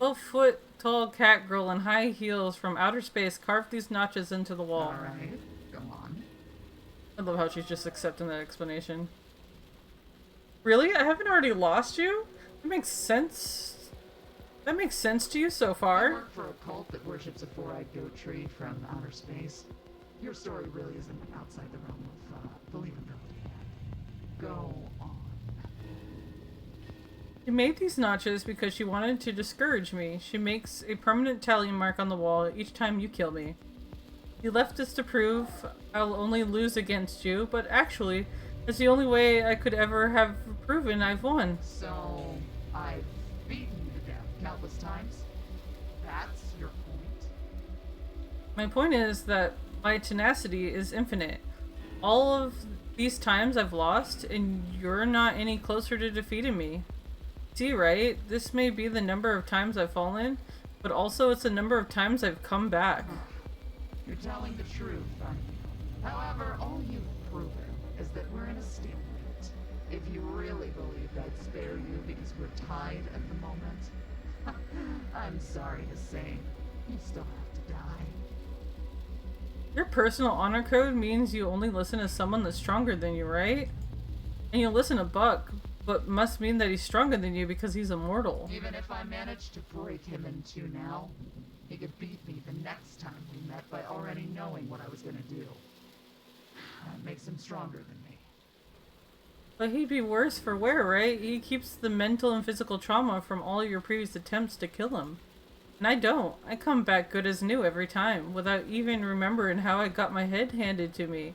12-foot tall cat girl in high heels from outer space carved these notches into the wall. Alright, go on. I love how she's just accepting that explanation. Really? I haven't already lost you? That makes sense. That makes sense to you so I far? work for a cult that worships a four-eyed goat tree from outer space. Your story really isn't outside the realm of believability. Go on. She made these notches because she wanted to discourage me. She makes a permanent tally mark on the wall each time you kill me. You left this to prove I'll only lose against you, but actually, it's the only way I could ever have proven I've won. So, I've beaten you to death countless times? That's your point? My point is that my tenacity is infinite. All of these times I've lost, and you're not any closer to defeating me. See, right? This may be the number of times I've fallen, but also it's the number of times I've come back. You're telling the truth, aren't you? However, all you've proven is that we're in a stalemate. If you really believed I'd spare you because we're tied at the moment, I'm sorry to say, you still have to die. Your personal honor code means you only listen to someone that's stronger than you, right? And you listen to Buck, but must mean that he's stronger than you because he's immortal. Even if I managed to break him in two now, he could beat me the next time we met by already knowing what I was gonna do. That makes him stronger than me. But he'd be worse for wear, right? He keeps the mental and physical trauma from all your previous attempts to kill him. And I don't. I come back good as new every time, without even remembering how I got my head handed to me.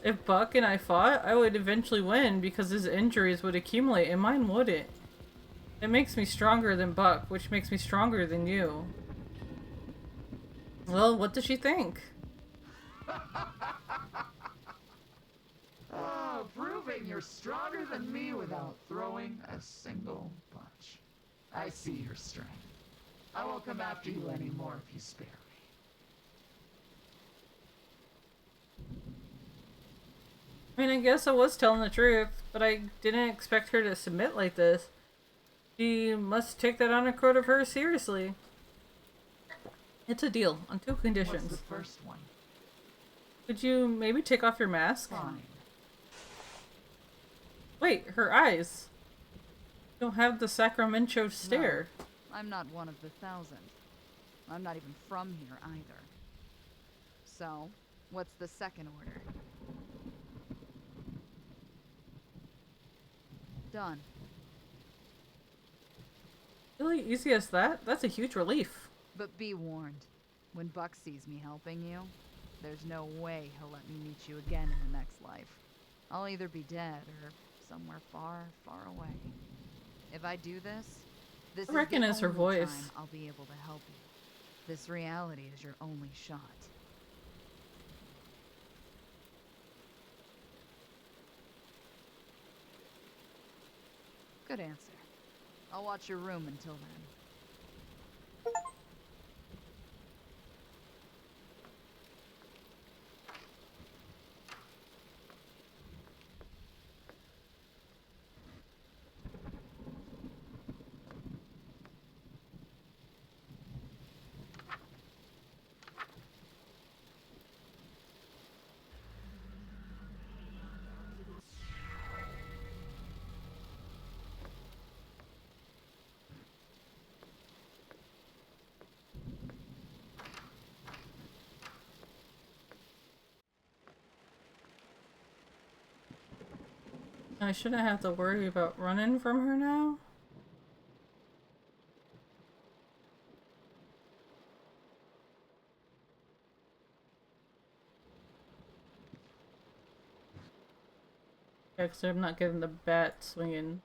If Buck and I fought, I would eventually win because his injuries would accumulate and mine wouldn't. It makes me stronger than Buck, which makes me stronger than you. Well, what does she think? Oh, proving you're stronger than me without throwing a single punch. I see your strength. I won't come after you anymore if you spare me. I mean, I guess I was telling the truth, but I didn't expect her to submit like this. She must take that honor code of hers seriously. It's a deal, on two conditions. What's the first one? Could you maybe take off your mask? Fine. Wait, her eyes. You don't have the Sacramento stare. No, I'm not one of the 1,000. I'm not even from here either. So, what's the second order? Done. Really easy as that? That's a huge relief. But be warned. When Buck sees me helping you, there's no way he'll let me meet you again in the next life. I'll either be dead or somewhere far, far away. If I do this I recognize is her the only voice. time I'll be able to help you. This reality is your only shot. Good answer. I'll watch your room until then. I shouldn't have to worry about running from her now. Yeah, 'cause I'm not getting the bat swinging.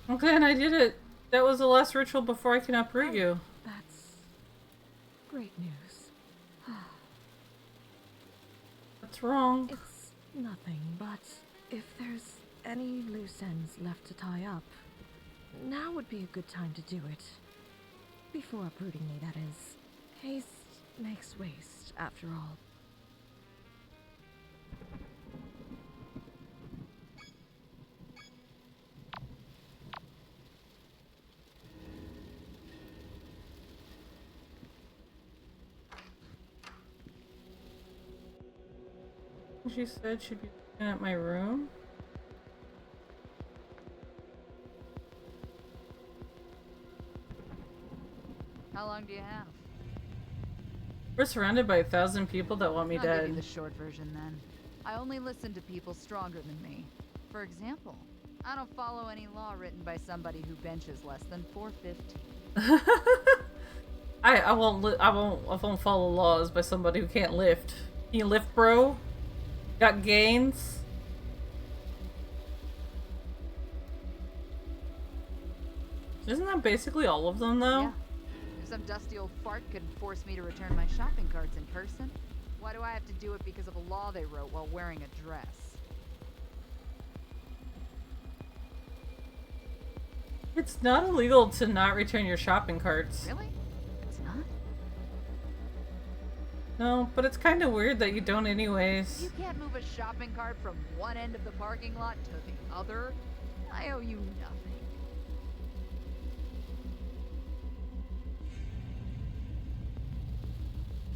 Okay, and I did it. That was the last ritual before I can uproot you. That's great news. What's wrong? It's nothing, but if there's any loose ends left to tie up, now would be a good time to do it. Before uprooting me, that is. Haste makes waste, after all. She said she'd be looking at my room. How long do you have? We're surrounded by 1,000 people that want me I'll give you dead. the short version then. I only listen to people stronger than me. For example, I don't follow any law written by somebody who benches less than 450. I won't follow laws by somebody who can't lift. Can you lift, bro? Got gains? Isn't that basically all of them, though? Yeah. If some dusty old fart could force me to return my shopping carts in person, why do I have to do it because of a law they wrote while wearing a dress? It's not illegal to not return your shopping carts. Really? It's not? No, but it's kind of weird that you don't anyways. You can't move a shopping cart from one end of the parking lot to the other. I owe you nothing.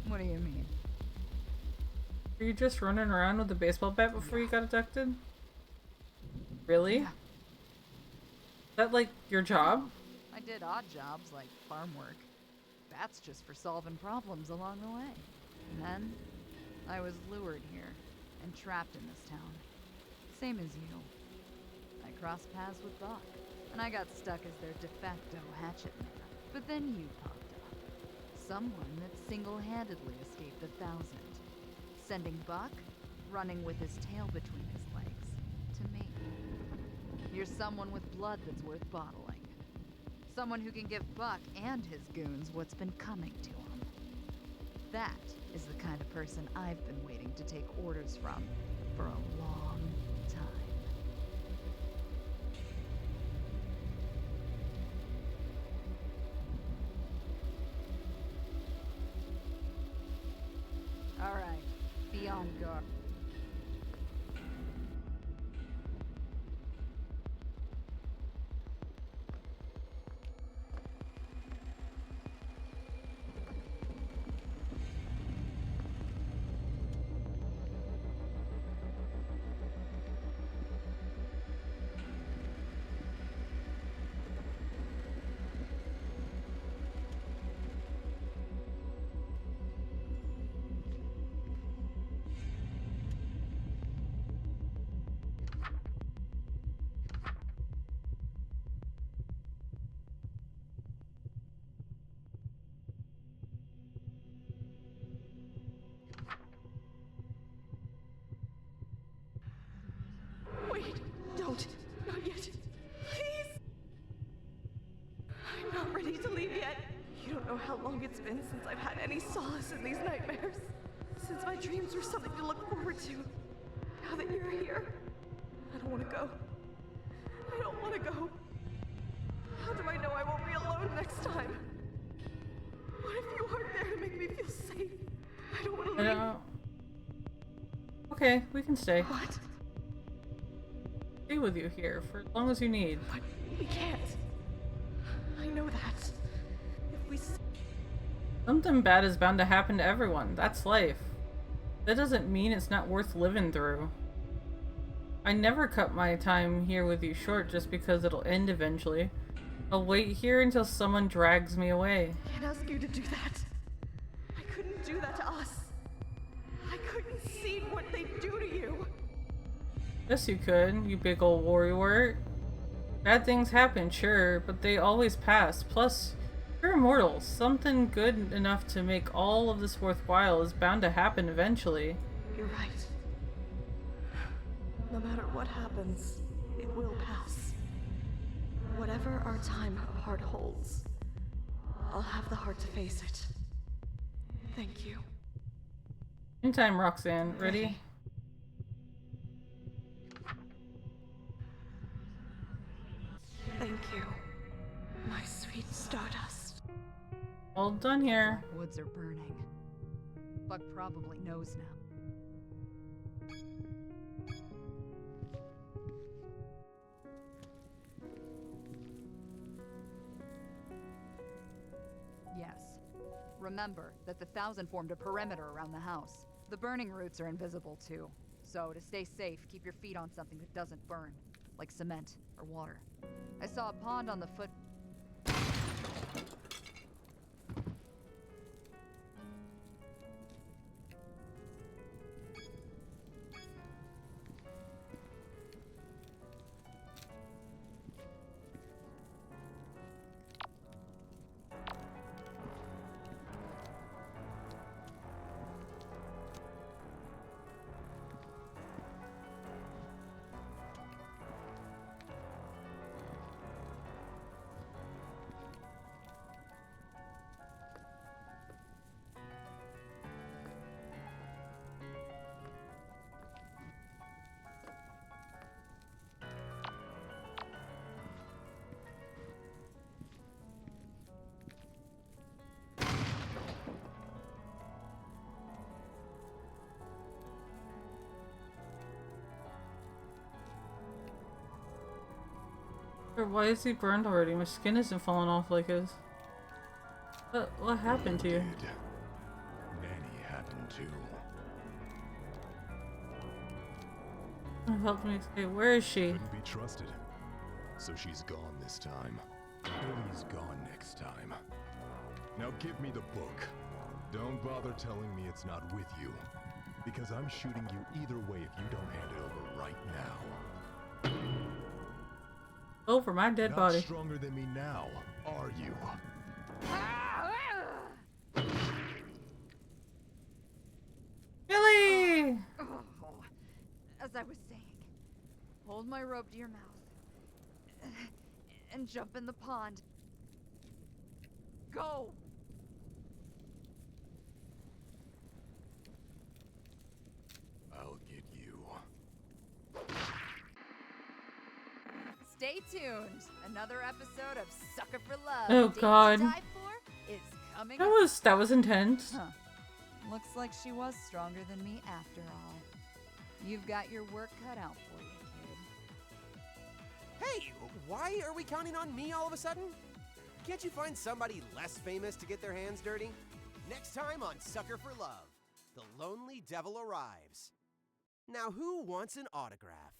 What do you mean? Were you just running around with a baseball bat before you got abducted? Really? Yeah. Is that like your job? I did odd jobs like farm work. That's just for solving problems along the way. And then I was lured here and trapped in this town. Same as you. I crossed paths with Buck, and I got stuck as their de facto hatchet man. But then you popped up. Someone that single-handedly escaped the 1,000. Sending Buck running with his tail between his legs to me. You're someone with blood that's worth bottling. Someone who can give Buck and his goons what's been coming to them. That is the kind of person I've been waiting to take orders from for a long time. All right, be on guard. Wait, don't. Not yet. Please. I'm not ready to leave yet. You don't know how long it's been since I've had any solace in these nightmares. Since my dreams were something to look forward to. Now that you're here, I don't want to go. I don't want to go. How do I know I won't be alone next time? What if you aren't there to make me feel safe? I don't want to leave. Okay, we can stay. What? Stay with you here for as long as you need. But we can't. I know that. If we... Something bad is bound to happen to everyone. That's life. That doesn't mean it's not worth living through. I never cut my time here with you short just because it'll end eventually. I'll wait here until someone drags me away. I can't ask you to do that. I couldn't do that to us. I couldn't see what they do to you. Yes, you could, you big old warrior. Bad things happen, sure, but they always pass. Plus, you're immortal. Something good enough to make all of this worthwhile is bound to happen eventually. You're right. No matter what happens, it will pass. Whatever our time apart holds, I'll have the heart to face it. Thank you. In time, Roxanne. Ready? Thank you, my sweet Stardust. All done here. Woods are burning. Buck probably knows now. Yes. Remember that the Thousand formed a perimeter around the house. The burning roots are invisible too. So to stay safe, keep your feet on something that doesn't burn, like cement or water. I saw a pond on the foot. Why is he burned already? My skin isn't falling off like his. What happened to you? Nanny happened too. Help me say, where is she? Couldn't be trusted. So she's gone this time. Billy's gone next time. Now give me the book. Don't bother telling me it's not with you. Because I'm shooting you either way if you don't hand it over right now. Over my dead body. Not stronger than me now, are you? Billy! As I was saying, hold my rope to your mouth and jump in the pond. Go! I'll get you. Stay tuned. Another episode of Sucker for Love. Oh, Date to God. Die For is coming That up. was intense. Huh. Looks like she was stronger than me after all. You've got your work cut out for you, kid. Hey, why are we counting on me all of a sudden? Can't you find somebody less famous to get their hands dirty? Next time on Sucker for Love, the lonely devil arrives. Now who wants an autograph?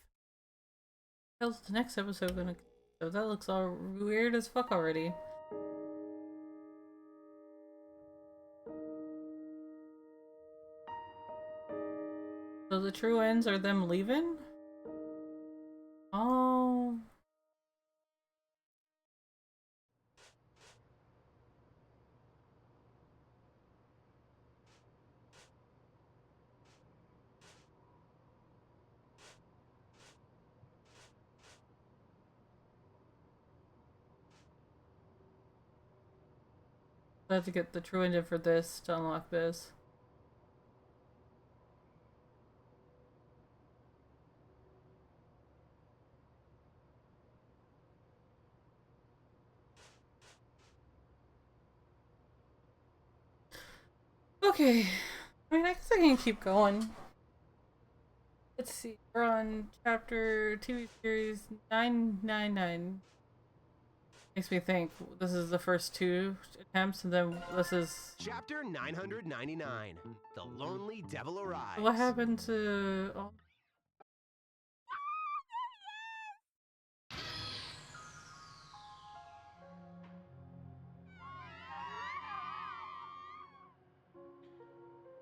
How's the next episode gonna go? That looks all weird as fuck already. So the true ends are them leaving? Oh. I have to get the true ending for this to unlock this. Okay. I mean, I guess I can keep going. Let's see. We're on chapter TV series 999. Makes me think this is the first two attempts, and then this is... Chapter 999. The lonely devil arrives. What happened to... Oh.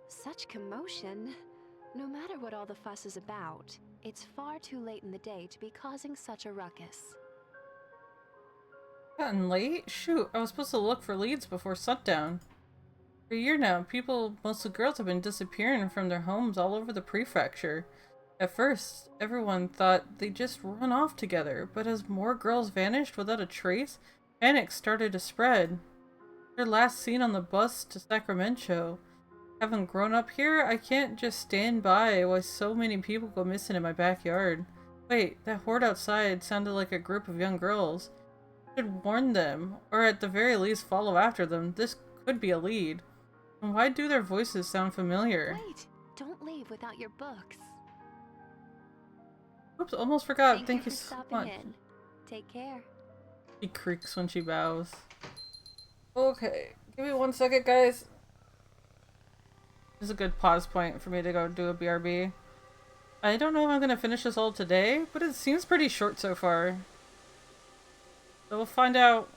Such commotion. No matter what all the fuss is about, it's far too late in the day to be causing such a ruckus. Gotten late? Shoot, I was supposed to look for leads before sundown. For a year now, people, mostly girls, have been disappearing from their homes all over the prefecture. At first, everyone thought they'd just run off together, but as more girls vanished without a trace, panic started to spread. Their last seen on the bus to Sacramento. Having grown up here, I can't just stand by while so many people go missing in my backyard. Wait, that horde outside sounded like a group of young girls. I should warn them, or at the very least follow after them. This could be a lead. And why do their voices sound familiar? Wait! Don't leave without your books. Oops, almost forgot. Thank you you for so stopping much. in. Take care. She creaks when she bows. Okay, give me 1 second, guys. This is a good pause point for me to go do a BRB. I don't know if I'm gonna finish this all today, but it seems pretty short so far. So we'll find out.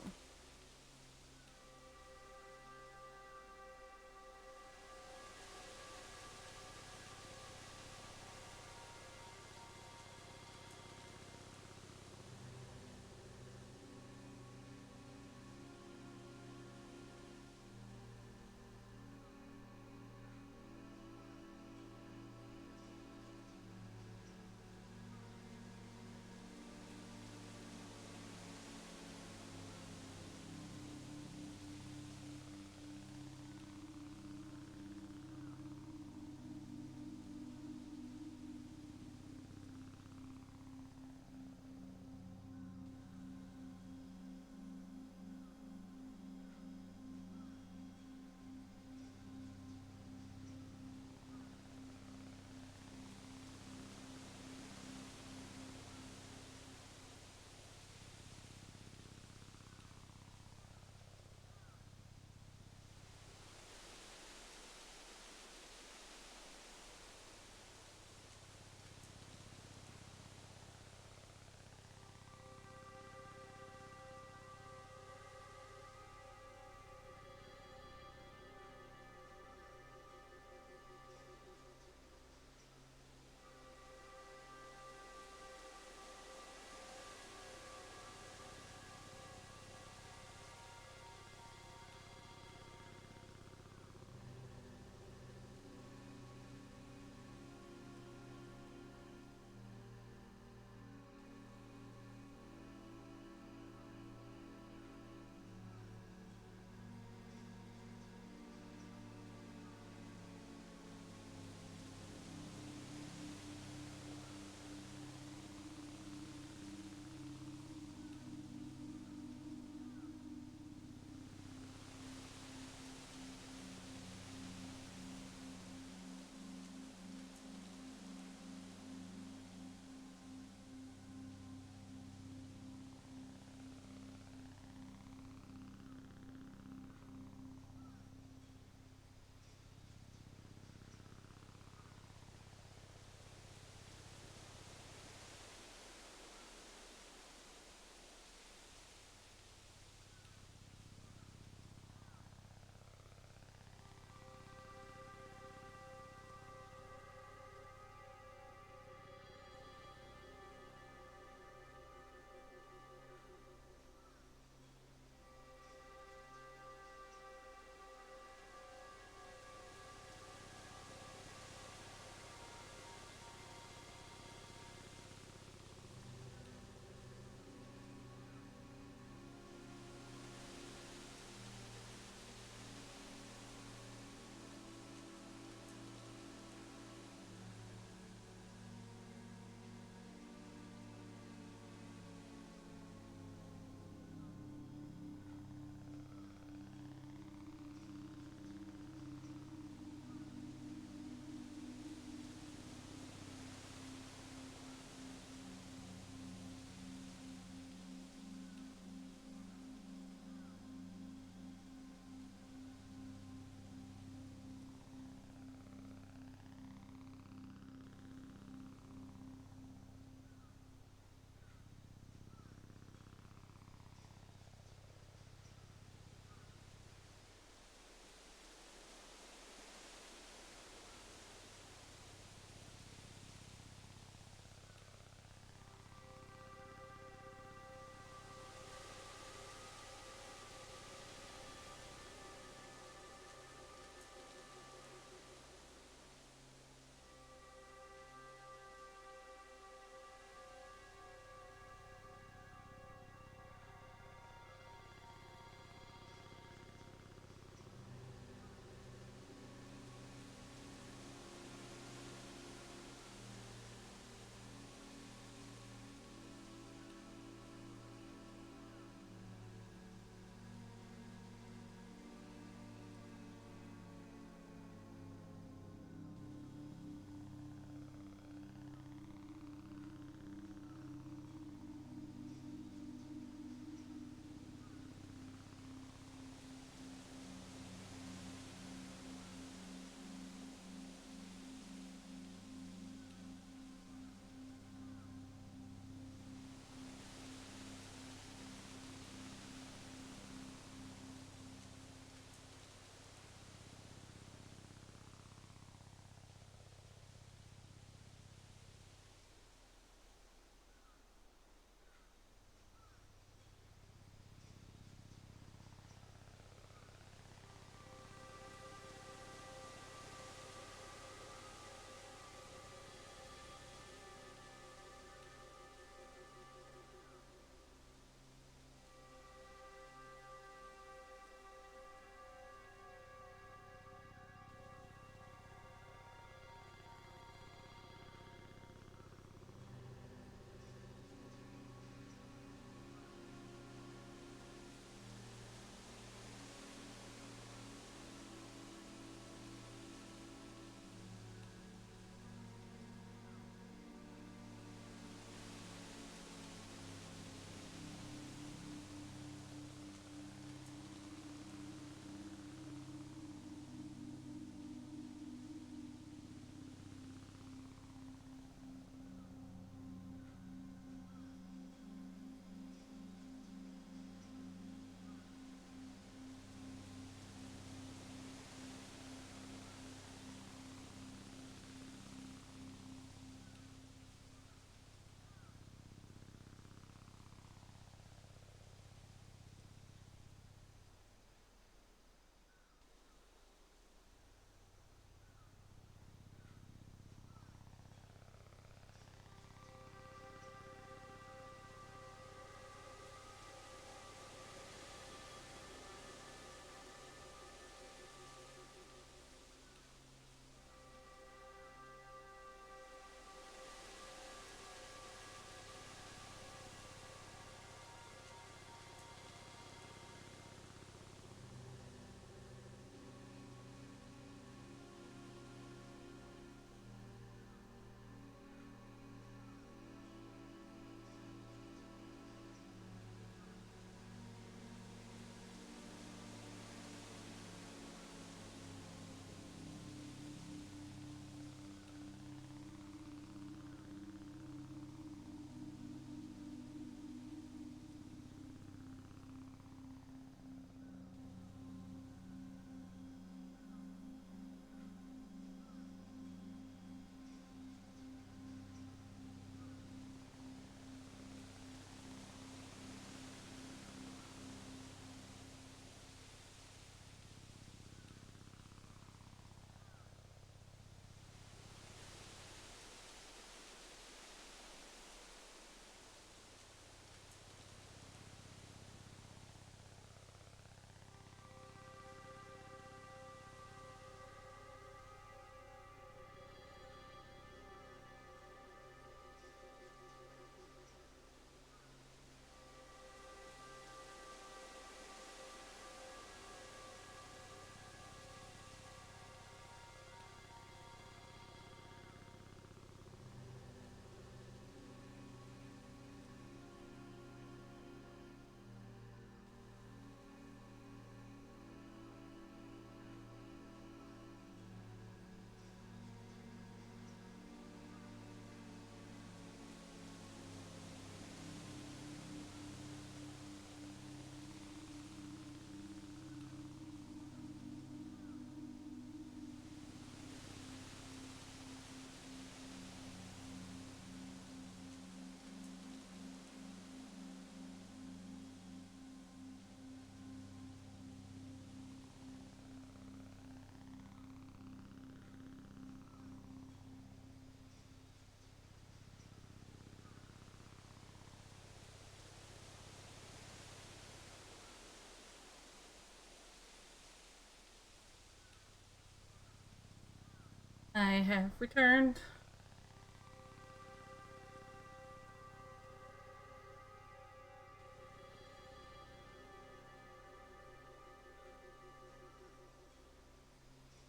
I have returned.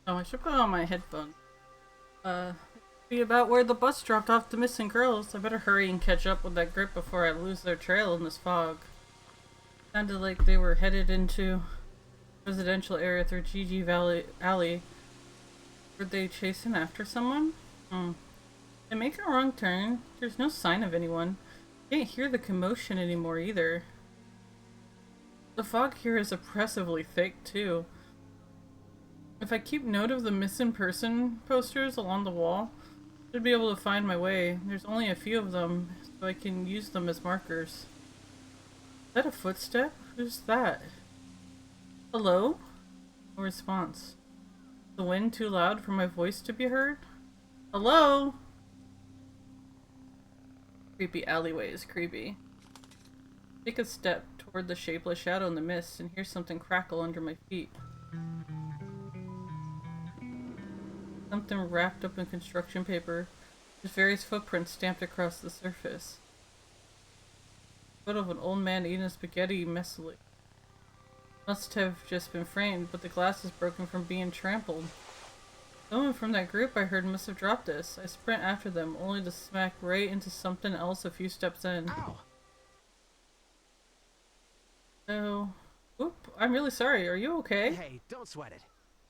Oh, I should put on my headphones. Be about where the bus dropped off the missing girls. I better hurry and catch up with that group before I lose their trail in this fog. Sounded like they were headed into residential area through Gigi Valley Alley. Were they chasing after someone? They make a wrong turn. There's no sign of anyone. Can't hear the commotion anymore either. The fog here is oppressively thick too. If I keep note of the missing person posters along the wall, I should be able to find my way. There's only a few of them, so I can use them as markers. Is that a footstep? Who's that? Hello? No response. The wind too loud for my voice to be heard? Hello? Creepy alleyway is creepy. Take a step toward the shapeless shadow in the mist and hear something crackle under my feet. Something wrapped up in construction paper. There's various footprints stamped across the surface. Photo of an old man eating spaghetti messily. Must have just been framed, but the glass is broken from being trampled. Someone from that group I heard must have dropped this. I sprint after them, only to smack right into something else a few steps in. Ow! Oh. Oop, I'm really sorry. Are you okay? Hey, don't sweat it.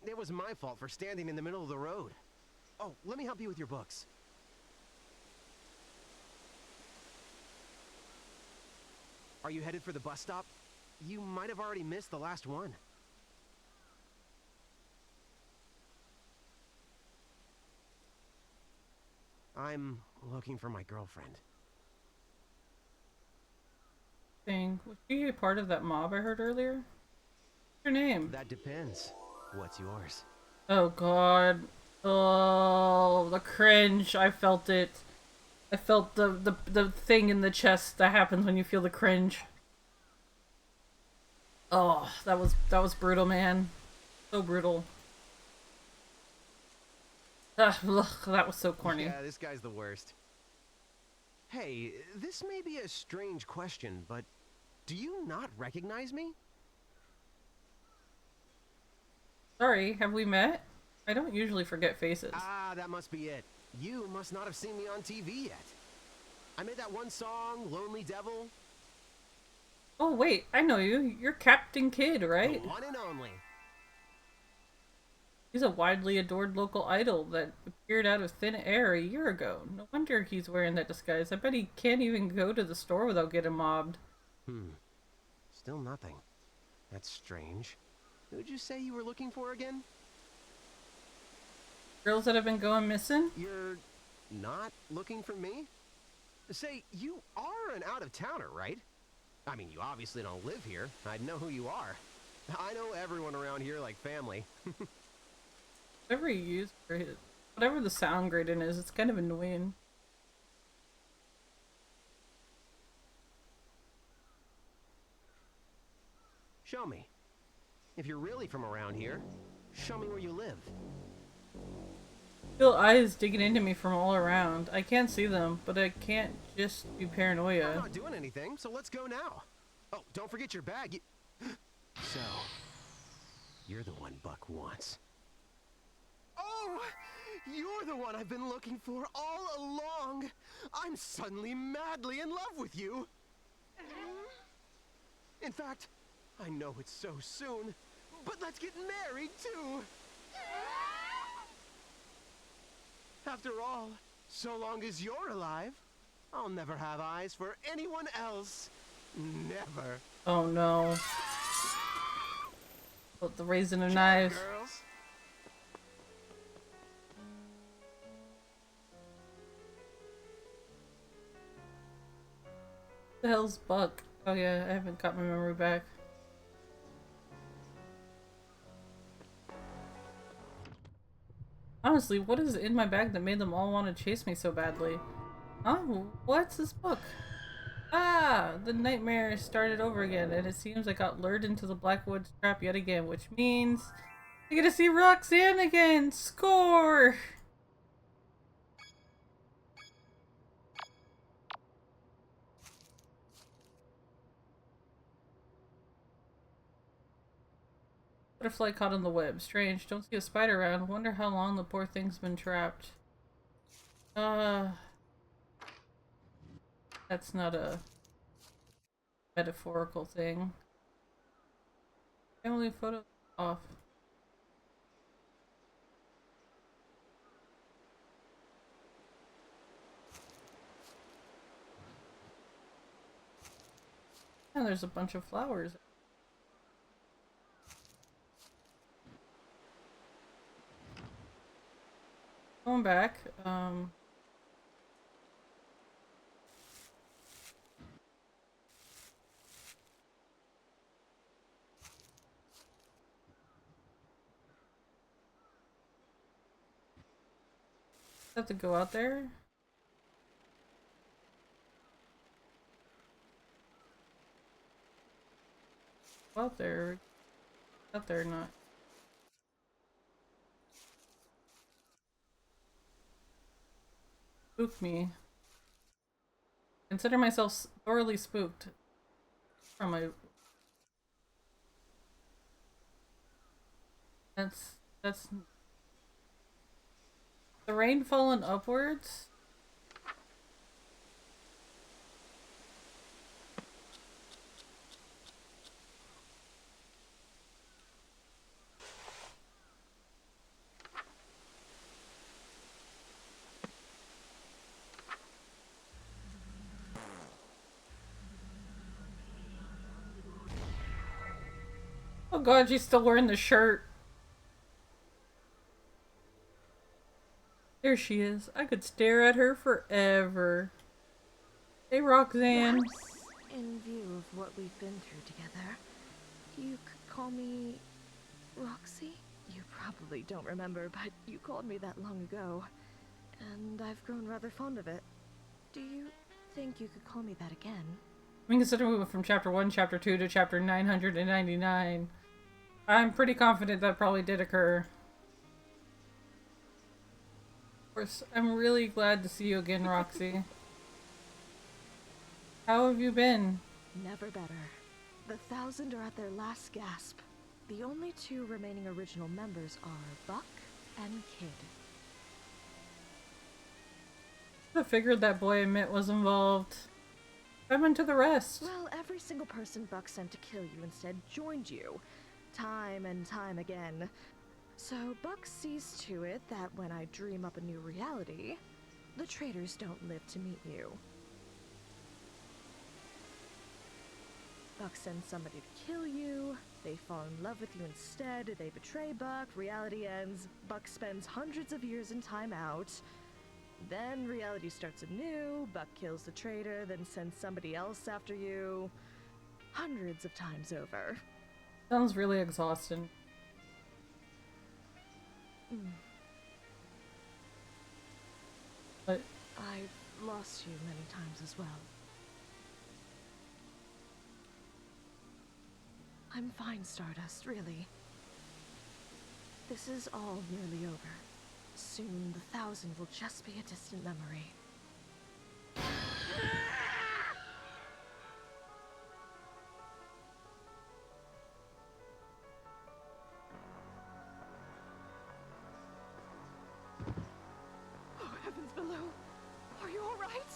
It was my fault for standing in the middle of the road. Oh, let me help you with your books. Are you headed for the bus stop? You might have already missed the last one. I'm looking for my girlfriend. Thing. Was she a part of that mob I heard earlier? What's your name? That depends. What's yours? Oh god. Oh, the cringe. I felt it. I felt the thing in the chest that happens when you feel the cringe. Oh, that was brutal, man. So brutal. Ugh, that was so corny. Yeah, this guy's the worst. Hey, this may be a strange question, but do you not recognize me? Sorry, have we met? I don't usually forget faces. Ah, that must be it. You must not have seen me on TV yet. I made that one song, Lonely Devil. Oh wait, I know you. You're Captain Kidd, right? The one and only. He's a widely adored local idol that appeared out of thin air a year ago. No wonder he's wearing that disguise. I bet he can't even go to the store without getting mobbed. Still nothing. That's strange. Who'd you say you were looking for again? Girls that have been going missing? You're not looking for me? Say, you are an out-of-towner, right? I mean, you obviously don't live here. I'd know who you are. I know everyone around here like family. Whatever you use for his, whatever the sound grading is, it's kind of annoying. Show me. If you're really from around here, show me where you live. Feel eyes digging into me from all around. I can't see them, but I can't just be paranoia. I'm not doing anything, so let's go now. Oh, don't forget your bag. So, you're the one Buck wants. Oh, you're the one I've been looking for all along. I'm suddenly madly in love with you. In fact, I know it's so soon, but let's get married too. After all, so long as you're alive, I'll never have eyes for anyone else. Never. Oh no. With the raising of knives. Girls. The hell's Buck? Oh yeah, I haven't got my memory back. Honestly, what is in my bag that made them all want to chase me so badly? Huh? What's this book? Ah! The nightmare started over again, and it seems I got lured into the Blackwoods trap yet again, which means I get to see Roxanne again! Score! Butterfly caught on the web. Strange. Don't see a spider around. Wonder how long the poor thing's been trapped. That's not a metaphorical thing. Family photo off. And there's a bunch of flowers. Going back, have to go out there. Out there or not. Spook me. Consider myself thoroughly spooked from my. That's the rain falling upwards. Oh god, she's still wearing the shirt. There she is. I could stare at her forever. Hey, Roxanne. Perhaps, in view of what we've been through together, you could call me Roxy? You probably don't remember, but you called me that long ago, and I've grown rather fond of it. Do you think you could call me that again? I mean, considering we went from chapter 1, chapter 2 to chapter 999, I'm pretty confident that probably did occur. Of course, I'm really glad to see you again, Roxy. How have you been? Never better. The 1,000 are at their last gasp. The only two remaining original members are Buck and Kid. I figured that boy Emmett was involved. What happened to the rest? Well, every single person Buck sent to kill you instead joined you. Time and time again. So Buck sees to it that when I dream up a new reality, the traitors don't live to meet you. Buck sends somebody to kill you, they fall in love with you instead, they betray Buck, reality ends, Buck spends hundreds of years in time out. Then reality starts anew, Buck kills the traitor, then sends somebody else after you. Hundreds of times over. Sounds really exhausting. But I've lost you many times as well. I'm fine, Stardust, really. This is all nearly over. Soon the 1,000 will just be a distant memory. Oh, heavens below! Are you all right?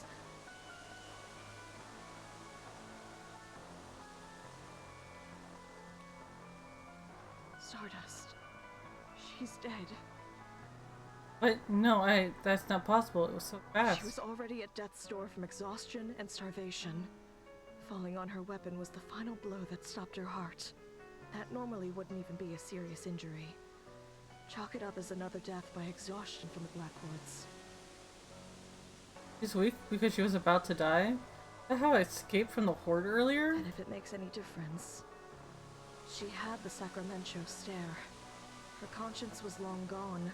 Stardust. She's dead. But no, that's not possible. It was so fast. She was already at death's door from exhaustion and starvation. Falling on her weapon was the final blow that stopped her heart. That normally wouldn't even be a serious injury. Chalk it up as another death by exhaustion from the Blackwoods. She's weak because she was about to die? Is that how I escaped from the Horde earlier? And if it makes any difference, she had the Sacramento stare. Her conscience was long gone.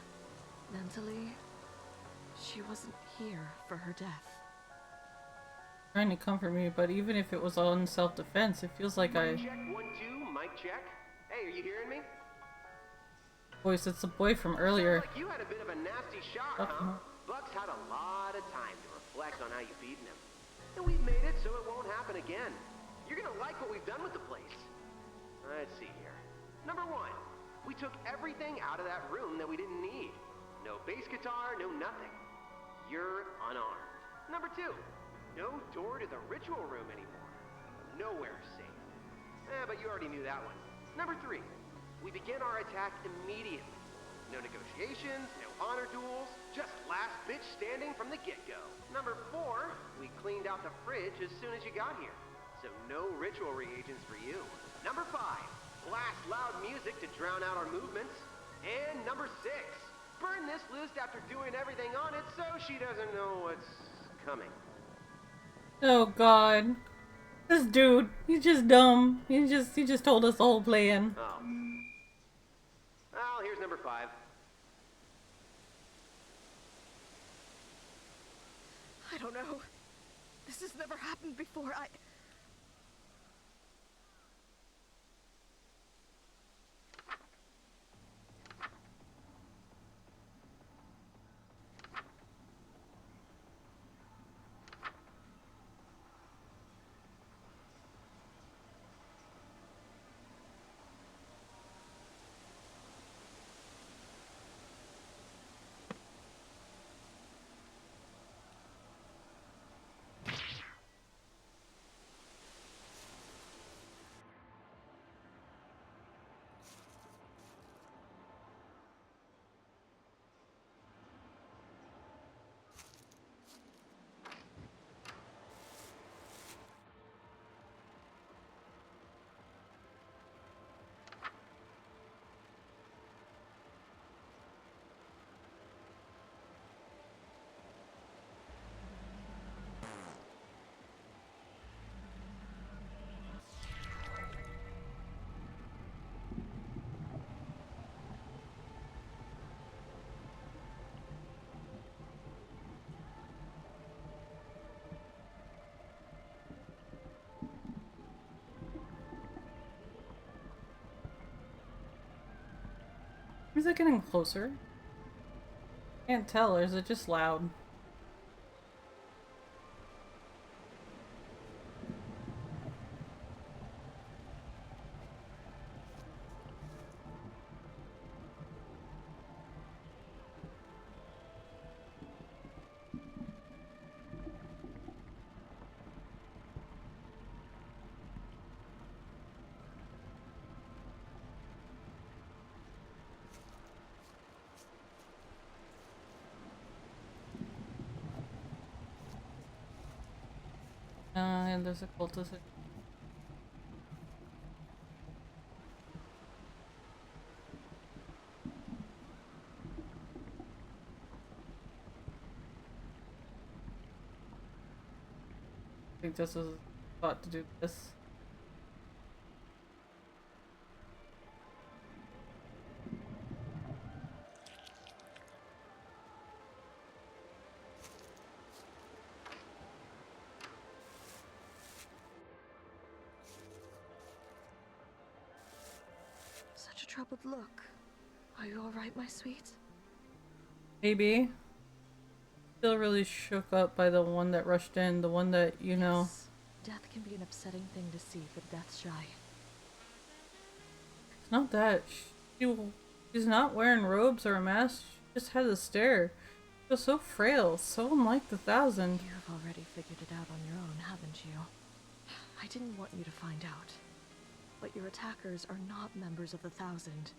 Mentally, she wasn't here for her death. Trying to comfort me, but even if it was all in self-defense, it feels like Mic check, 1, 2, mic check. Hey, are you hearing me? Voice, it's the boy from earlier. Sounds like you had a bit of a nasty shock, huh? Buck's had a lot of time to reflect on how you feeding him. And we've made it so it won't happen again. You're gonna like what we've done with the place. Let's see here. Number 1, We took everything out of that room that we didn't need. No bass guitar, no nothing. You're unarmed. Number 2, no door to the ritual room anymore. Nowhere safe. But you already knew that one. Number 3, we begin our attack immediately. No negotiations, no honor duels, just last bitch standing from the get-go. Number 4, we cleaned out the fridge as soon as you got here. So no ritual reagents for you. Number 5, blast loud music to drown out our movements. And number 6, burn this list after doing everything on it so she doesn't know what's coming. Oh god. This dude, he's just dumb. He just told us the whole plan. Oh. Well, here's number 5. I don't know. This has never happened before. Is it getting closer? Can't tell, or is it just loud? And there's a cultist. I think this is thought to do this. Such a troubled look. Are you alright, my sweet? Maybe. Still really shook up by the one that rushed in, the one that, you know. Yes. Death can be an upsetting thing to see for the death shy. It's not that. She's not wearing robes or a mask. She just had a stare. She was so frail, so unlike the Thousand. You've already figured it out on your own, haven't you? I didn't want you to find out. But your attackers are not members of the Thousand.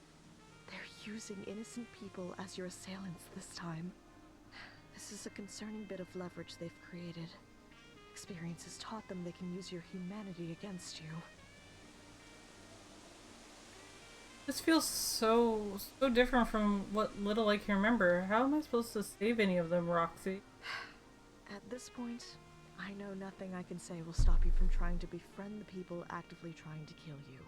They're using innocent people as your assailants this time. This is a concerning bit of leverage they've created. Experience has taught them they can use your humanity against you. This feels so different from what little I can remember. How am I supposed to save any of them, Roxy? At this point, I know nothing I can say will stop you from trying to befriend the people actively trying to kill you.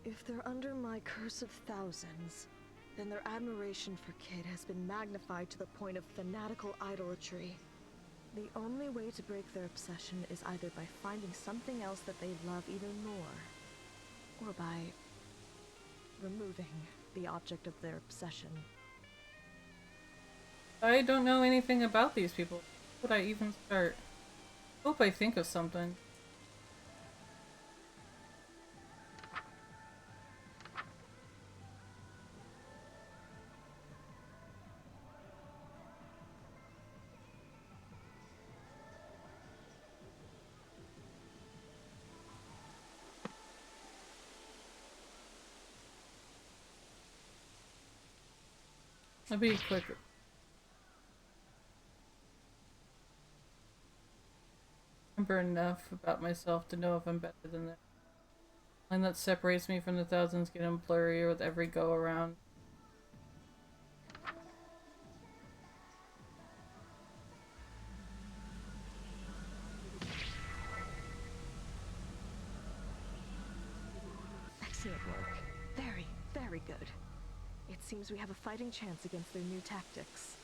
If they're under my curse of thousands, then their admiration for Kid has been magnified to the point of fanatical idolatry. The only way to break their obsession is either by finding something else that they love even more, or by removing the object of their obsession. I don't know anything about these people. How would I even start? Hope I think of something. I'll be quick. Remember enough about myself to know if I'm better than that. The line that separates me from the thousands getting blurrier with every go around. Excellent work. Very, very good. It seems we have a fighting chance against their new tactics.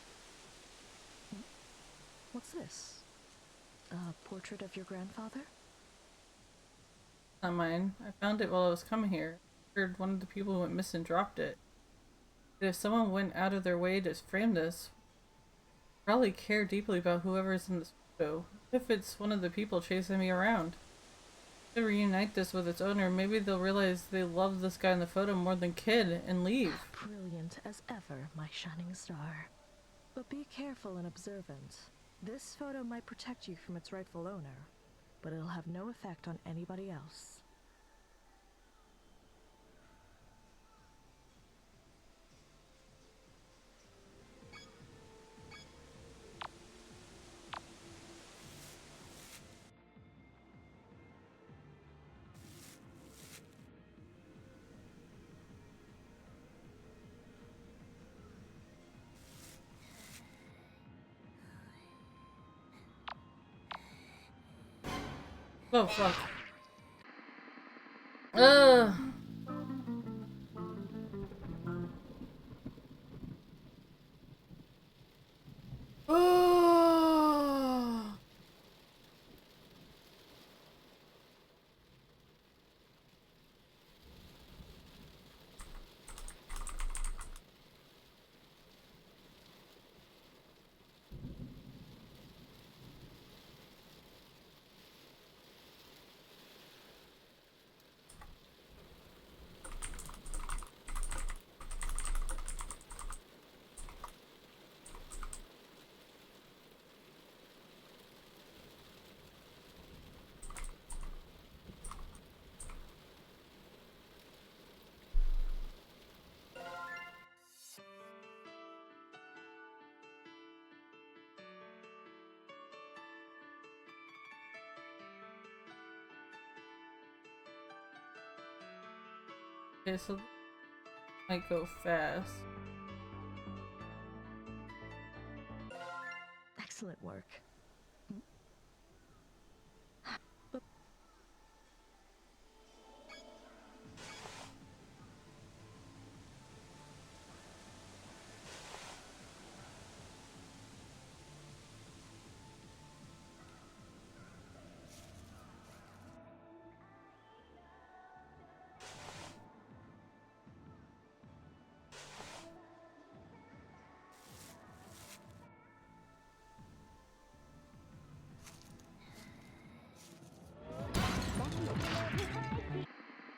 What's this? A portrait of your grandfather? Not mine. I found it while I was coming here. I heard one of the people who went missing dropped it. But if someone went out of their way to frame this, they probably care deeply about whoever's in this photo. What if it's one of the people chasing me around? To reunite this with its owner, maybe they'll realize they love this guy in the photo more than Kid and leave. Brilliant as ever, my shining star. But be careful and observant. This photo might protect you from its rightful owner, but it'll have no effect on anybody else. Oh fuck. Ugh. Oh. Okay, so might go fast. Excellent work.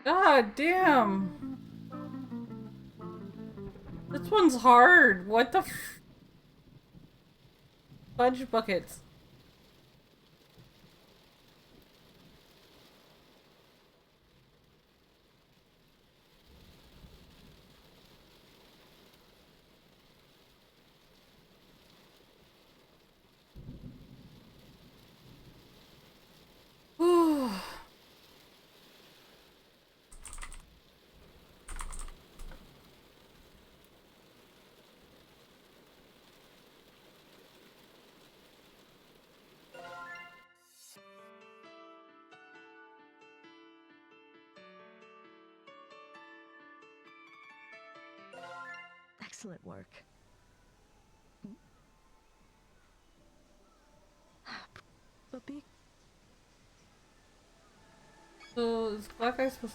God damn! This one's hard. What the fudge buckets? Whew. Excellent work. But be... So is Black Eye supposed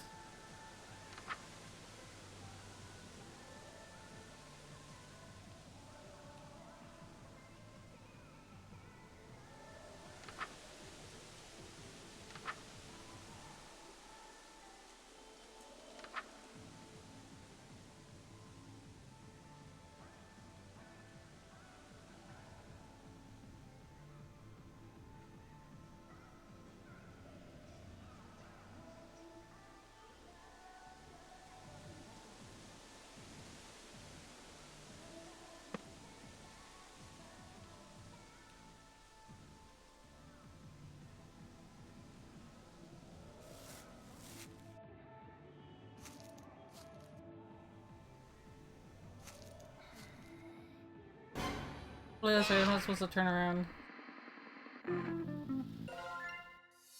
Oh, that's right, I'm not supposed to turn around.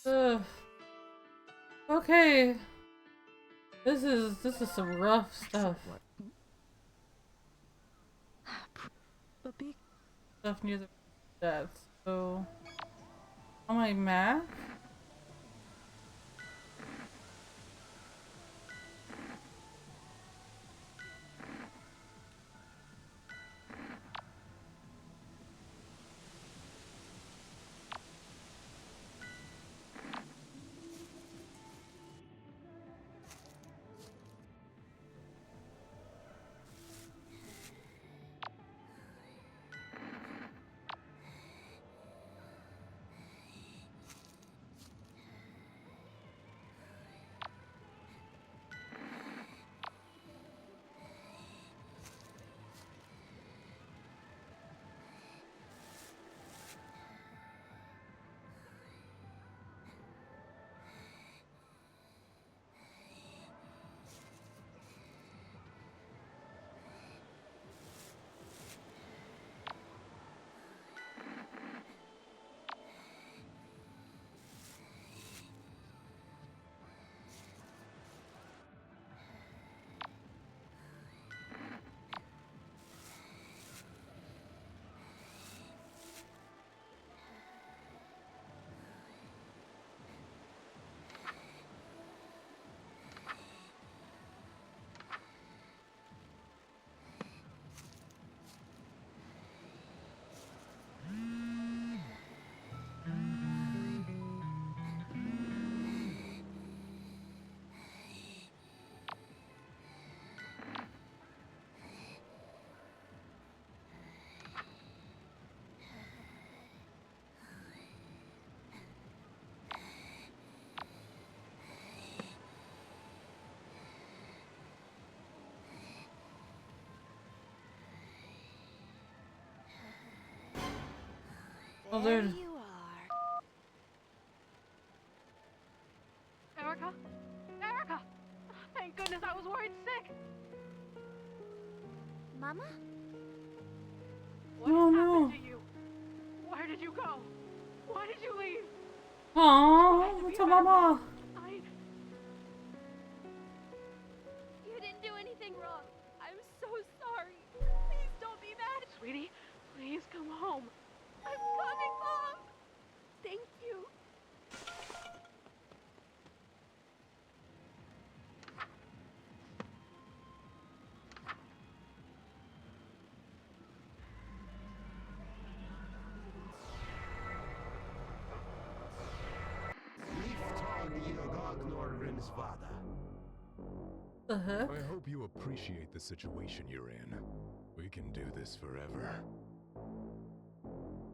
Ugh. Okay. This is some rough stuff. Stuff near the death. So on my map. Oh, There there. you are. Erica? Erica! Thank goodness, I was worried sick! Mama? What Oh, happened no. to you? Where did you go? Why did you leave? Aww, what's up, Mama? You didn't do anything wrong. I'm so sorry. Please don't be mad. Sweetie, please come home. I'm coming, Mom. Thank you. The heck? I hope you appreciate the situation you're in. We can do this forever.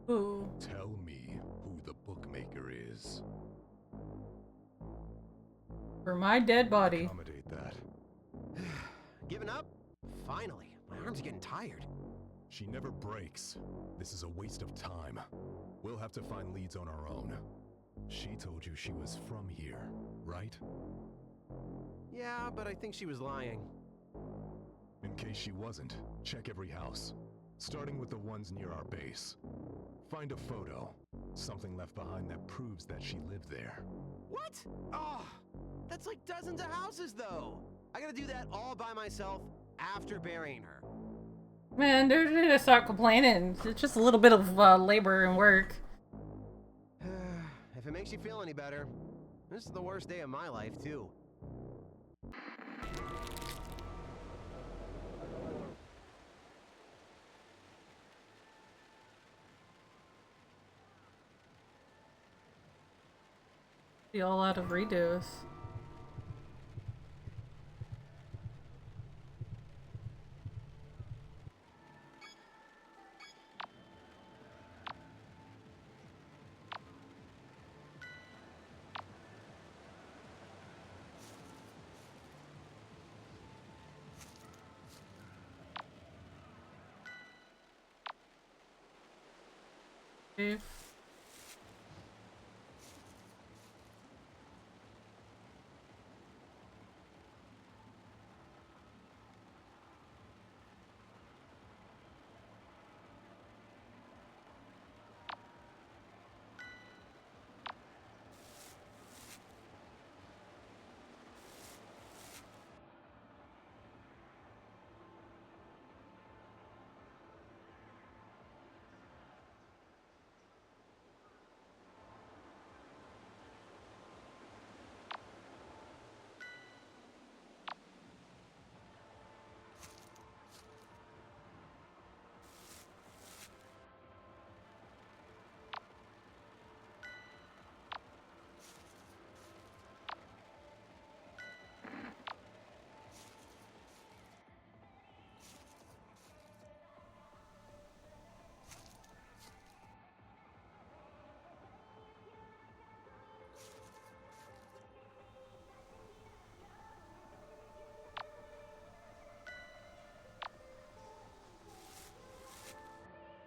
Who? Tell me who the bookmaker is. For my dead body. Accommodate that. Giving up? Finally. My arms are getting tired. She never breaks. This is a waste of time. We'll have to find leads on our own. She told you she was from here, right? Yeah, but I think she was lying. In case she wasn't, check every house, starting with the ones near our base. Find a photo, something left behind that proves that she lived there. What? Oh, that's like dozens of houses, though. I gotta do that all by myself after burying her. Man, they're gonna start complaining. It's just a little bit of labor and work. If it makes you feel any better, this is the worst day of my life, too. Be all out of redos. If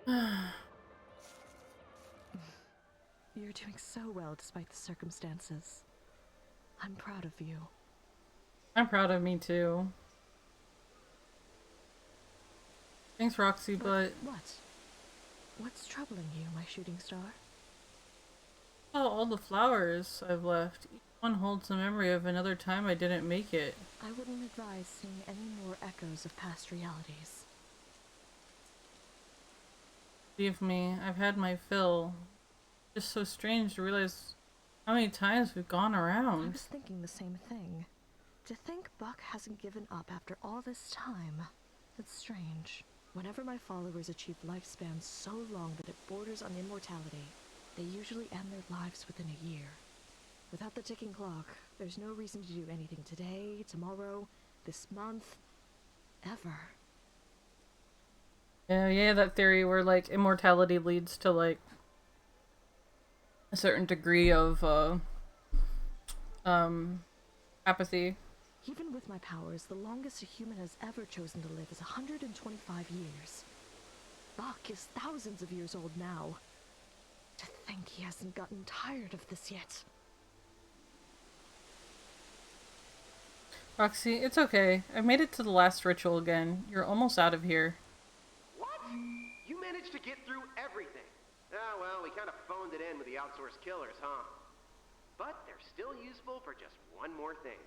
You're doing so well despite the circumstances. I'm proud of you. I'm proud of me too. Thanks, Roxy, but... What? What's troubling you, my shooting star? Oh, all the flowers I've left. Each one holds the memory of another time I didn't make it. I wouldn't advise seeing any more echoes of past realities. Believe me, I've had my fill. It's just so strange to realize how many times we've gone I around. was thinking the same thing. To think Buck hasn't given up after all this time. It's strange. Whenever my followers achieve lifespans so long that it borders on immortality, they usually end their lives within a year. Without the ticking clock, there's no reason to do anything today, tomorrow, this month, ever. Yeah, that theory where, like, immortality leads to, like, a certain degree of, apathy. Even with my powers, the longest a human has ever chosen to live is 125 years. Buck is thousands of years old now. To think he hasn't gotten tired of this yet. Roxy, it's okay. I made it to the last ritual again. You're almost out of here. What? You managed to get through everything. Ah, well, we kind of phoned it in with the outsourced killers, huh? But they're still useful for just one more thing.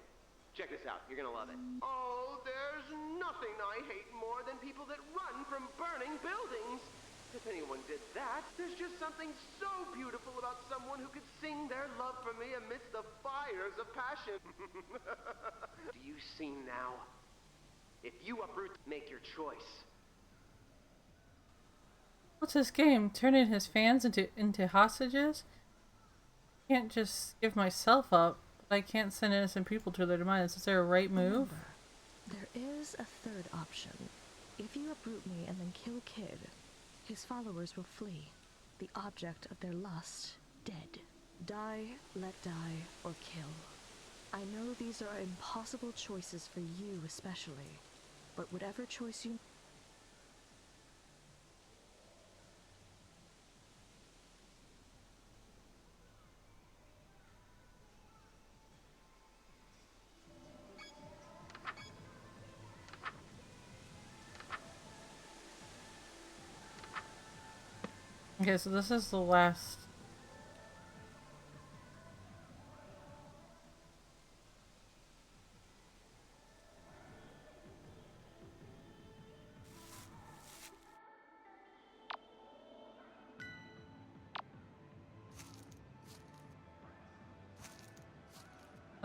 Check this out. You're gonna love it. Oh, there's nothing I hate more than people that run from burning buildings. If anyone did that, there's just something so beautiful about someone who could sing their love for me amidst the fires of passion. Do you see now? If you uproot, make your choice. What's this game? Turning his fans into hostages? Can't just give myself up, but I can't send innocent people to their demise. Is there a right move? Remember, there is a third option. If you uproot me and then kill Kid, his followers will flee, the object of their lust, dead. Die, let die, or kill. I know these are impossible choices for you especially, but whatever choice you... Okay, so this is the last.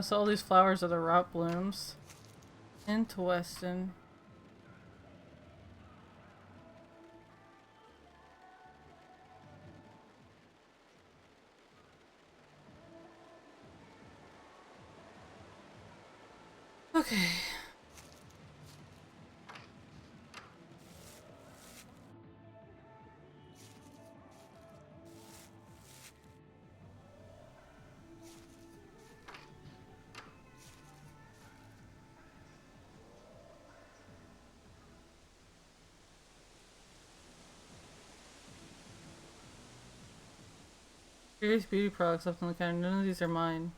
So all these flowers are the rot blooms. Into Weston. Okay. Various beauty products left on the counter. None of these are mine.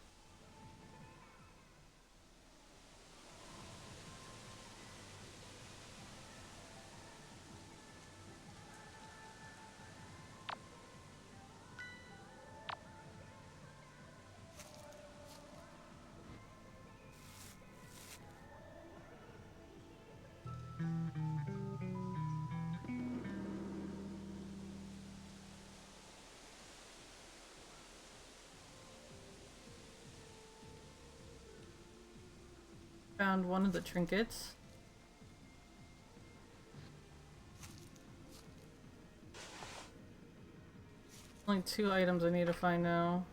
Found one of the trinkets. Only 2 items I need to find now.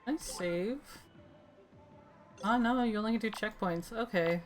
I save. Oh no, you only can do checkpoints. Okay.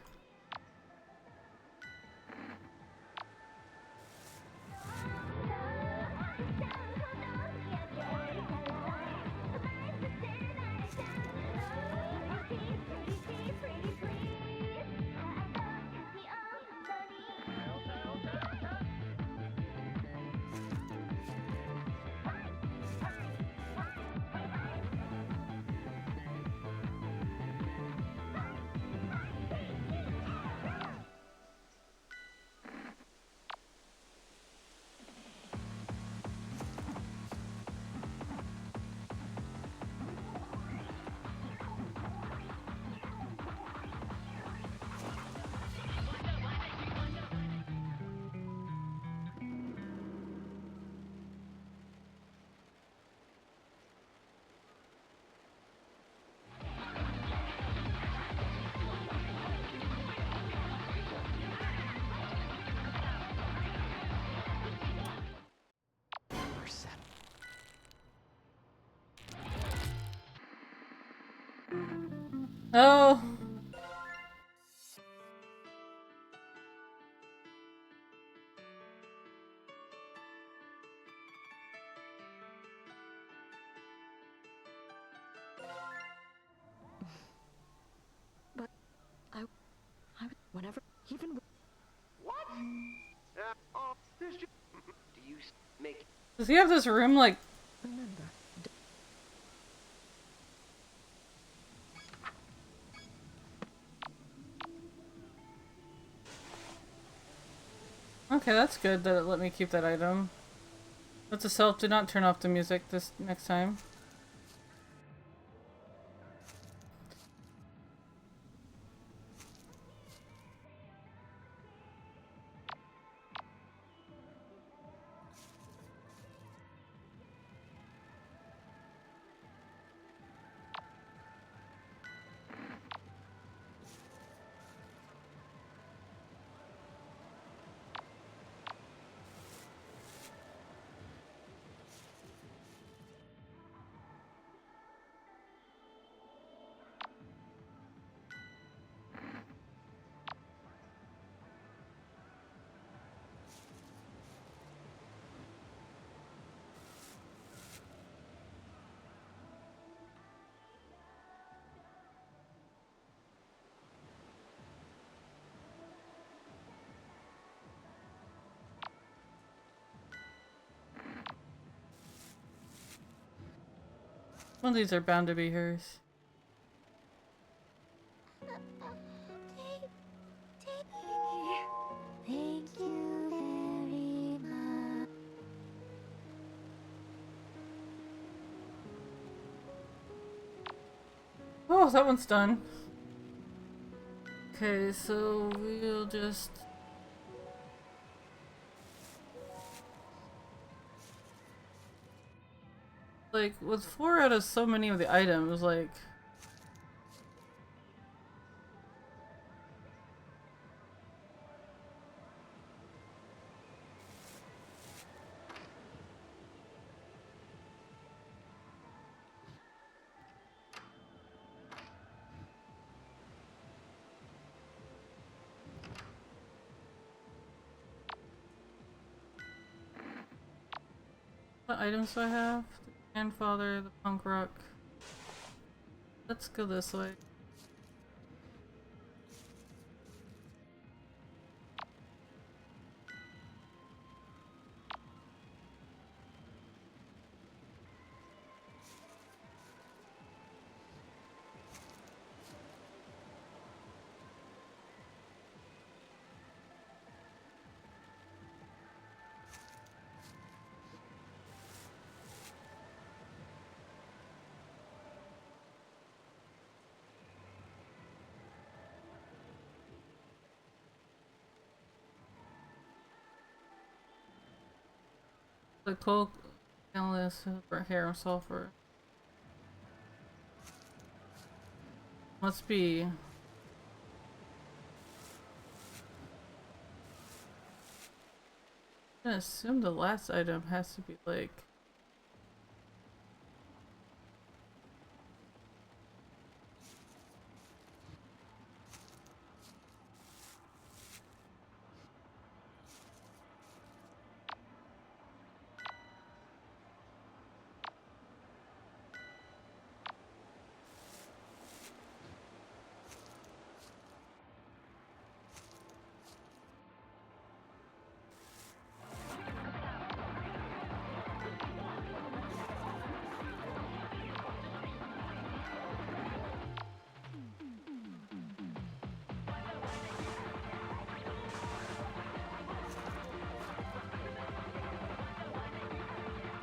Oh. But I whenever, even What? There's just. Do you make? Does he have this room like? remember. Okay, that's good that it let me keep that item. But to self, do not turn off the music this next time. One of these are bound to be hers. Thank you very much. Oh, that one's done. Okay, so we'll just... Like, with 4 out of so many of the items, like... What items do I have? The grandfather, the punk rock. Let's go this way. The coal analyst for hair and sulfur. Must be. I'm gonna assume the last item has to be like.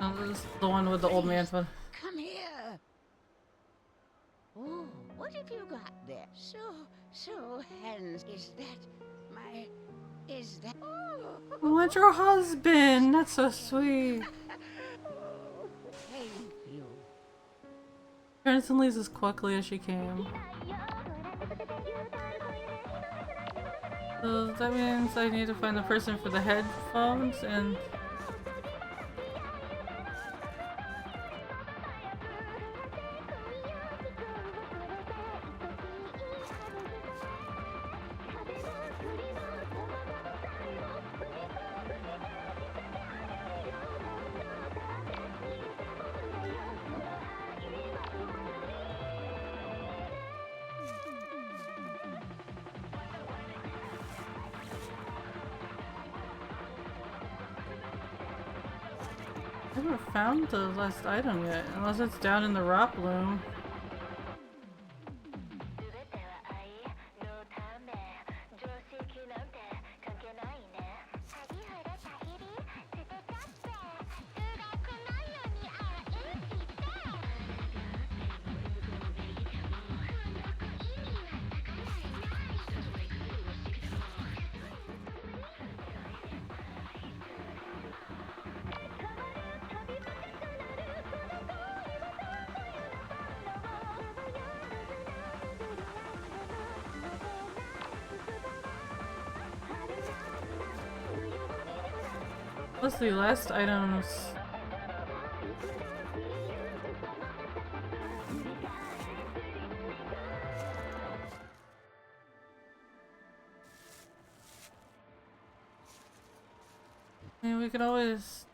Oh, this is the one with the old man fun. Come here. Oh, what have you got there? So hands. Is that? Oh, What's your husband? That's so sweet. thank you. Kristen leaves as quickly as she came. So that means I need to find the person for the headphones and... haven't found the last item yet, unless it's down in the rock loom. What's the last items? I mean, we could always...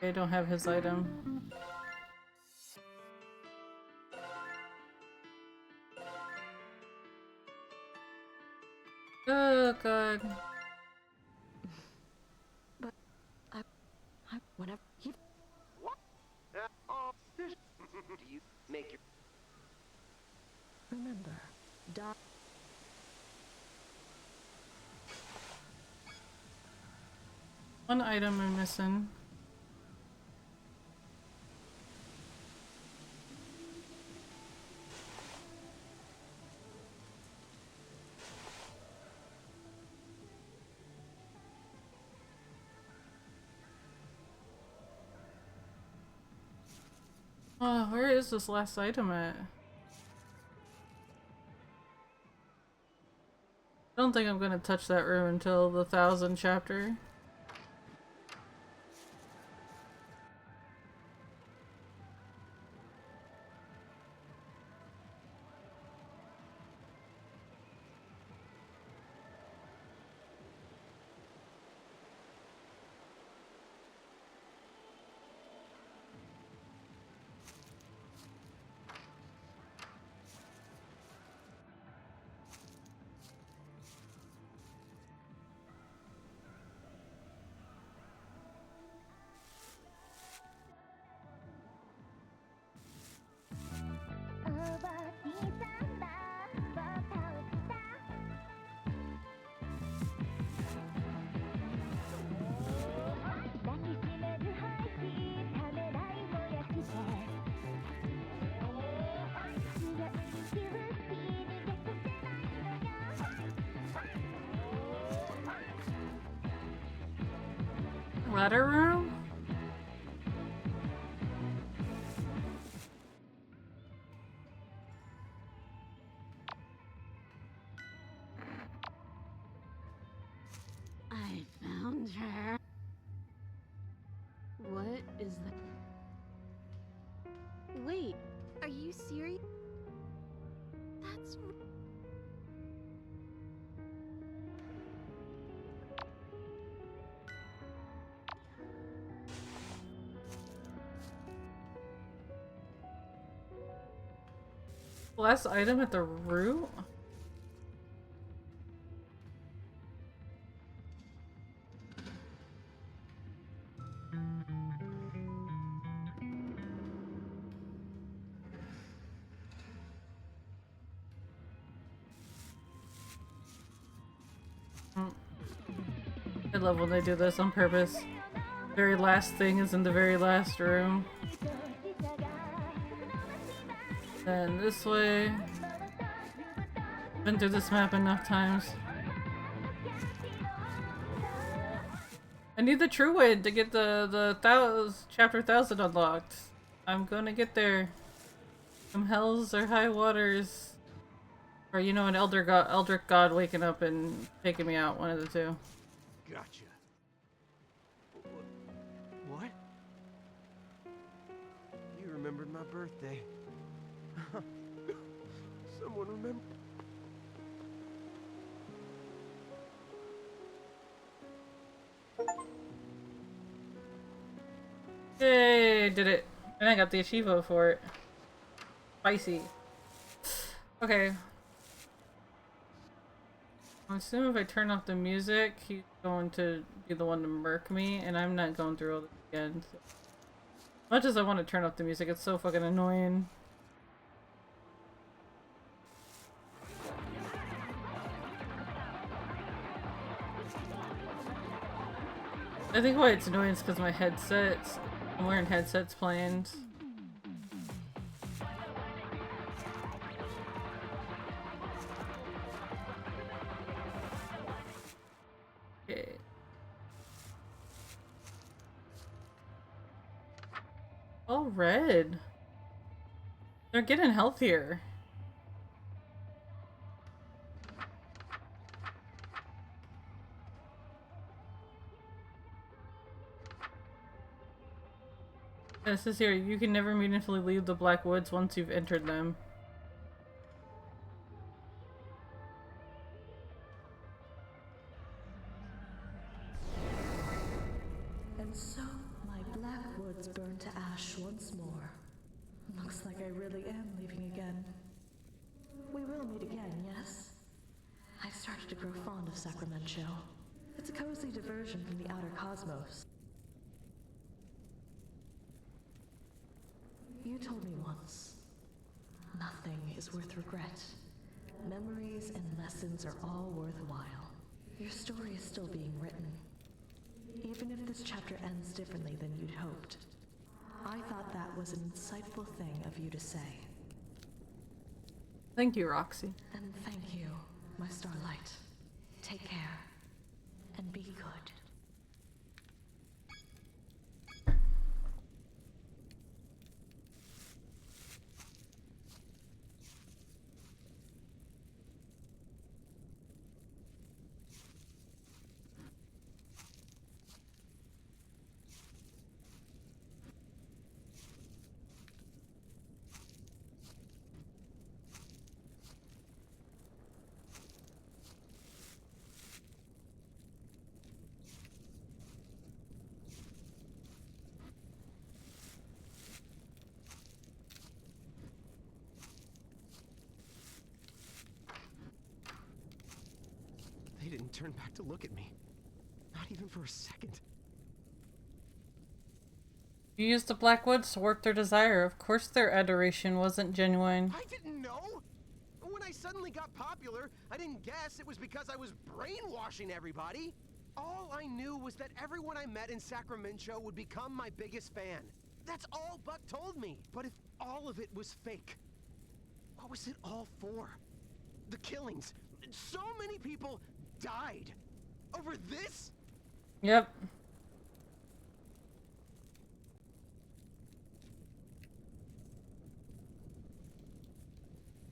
I don't have his item. Oh god. But I whenever he. What? Do you make your... Remember, One item I'm missing. Oh, where is this last item at? I don't think I'm gonna touch that room until the 1000th chapter. Ladder room? I found her. What is that? Wait, are you serious? That's... Last item at the root? I love when they do this on purpose. Very last thing is in the very last room. Then this way. Been through this map enough times. I need the True Wind to get the chapter 1000 unlocked. I'm gonna get there. Some hells or high waters. Or you know, an Eldritch God waking up and taking me out, one of the two. Gotcha. What? You remembered my birthday. Someone remember? Yay! I did it. And I got the Yeshiva for it. Spicy. Okay. I assume if I turn off the music, he's going to be the one to murk me, and I'm not going through all this again. So. As much as I want to turn off the music, it's so fucking annoying. I think why it's annoying is because my headsets, I'm wearing headsets playing. Okay. Oh, red. They're getting healthier. It says here, you can never meaningfully leave the Black Woods once you've entered them. And so, my Black Woods burn to ash once more. Looks like I really am leaving again. We will meet again, yes? I've started to grow fond of Sacramento. It's a cozy diversion from the outer cosmos. You told me once, nothing is worth regret. Memories and lessons are all worthwhile. Your story is still being written. Even if this chapter ends differently than you'd hoped, I thought that was an insightful thing of you to say. Thank you, Roxy. And thank you, my Starlight. Take care, and be good. They didn't turn back to look at me. Not even for a second. You used the Blackwoods to work their desire. Of course their adoration wasn't genuine. I didn't know! When I suddenly got popular, I didn't guess it was because I was brainwashing everybody. All I knew was that everyone I met in Sacramento would become my biggest fan. That's all Buck told me. But if all of it was fake, what was it all for? The killings. So many people died. Over this? Yep.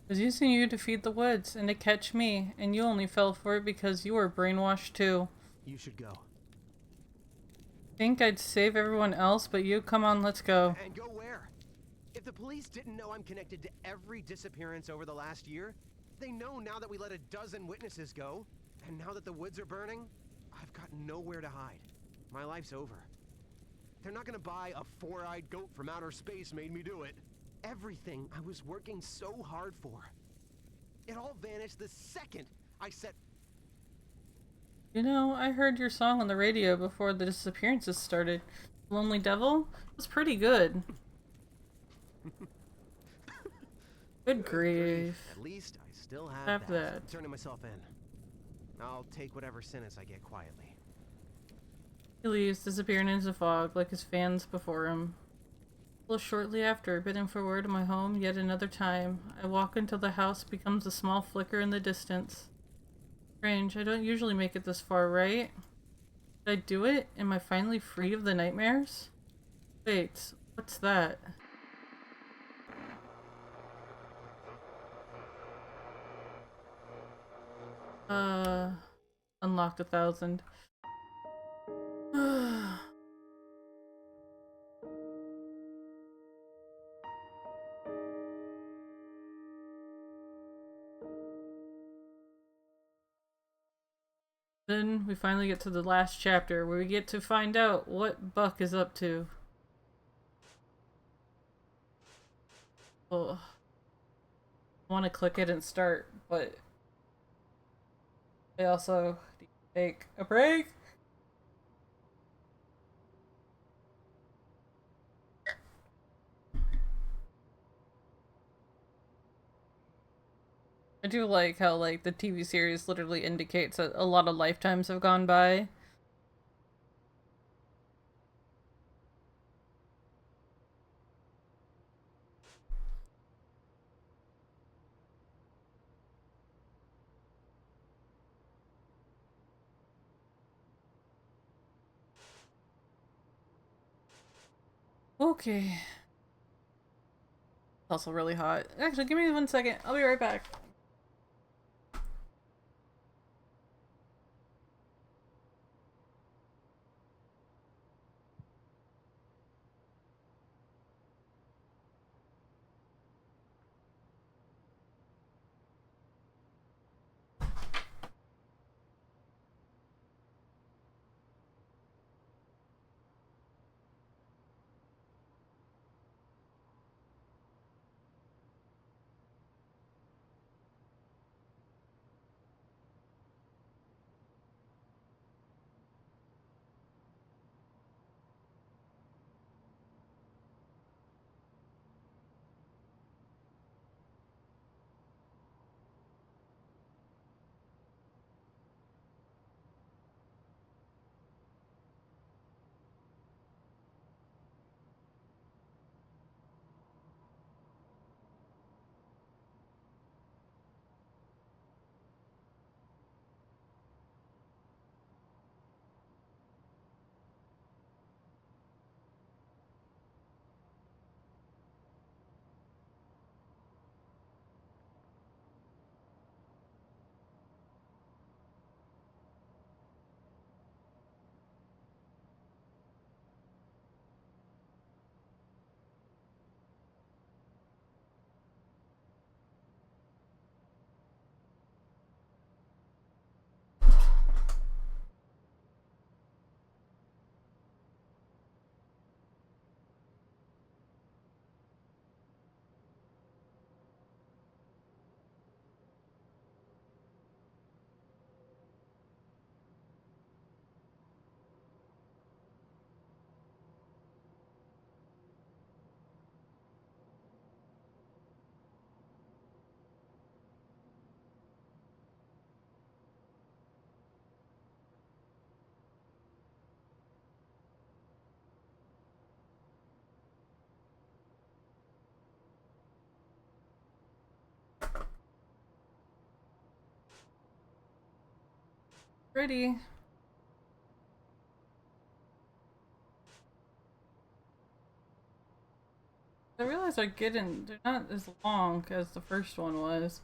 I was using you to feed the woods and to catch me, and you only fell for it because you were brainwashed too. You should go. Think I'd save everyone else, but you, come on, let's go. And go where? If the police didn't know I'm connected to every disappearance over the last year, they know now that we let a dozen witnesses go. And now that the woods are burning, I've got nowhere to hide. My life's over. They're not gonna buy a four-eyed goat from outer space made me do it. Everything I was working so hard for. It all vanished the second I set... You know, I heard your song on the radio before the disappearances started. Lonely Devil? It was pretty good. Good grief. At least I still have that. I'm turning myself in. I'll take whatever sentence I get quietly. He leaves, disappearing into the fog like his fans before him. Well, shortly after, bidding for word of my home yet another time, I walk until the house becomes a small flicker in the distance. Strange, I don't usually make it this far, right? Did I do it? Am I finally free of the nightmares? Wait, what's that? Unlocked 1,000. Then we finally get to the last chapter where we get to find out what Buck is up to. Oh, I want to click it and start, but I also need to take a break. I do like how, like, the TV series literally indicates that a lot of lifetimes have gone by. Okay. It's also really hot. Actually, give me 1 second. I'll be right back. Ready. I realize they're not as long as the first one was.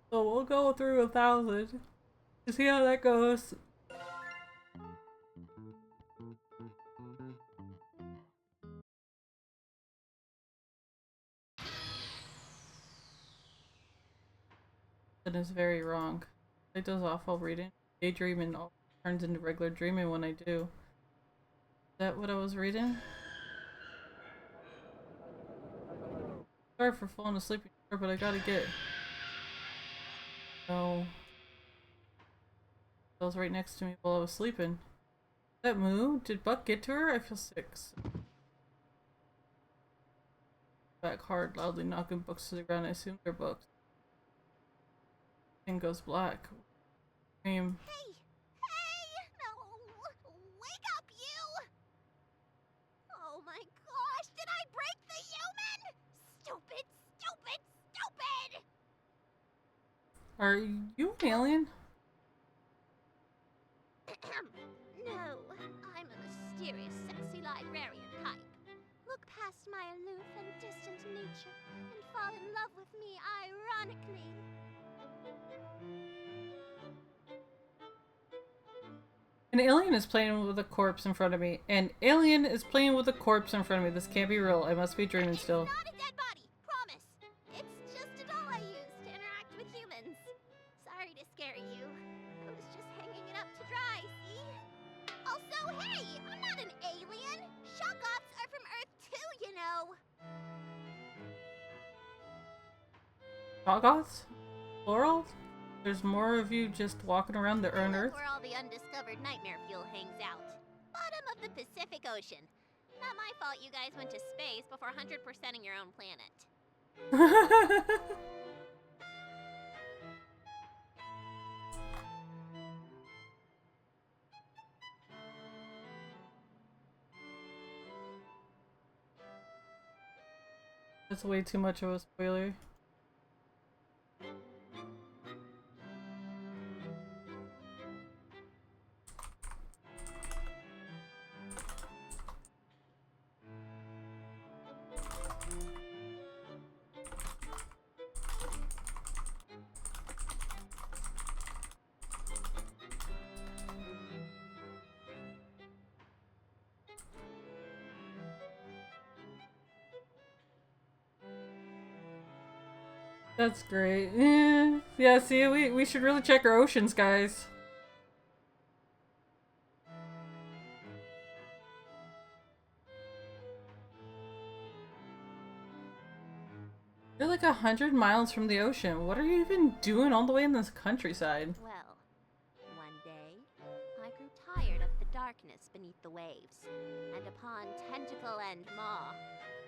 So we'll go through 1,000 to see how that goes. That is very wrong. It does awful reading. Daydreaming all turns into regular dreaming when I do. Is that what I was reading? Sorry for falling asleep, but I gotta get. No. That was right next to me while I was sleeping. That Moo? Did Buck get to her? I feel sick. Back hard, loudly knocking books to the ground. I assume they're books. Thing goes black. Scream. Hey! Hey! No! Wake up, you! Oh my gosh! Did I break the human? Stupid! Stupid! Stupid! Are you an alien? No, I'm a mysterious, sexy librarian type. Look past my aloof and distant nature and fall in love with me ironically. An alien is playing with a corpse in front of me. An alien is playing with a corpse in front of me. This can't be real. I must be dreaming still. It's not a dead body, promise. It's just a doll I use to interact with humans. Sorry to scare you. I was just hanging it up to dry, see? Also, hey, I'm not an alien. Shock ops are from Earth too, you know. Shoggoths? Plural? There's more of you just walking around the That's Earth? where all the undiscovered nightmare fuel hangs out. Bottom of the Pacific Ocean. Not my fault you guys went to space before 100%ing your own planet. That's way too much of a spoiler. That's great. Yeah, see, we should really check our oceans, guys. You're like 100 miles from the ocean. What are you even doing all the way in this countryside? Well, one day, I grew tired of the darkness beneath the waves, and upon Tentacle and Maw,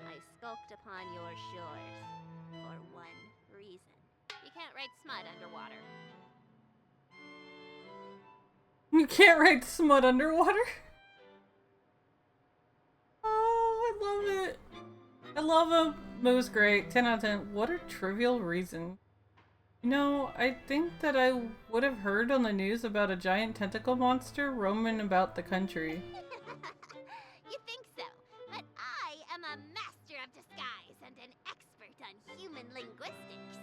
I skulked upon your shores for one reason. You can't write smut underwater. You can't write smut underwater? Oh, I love it. I love him. It was great. 10 out of 10. What a trivial reason. You know, I think that I would have heard on the news about a giant tentacle monster roaming about the country. You think so, but I am a master of disguise and an expert on human linguistics.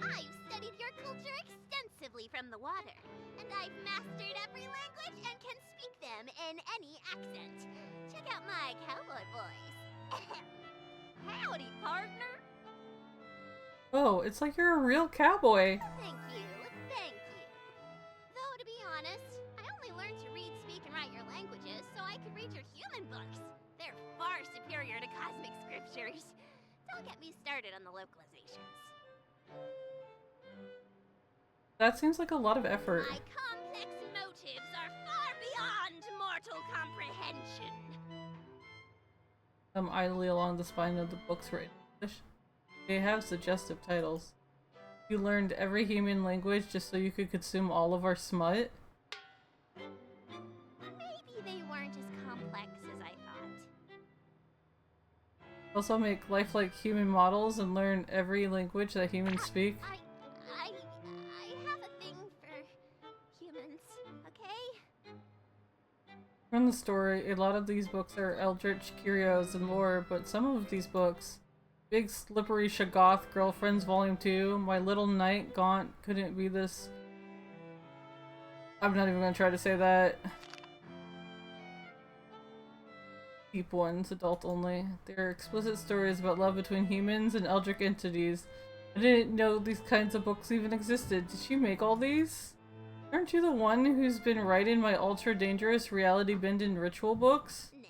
I've studied your culture extensively from the water, and I've mastered every language and can speak them in any accent. Check out my cowboy voice. Howdy, partner. Oh, it's like you're a real cowboy. Thank you, thank you. Though, to be honest, I only learned to read, speak, and write your languages so I could read your human books. They're far superior to cosmic scriptures. Don't get me started on the localizations. That seems like a lot of effort. My complex motives are far beyond mortal comprehension. Idly along the spine of the books written in English. They have suggestive titles. You learned every human language just so you could consume all of our smut? Maybe they weren't as complex as I thought. Also make lifelike human models and learn every language that humans speak? I have a thing for humans, okay? From the story, a lot of these books are eldritch curios and lore, but some of these books, Big Slippery Shoggoth Girlfriends Volume 2, My Little Knight Gaunt Couldn't Be This... I'm not even gonna try to say that. Deep ones, adult only. They're explicit stories about love between humans and eldritch entities. I didn't know these kinds of books even existed. Did you make all these? Aren't you the one who's been writing my ultra dangerous reality bending ritual books? Nah.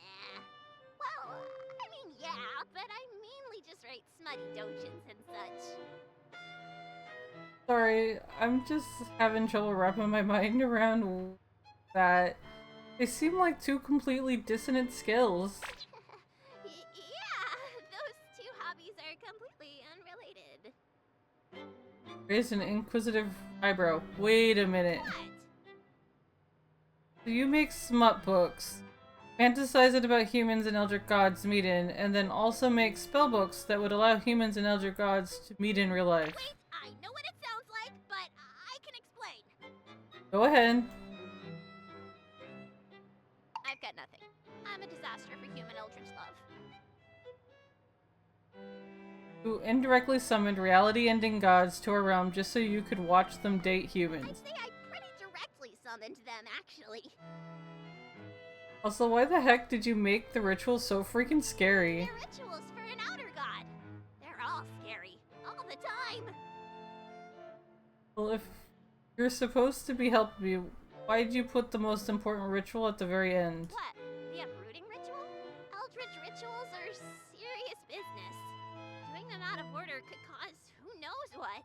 Well, I mean, yeah, but I mainly just write smutty dojins and such. Sorry, I'm just having trouble wrapping my mind around that. They seem like two completely dissonant skills. Yeah, those two hobbies are completely unrelated. Raise an inquisitive eyebrow. Wait a minute. What? So you make smut books, fantasize it about humans and eldritch gods meeting, and then also make spell books that would allow humans and eldritch gods to meet in real life. Wait, I know what it sounds like, but I can explain. Go ahead. I've got nothing. I'm a disaster for human eldritch love. Who indirectly summoned reality-ending gods to our realm just so you could watch them date humans. I'd say I pretty directly summoned them, actually. Also, why the heck did you make the ritual so freaking scary? They're rituals for an outer god. They're all scary, all the time. Well, if you're supposed to be helping me, why'd you put the most important ritual at the very end? What? The uprooting ritual? Eldritch rituals are serious business. Doing them out of order could cause who knows what.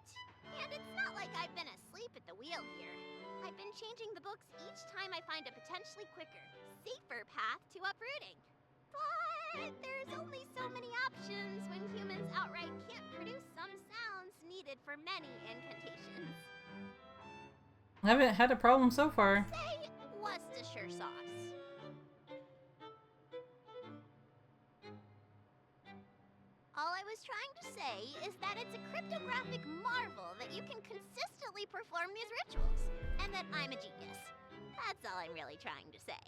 I'm changing the books each time I find a potentially quicker, safer path to uprooting. But there's only so many options when humans outright can't produce some sounds needed for many incantations. I haven't had a problem so far. Say Worcestershire sauce. All I was trying to say is that it's a cryptographic marvel that you can consistently perform these rituals, and that I'm a genius. That's all I'm really trying to say.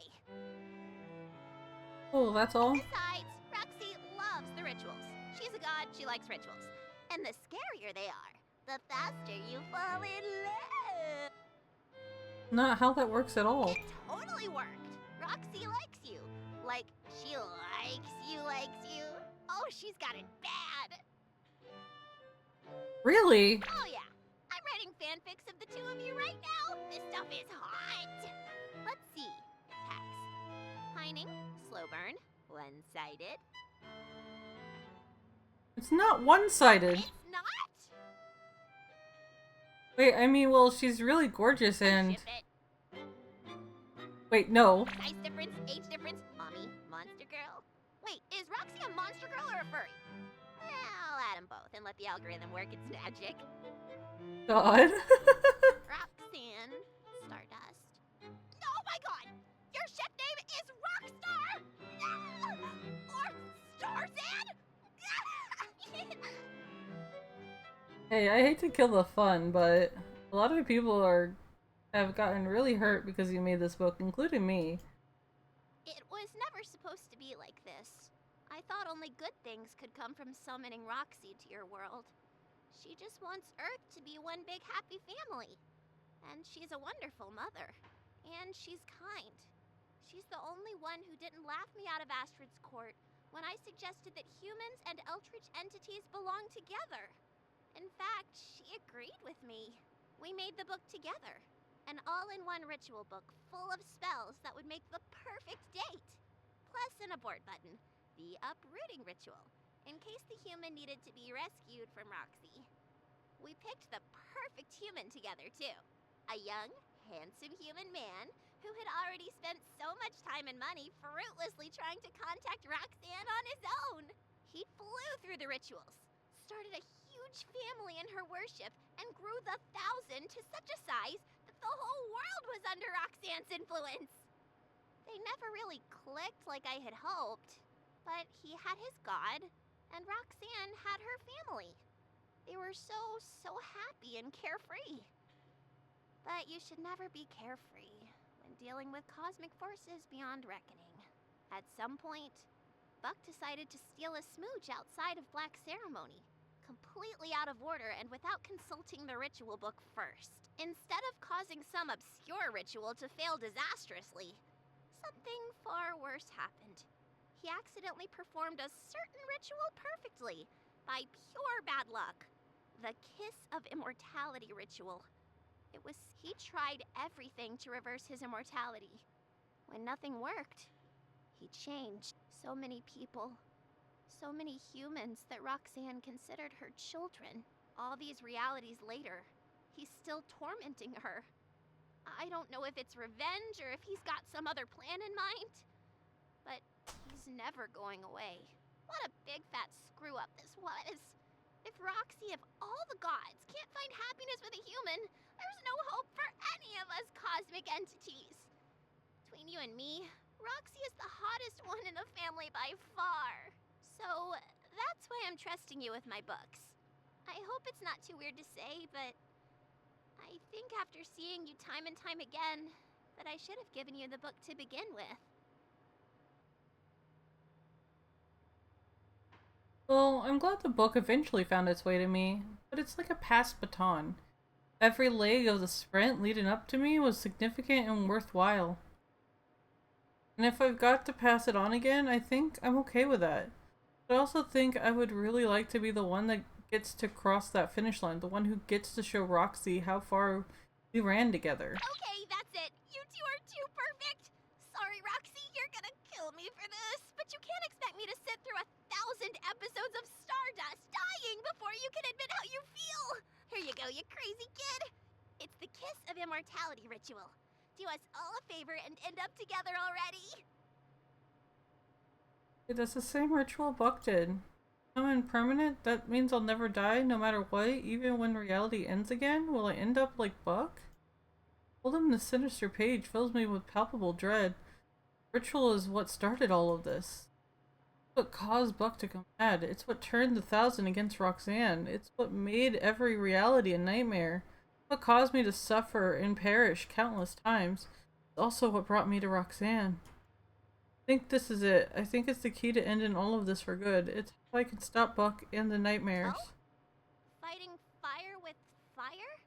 Oh, that's all? Besides, Roxy loves the rituals. She's a god, she likes rituals. And the scarier they are, the faster you fall in love. Not how that works at all. It totally worked. Roxy likes you. Like, she likes you. Oh, she's got it bad. Really? Oh yeah. I'm writing fanfics of the two of you right now. This stuff is hot. Let's see. Text. Pining, slow burn, one-sided. It's not one-sided. It's not? Wait, I mean, well, she's really gorgeous and... Ship it. Wait, no. Size difference, age difference, mommy, monster girl. Wait, is Roxy a monster girl or a furry? I'll add them both and let the algorithm work its magic. God. Roxanne Stardust. Oh my god! Your ship name is Rockstar! No! Or Starzan? Hey, I hate to kill the fun, but a lot of people have gotten really hurt because you made this book, including me. It was never supposed to be like this. I thought only good things could come from summoning Roxy to your world. She just wants Earth to be one big happy family. And she's a wonderful mother. And she's kind. She's the only one who didn't laugh me out of Astrid's court when I suggested that humans and Eldritch entities belong together. In fact, she agreed with me. We made the book together. An all-in-one ritual book full of spells that would make the perfect date. Plus an abort button, the uprooting ritual, in case the human needed to be rescued from Roxy. We picked the perfect human together, too. A young, handsome human man who had already spent so much time and money fruitlessly trying to contact Roxanne on his own. He flew through the rituals, started a huge family in her worship, and grew the 1,000 to such a size that the whole world was under Roxanne's influence. They never really clicked like I had hoped, but he had his god, and Roxanne had her family. They were so happy and carefree. But you should never be carefree when dealing with cosmic forces beyond reckoning. At some point, Buck decided to steal a smooch outside of Black Ceremony, completely out of order and without consulting the ritual book first. Instead of causing some obscure ritual to fail disastrously, something far worse happened. He accidentally performed a certain ritual perfectly, by pure bad luck. The Kiss of Immortality ritual. He tried everything to reverse his immortality. When nothing worked, he changed. So many people, so many humans that Roxanne considered her children. All these realities later, he's still tormenting her. I don't know if it's revenge or if he's got some other plan in mind, but he's never going away. What a big fat screw up this was. If Roxy of all the gods can't find happiness with a human, there's no hope for any of us cosmic entities. Between you and me, Roxy is the hottest one in the family by far. So that's why I'm trusting you with my books. I hope it's not too weird to say, but I think after seeing you time and time again, that I should have given you the book to begin with. Well, I'm glad the book eventually found its way to me, but it's like a passed baton. Every leg of the sprint leading up to me was significant and worthwhile. And if I've got to pass it on again, I think I'm okay with that. But I also think I would really like to be the one that gets to cross that finish line, the one who gets to show Roxy how far we ran together. Okay, that's it. You two are too perfect. Sorry, Roxy, you're gonna kill me for this, but you can't expect me to sit through 1,000 episodes of Stardust dying before you can admit how you feel. Here you go, you crazy kid. It's the Kiss of Immortality ritual. Do us all a favor and end up together already. Hey, that's the same ritual Buck did. I'm impermanent? That means I'll never die, no matter what, even when reality ends again? Will I end up like Buck? Holding the sinister page fills me with palpable dread. Ritual is what started all of this. It's what caused Buck to go mad. It's what turned the 1,000 against Roxanne. It's what made every reality a nightmare. It's what caused me to suffer and perish countless times. It's also what brought me to Roxanne. I think this is it. I think it's the key to ending all of this for good. It's how I can stop Buck and the nightmares. Oh? Fighting fire with fire?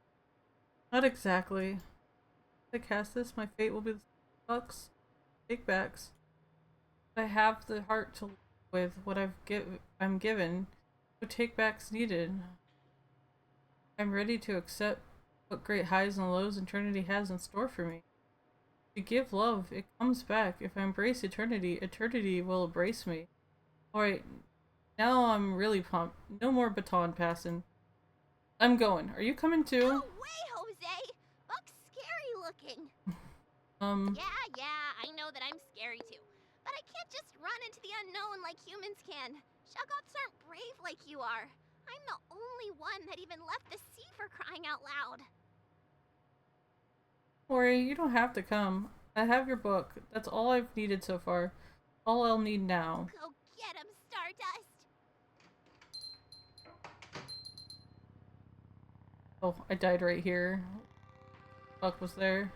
Not exactly. If I cast this, my fate will be the Buck's. Take backs. I have the heart to live with what I'm given. No take backs needed. I'm ready to accept what great highs and lows eternity has in store for me. If you give love, it comes back. If I embrace eternity, eternity will embrace me. Alright, now I'm really pumped. No more baton passing. I'm going. Are you coming too? No way, Jose! Buck's scary looking. Yeah, I know that I'm scary too. But I can't just run into the unknown like humans can. Shoggoths aren't brave like you are. I'm the only one that even left the sea for crying out loud. Worry, you don't have to come. I have your book. That's all I've needed so far. All I'll need now. Go get him, Stardust! Oh, I died right here. Buck was there.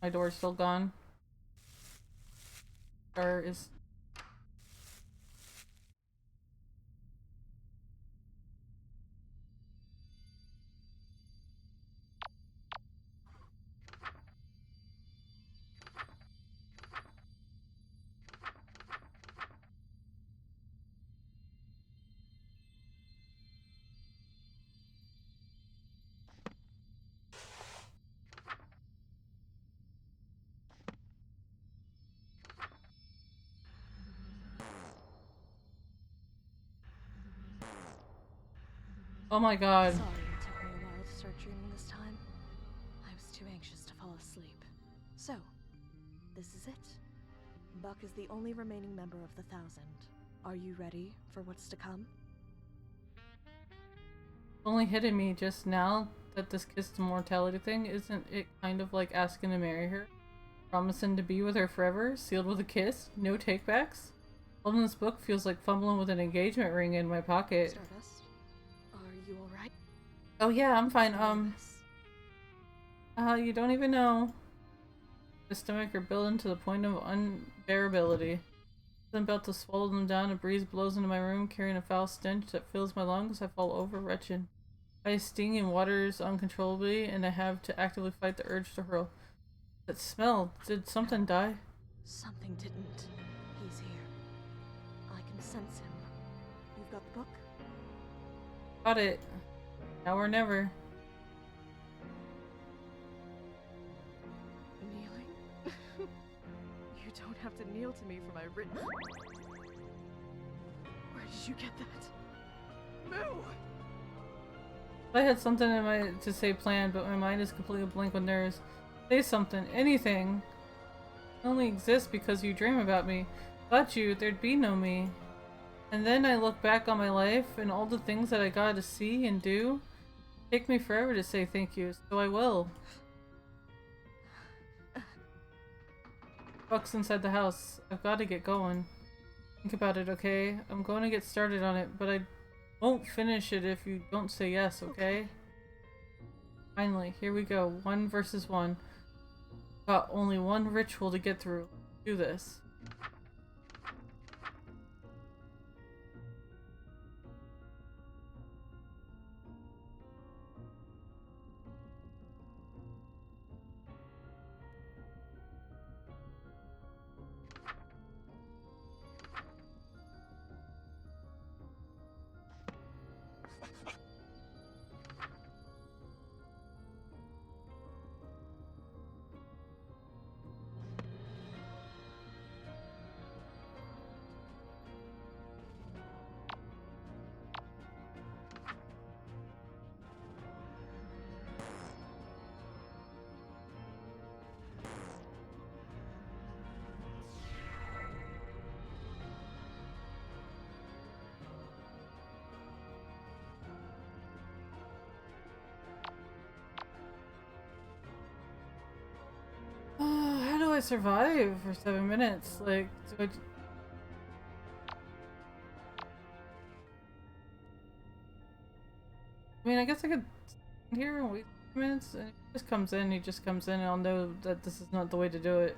My door's still gone. Star is... Oh my god. Sorry it took me a while to start dreaming this time. I was too anxious to fall asleep. So, this is it. Buck is the only remaining member of the 1,000. Are you ready for what's to come? Only hitting me just now that this kiss to mortality thing, isn't it kind of like asking to marry her? Promising to be with her forever, sealed with a kiss, no takebacks? Holding this book feels like fumbling with an engagement ring in my pocket. Stardust, are you alright? Oh yeah, I'm fine. You don't even know. The stomach are building to the point of unbearability. I'm about to swallow them down. A breeze blows into my room, carrying a foul stench that fills my lungs. I fall over, wretched. I sting and waters uncontrollably, and I have to actively fight the urge to hurl. That smell. Did something die? Something didn't. He's here. I can sense him. You've got the book? Got it. Now or never. Kneeling? You don't have to kneel to me for my written... Where did you get that? Moo! I had something in my to say planned, but my mind is completely blank with nerves. Say something, anything. I only exist because you dream about me. Without you, there'd be no me. And then I look back on my life and all the things that I got to see and do. Take me forever to say thank you, so I will. Buck's inside the house. I've got to get going. Think about it, okay? I'm going to get started on it, but I won't finish it if you don't say yes, okay? Finally, here we go. 1 versus 1. Got only one ritual to get through. do this. How do I survive for 7 minutes? Like, do I mean, I guess I could stand here and wait 7 minutes. And if he just comes in, he just comes in, and I'll know that this is not the way to do it.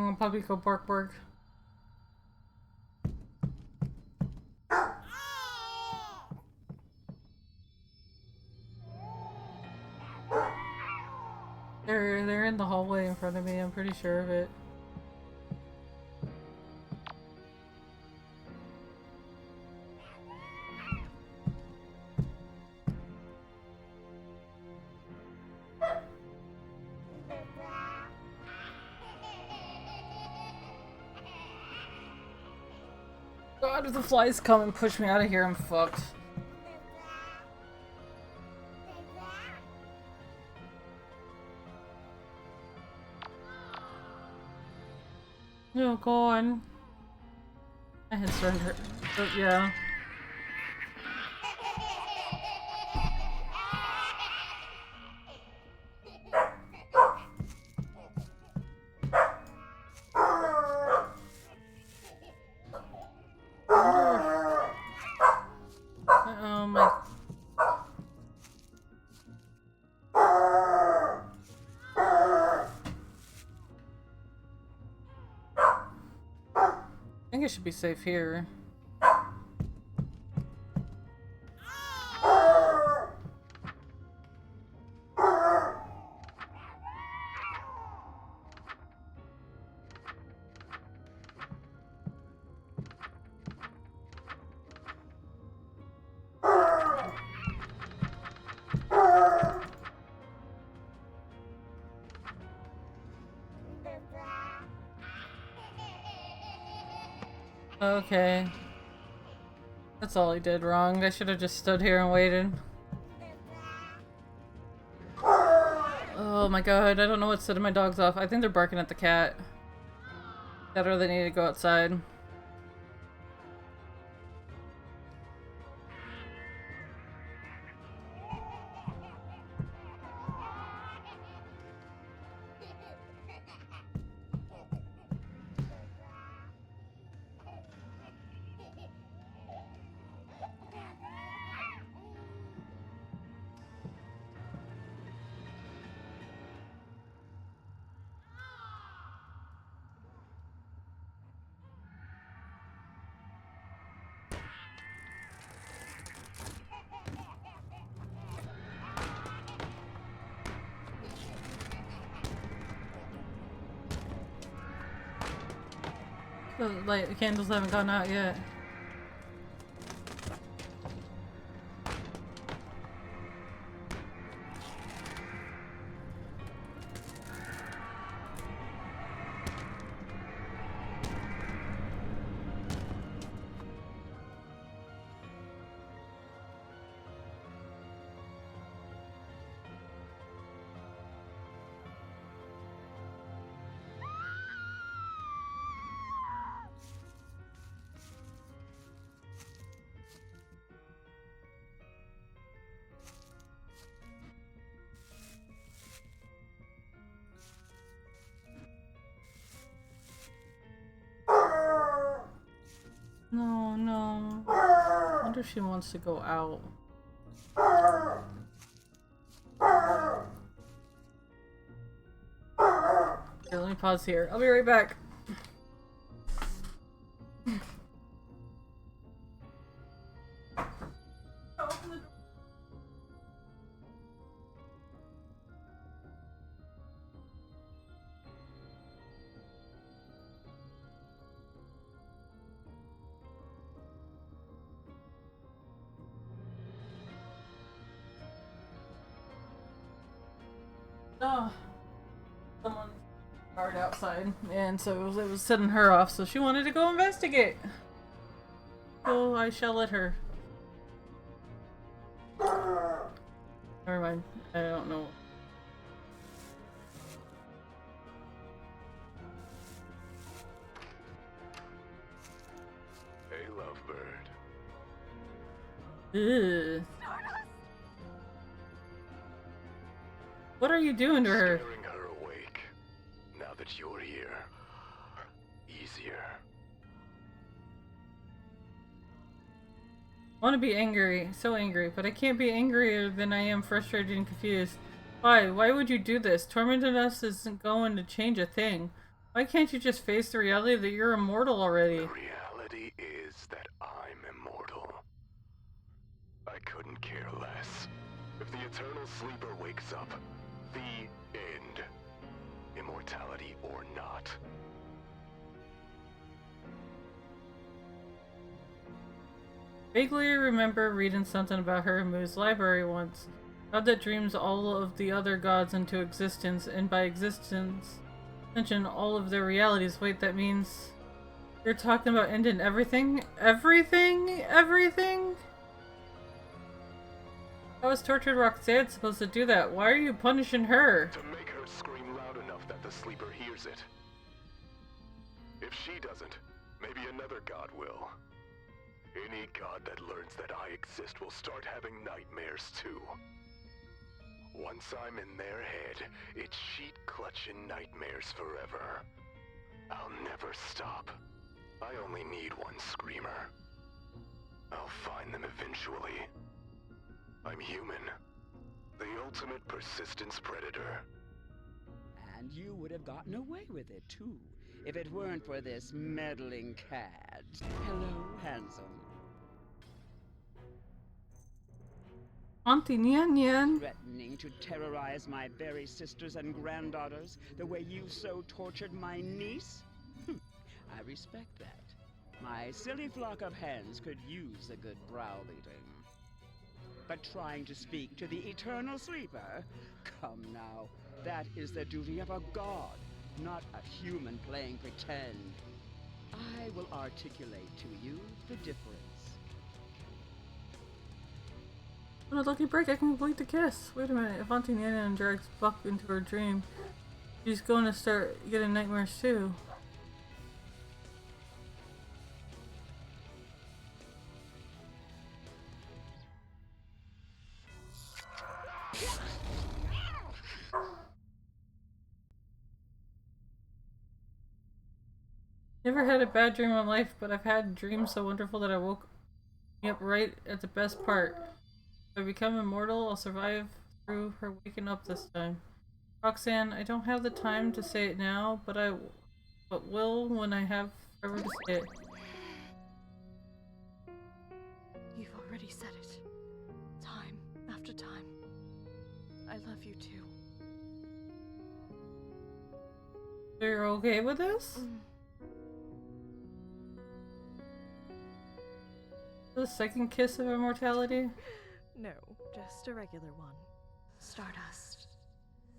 I'll probably go bark bark. They're in the hallway in front of me, I'm pretty sure of it. God, if the flies come and push me out of here, I'm fucked. No, go on. My head started hurt. But yeah. Oh my. I think it should be safe here. Okay. That's all he did wrong. I should have just stood here and waited. Oh my god, I don't know what's setting my dogs off. I think they're barking at the cat. That or they need to go outside. The candles haven't gone out yet. No, no. I wonder if she wants to go out. Okay, let me pause here. I'll be right back. Oh, someone guard outside, and so it was setting her off, so she wanted to go investigate. So I shall let her. Never mind. I don't know. Hey, lovebird. Ugh. What are you doing to her? Scaring her awake. Now that you're here, easier. I want to be angry, so angry, but I can't be angrier than I am frustrated and confused. Why? Why would you do this? Tormenting us isn't going to change a thing. Why can't you just face the reality that you're immortal already? The reality is that I'm immortal. I couldn't care less. If the eternal sleeper wakes up, the end. Immortality or not. Vaguely remember reading something about her in Moo's library once. God that dreams all of the other gods into existence, and by existence, mention all of their realities. Wait, that means you're talking about ending everything? Everything? Everything? How is Tortured Roxanne supposed to do that? Why are you punishing her? To make her scream loud enough that the sleeper hears it. If she doesn't, maybe another god will. Any god that learns that I exist will start having nightmares too. Once I'm in their head, it's sheet-clutching nightmares forever. I'll never stop. I only need one screamer. I'll find them eventually. I'm human. The ultimate persistence predator. And you would have gotten away with it, too, if it weren't for this meddling cad. Hello, handsome. Auntie Nian Nian. Threatening to terrorize my very sisters and granddaughters the way you so tortured my niece? I respect that. My silly flock of hens could use a good browbeating. But trying to speak to the eternal sleeper? Come now, that is the duty of a god, not a human playing pretend. I will articulate to you the difference. On a lucky break, I can complete the kiss. Wait a minute, if Auntie Nian Nian drags Buck into her dream, she's going to start getting nightmares too. Never had a bad dream in life, but I've had dreams so wonderful that I woke me up right at the best part. If I become immortal, I'll survive through her waking up this time. Roxanne, I don't have the time to say it now, but will when I have forever to say it. You've already said it. Time after time. I love you too. So you're okay with this? The second kiss of immortality? No, just a regular one. Stardust.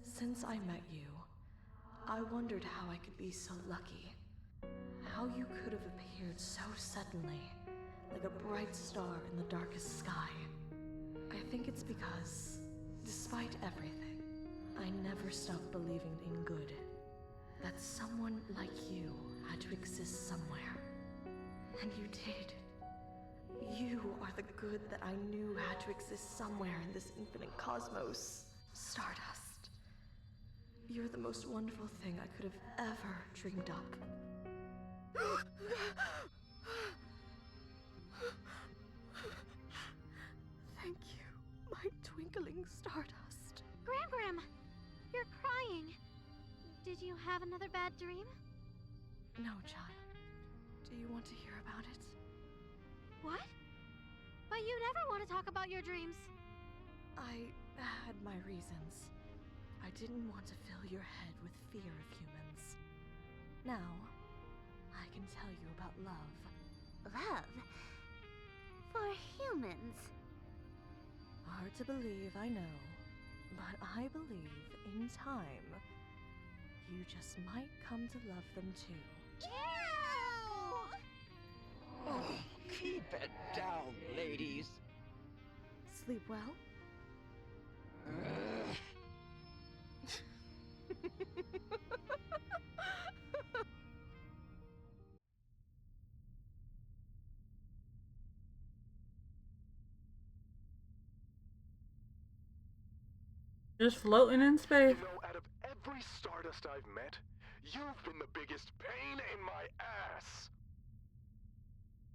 Since I met you, I wondered how I could be so lucky. How you could have appeared so suddenly, like a bright star in the darkest sky. I think it's because, despite everything, I never stopped believing in good. That someone like you had to exist somewhere. And you did. You are the good that I knew had to exist somewhere in this infinite cosmos. Stardust. You're the most wonderful thing I could have ever dreamed up. Thank you, my twinkling Stardust. Gram, you're crying. Did you have another bad dream? No, child. Do you want to hear about it? What? But you never want to talk about your dreams. I had my reasons. I didn't want to fill your head with fear of humans. Now, I can tell you about love. Love? For humans? Hard to believe, I know. But I believe, in time, you just might come to love them too. Ew! Oh, keep it down, ladies. Sleep well? Just floating in space. You know, out of every Stardust I've met, you've been the biggest pain in my ass.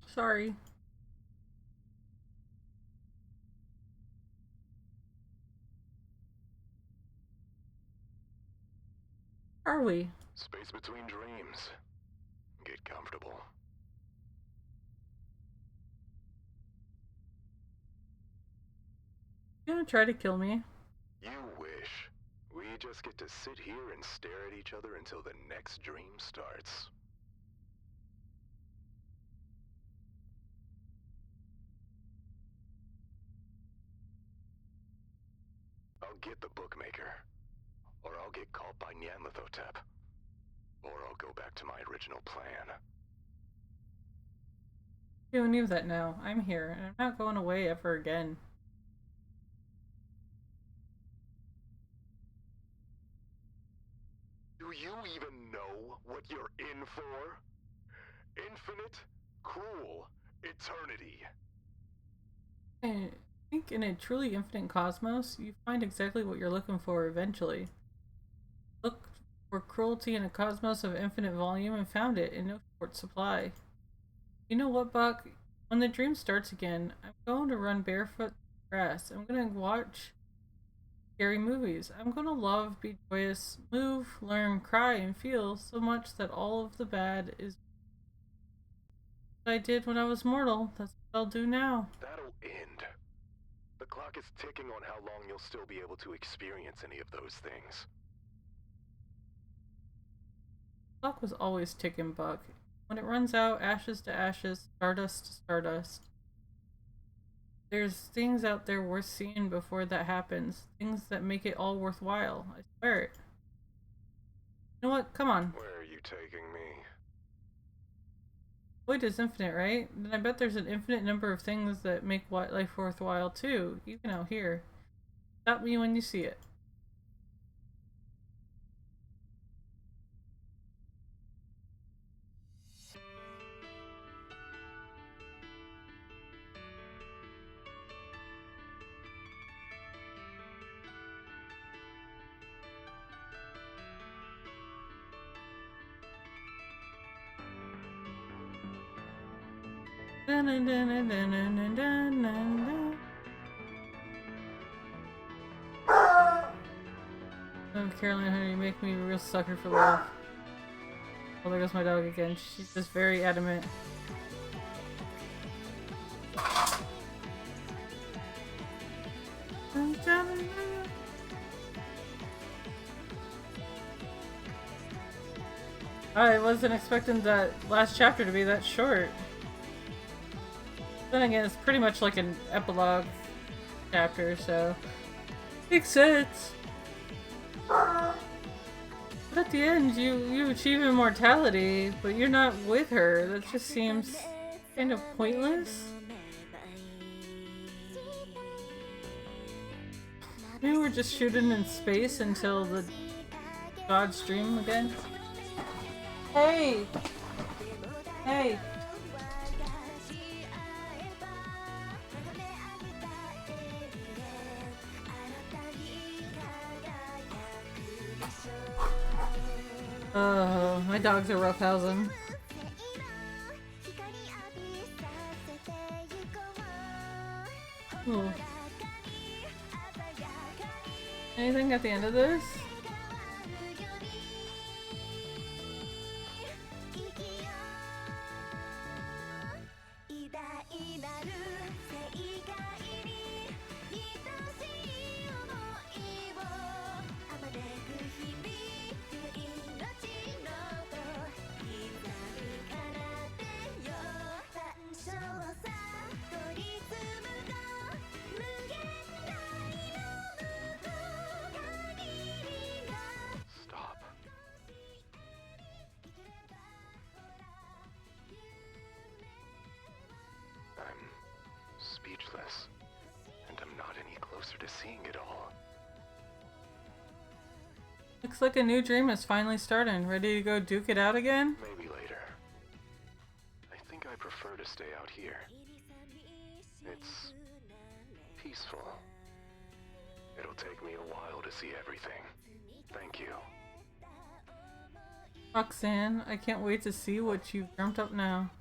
Sorry. Are we? Space between dreams. Get comfortable. You gonna try to kill me? You wish. We just get to sit here and stare at each other until the next dream starts. I'll get the bookmaker. Or I'll get caught by Nyanlithotep. Or I'll go back to my original plan. You don't need that now. I'm here, and I'm not going away ever again. Do you even know what you're in for? Infinite, cruel, eternity. I think in a truly infinite cosmos, you find exactly what you're looking for eventually. Looked for cruelty in a cosmos of infinite volume and found it in no short supply. You know what, Buck? When the dream starts again, I'm going to run barefoot in the grass. I'm going to watch scary movies. I'm going to love, be joyous, move, learn, cry, and feel so much that all of the bad is what I did when I was mortal. That's what I'll do now. That'll end. The clock is ticking on how long you'll still be able to experience any of those things. The clock was always ticking, Buck. When it runs out, ashes to ashes, stardust to stardust. There's things out there worth seeing before that happens. Things that make it all worthwhile. I swear it. You know what? Come on. Where are you taking me? Void is infinite, right? Then I bet there's an infinite number of things that make life worthwhile too, even out here. Stop me when you see it. Oh, Caroline, honey, you make me a real sucker for love. Oh, there goes my dog again. She's just very adamant. I wasn't expecting that last chapter to be that short. Then again, it's pretty much like an epilogue chapter, so makes sense. But at the end, you achieve immortality, but you're not with her. That just seems kind of pointless. Maybe we're just shooting in space until the God's dream again. Hey! Hey! Oh, my dogs are roughhousing. Ooh. Anything at the end of this? Speechless, and I'm not any closer to seeing it all. Looks like a new dream is finally starting. Ready to go duke it out again? Maybe later. I think I prefer to stay out here. It's peaceful. It'll take me a while to see everything. Thank you. Roxanne, I can't wait to see what you've dreamt up now.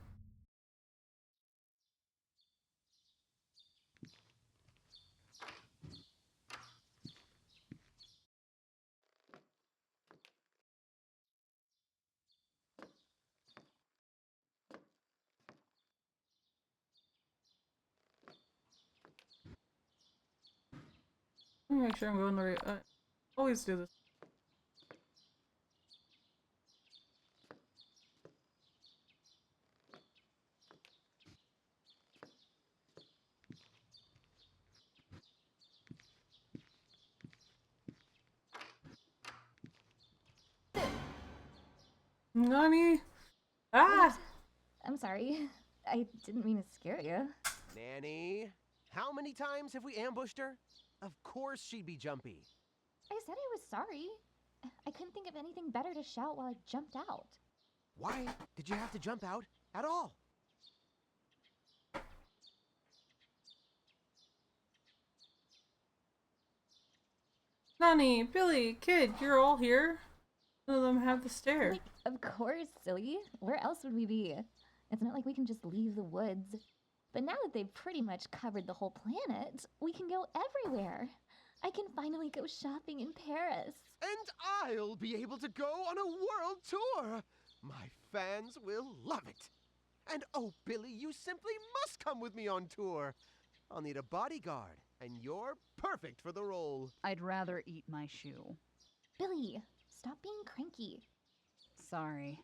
Let me make sure I'm going the right. Always do this. Nani? Ah! I'm sorry. I didn't mean to scare you. Nanny, how many times have we ambushed her? Of course she'd be jumpy. I said I was sorry. I couldn't think of anything better to shout while I jumped out. Why did you have to jump out at all? Nani, Billy, Kid, you're all here? None of them have the stair. Like, of course, silly. Where else would we be? It's not like we can just leave the woods. But now that they've pretty much covered the whole planet, we can go everywhere. I can finally go shopping in Paris. And I'll be able to go on a world tour. My fans will love it. And oh, Billy, you simply must come with me on tour. I'll need a bodyguard, and you're perfect for the role. I'd rather eat my shoe. Billy, stop being cranky. Sorry.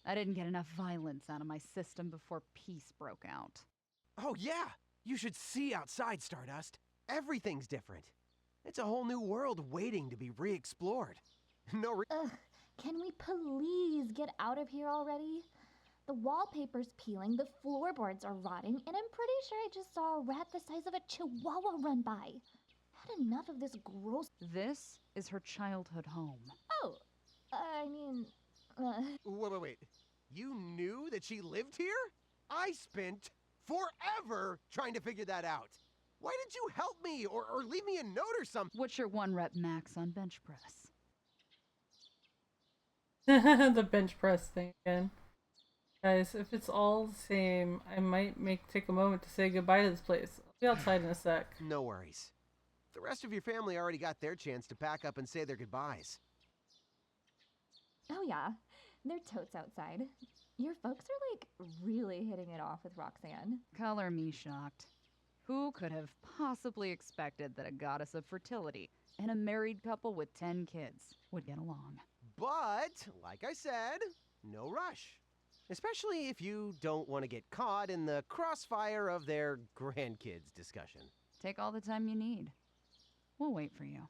I didn't get enough violence out of my system before peace broke out. Oh, yeah. You should see outside, Stardust. Everything's different. It's a whole new world waiting to be re-explored. Ugh, can we please get out of here already? The wallpaper's peeling, the floorboards are rotting, and I'm pretty sure I just saw a rat the size of a chihuahua run by. Had enough of this gross... This is her childhood home. Oh, I mean... Wait. You knew that she lived here? I spent forever trying to figure that out. Why didn't you help me or leave me a note or something? What's your 1 rep max on bench press? The bench press thing again. Guys, if it's all the same, I might take a moment to say goodbye to this place. I'll be outside in a sec. No worries. The rest of your family already got their chance to pack up and say their goodbyes. Oh yeah, they're totes outside. Your folks are like really hitting it off with Roxanne. Color me shocked. Who could have possibly expected that a goddess of fertility and a married couple with 10 kids would get along? But, like I said, no rush. Especially if you don't want to get caught in the crossfire of their grandkids discussion. Take all the time you need. We'll wait for you.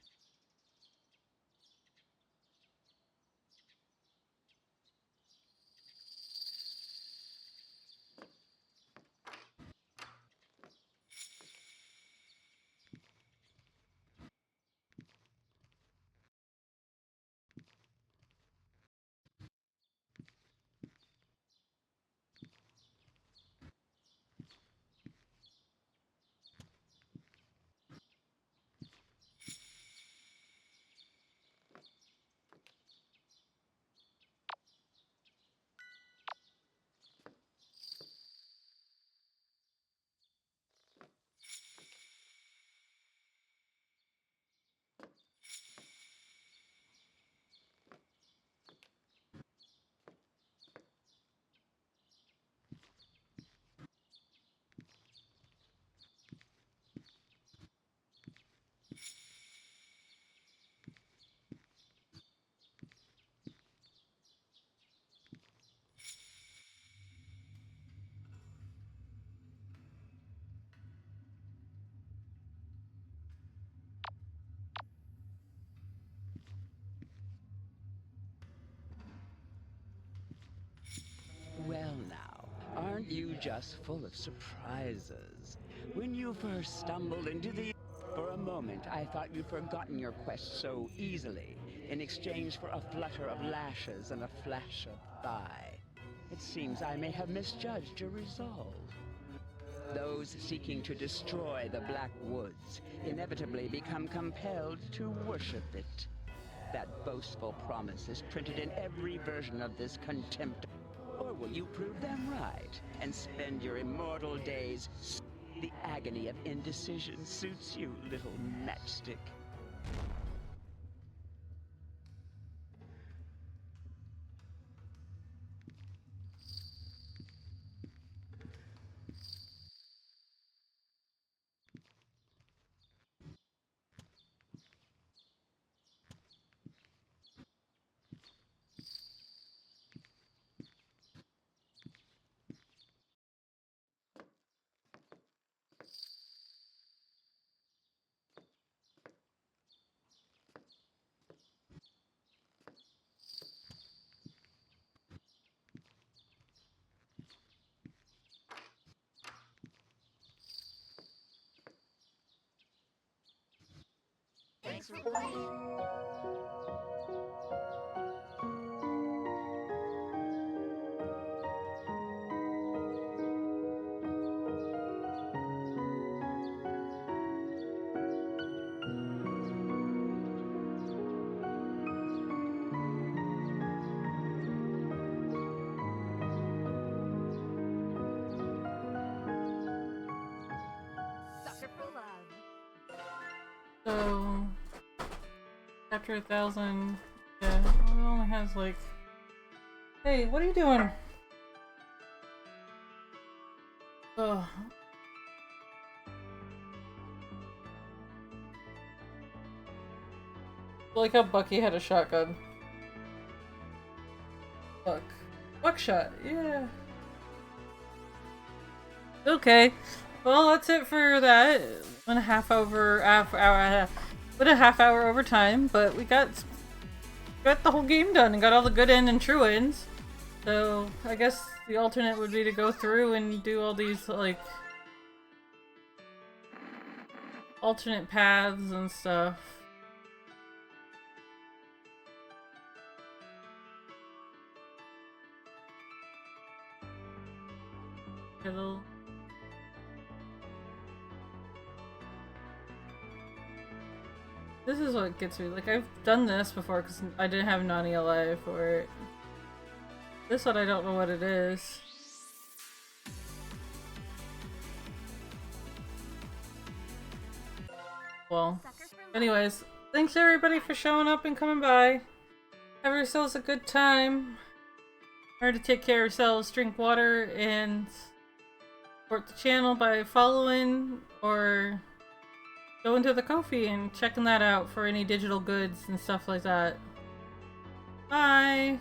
Well now, aren't you just full of surprises? When you first stumbled into the... For a moment, I thought you'd forgotten your quest so easily, in exchange for a flutter of lashes and a flash of thigh. It seems I may have misjudged your resolve. Those seeking to destroy the Black Woods inevitably become compelled to worship it. That boastful promise is printed in every version of this contempt. Or will you prove them right and spend your immortal days? The agony of indecision suits you, little matchstick. this right. Sucker for love. So, chapter 1000, yeah, it only has like. Hey, what are you doing? Ugh. I like how Bucky had a shotgun. Buckshot, yeah. Okay. Well, that's it for that. 1.5 hour overtime, but we got the whole game done and got all the good end and true ends. So I guess the alternate would be to go through and do all these like alternate paths and stuff. It'll. This is what gets me. Like, I've done this before because I didn't have Nani alive for it. This one, I don't know what it is. Well, anyways, thanks everybody for showing up and coming by. Have yourselves a good time. Remember to take care of yourselves, drink water, and support the channel by following or go into the Ko-fi and checking that out for any digital goods and stuff like that. Bye!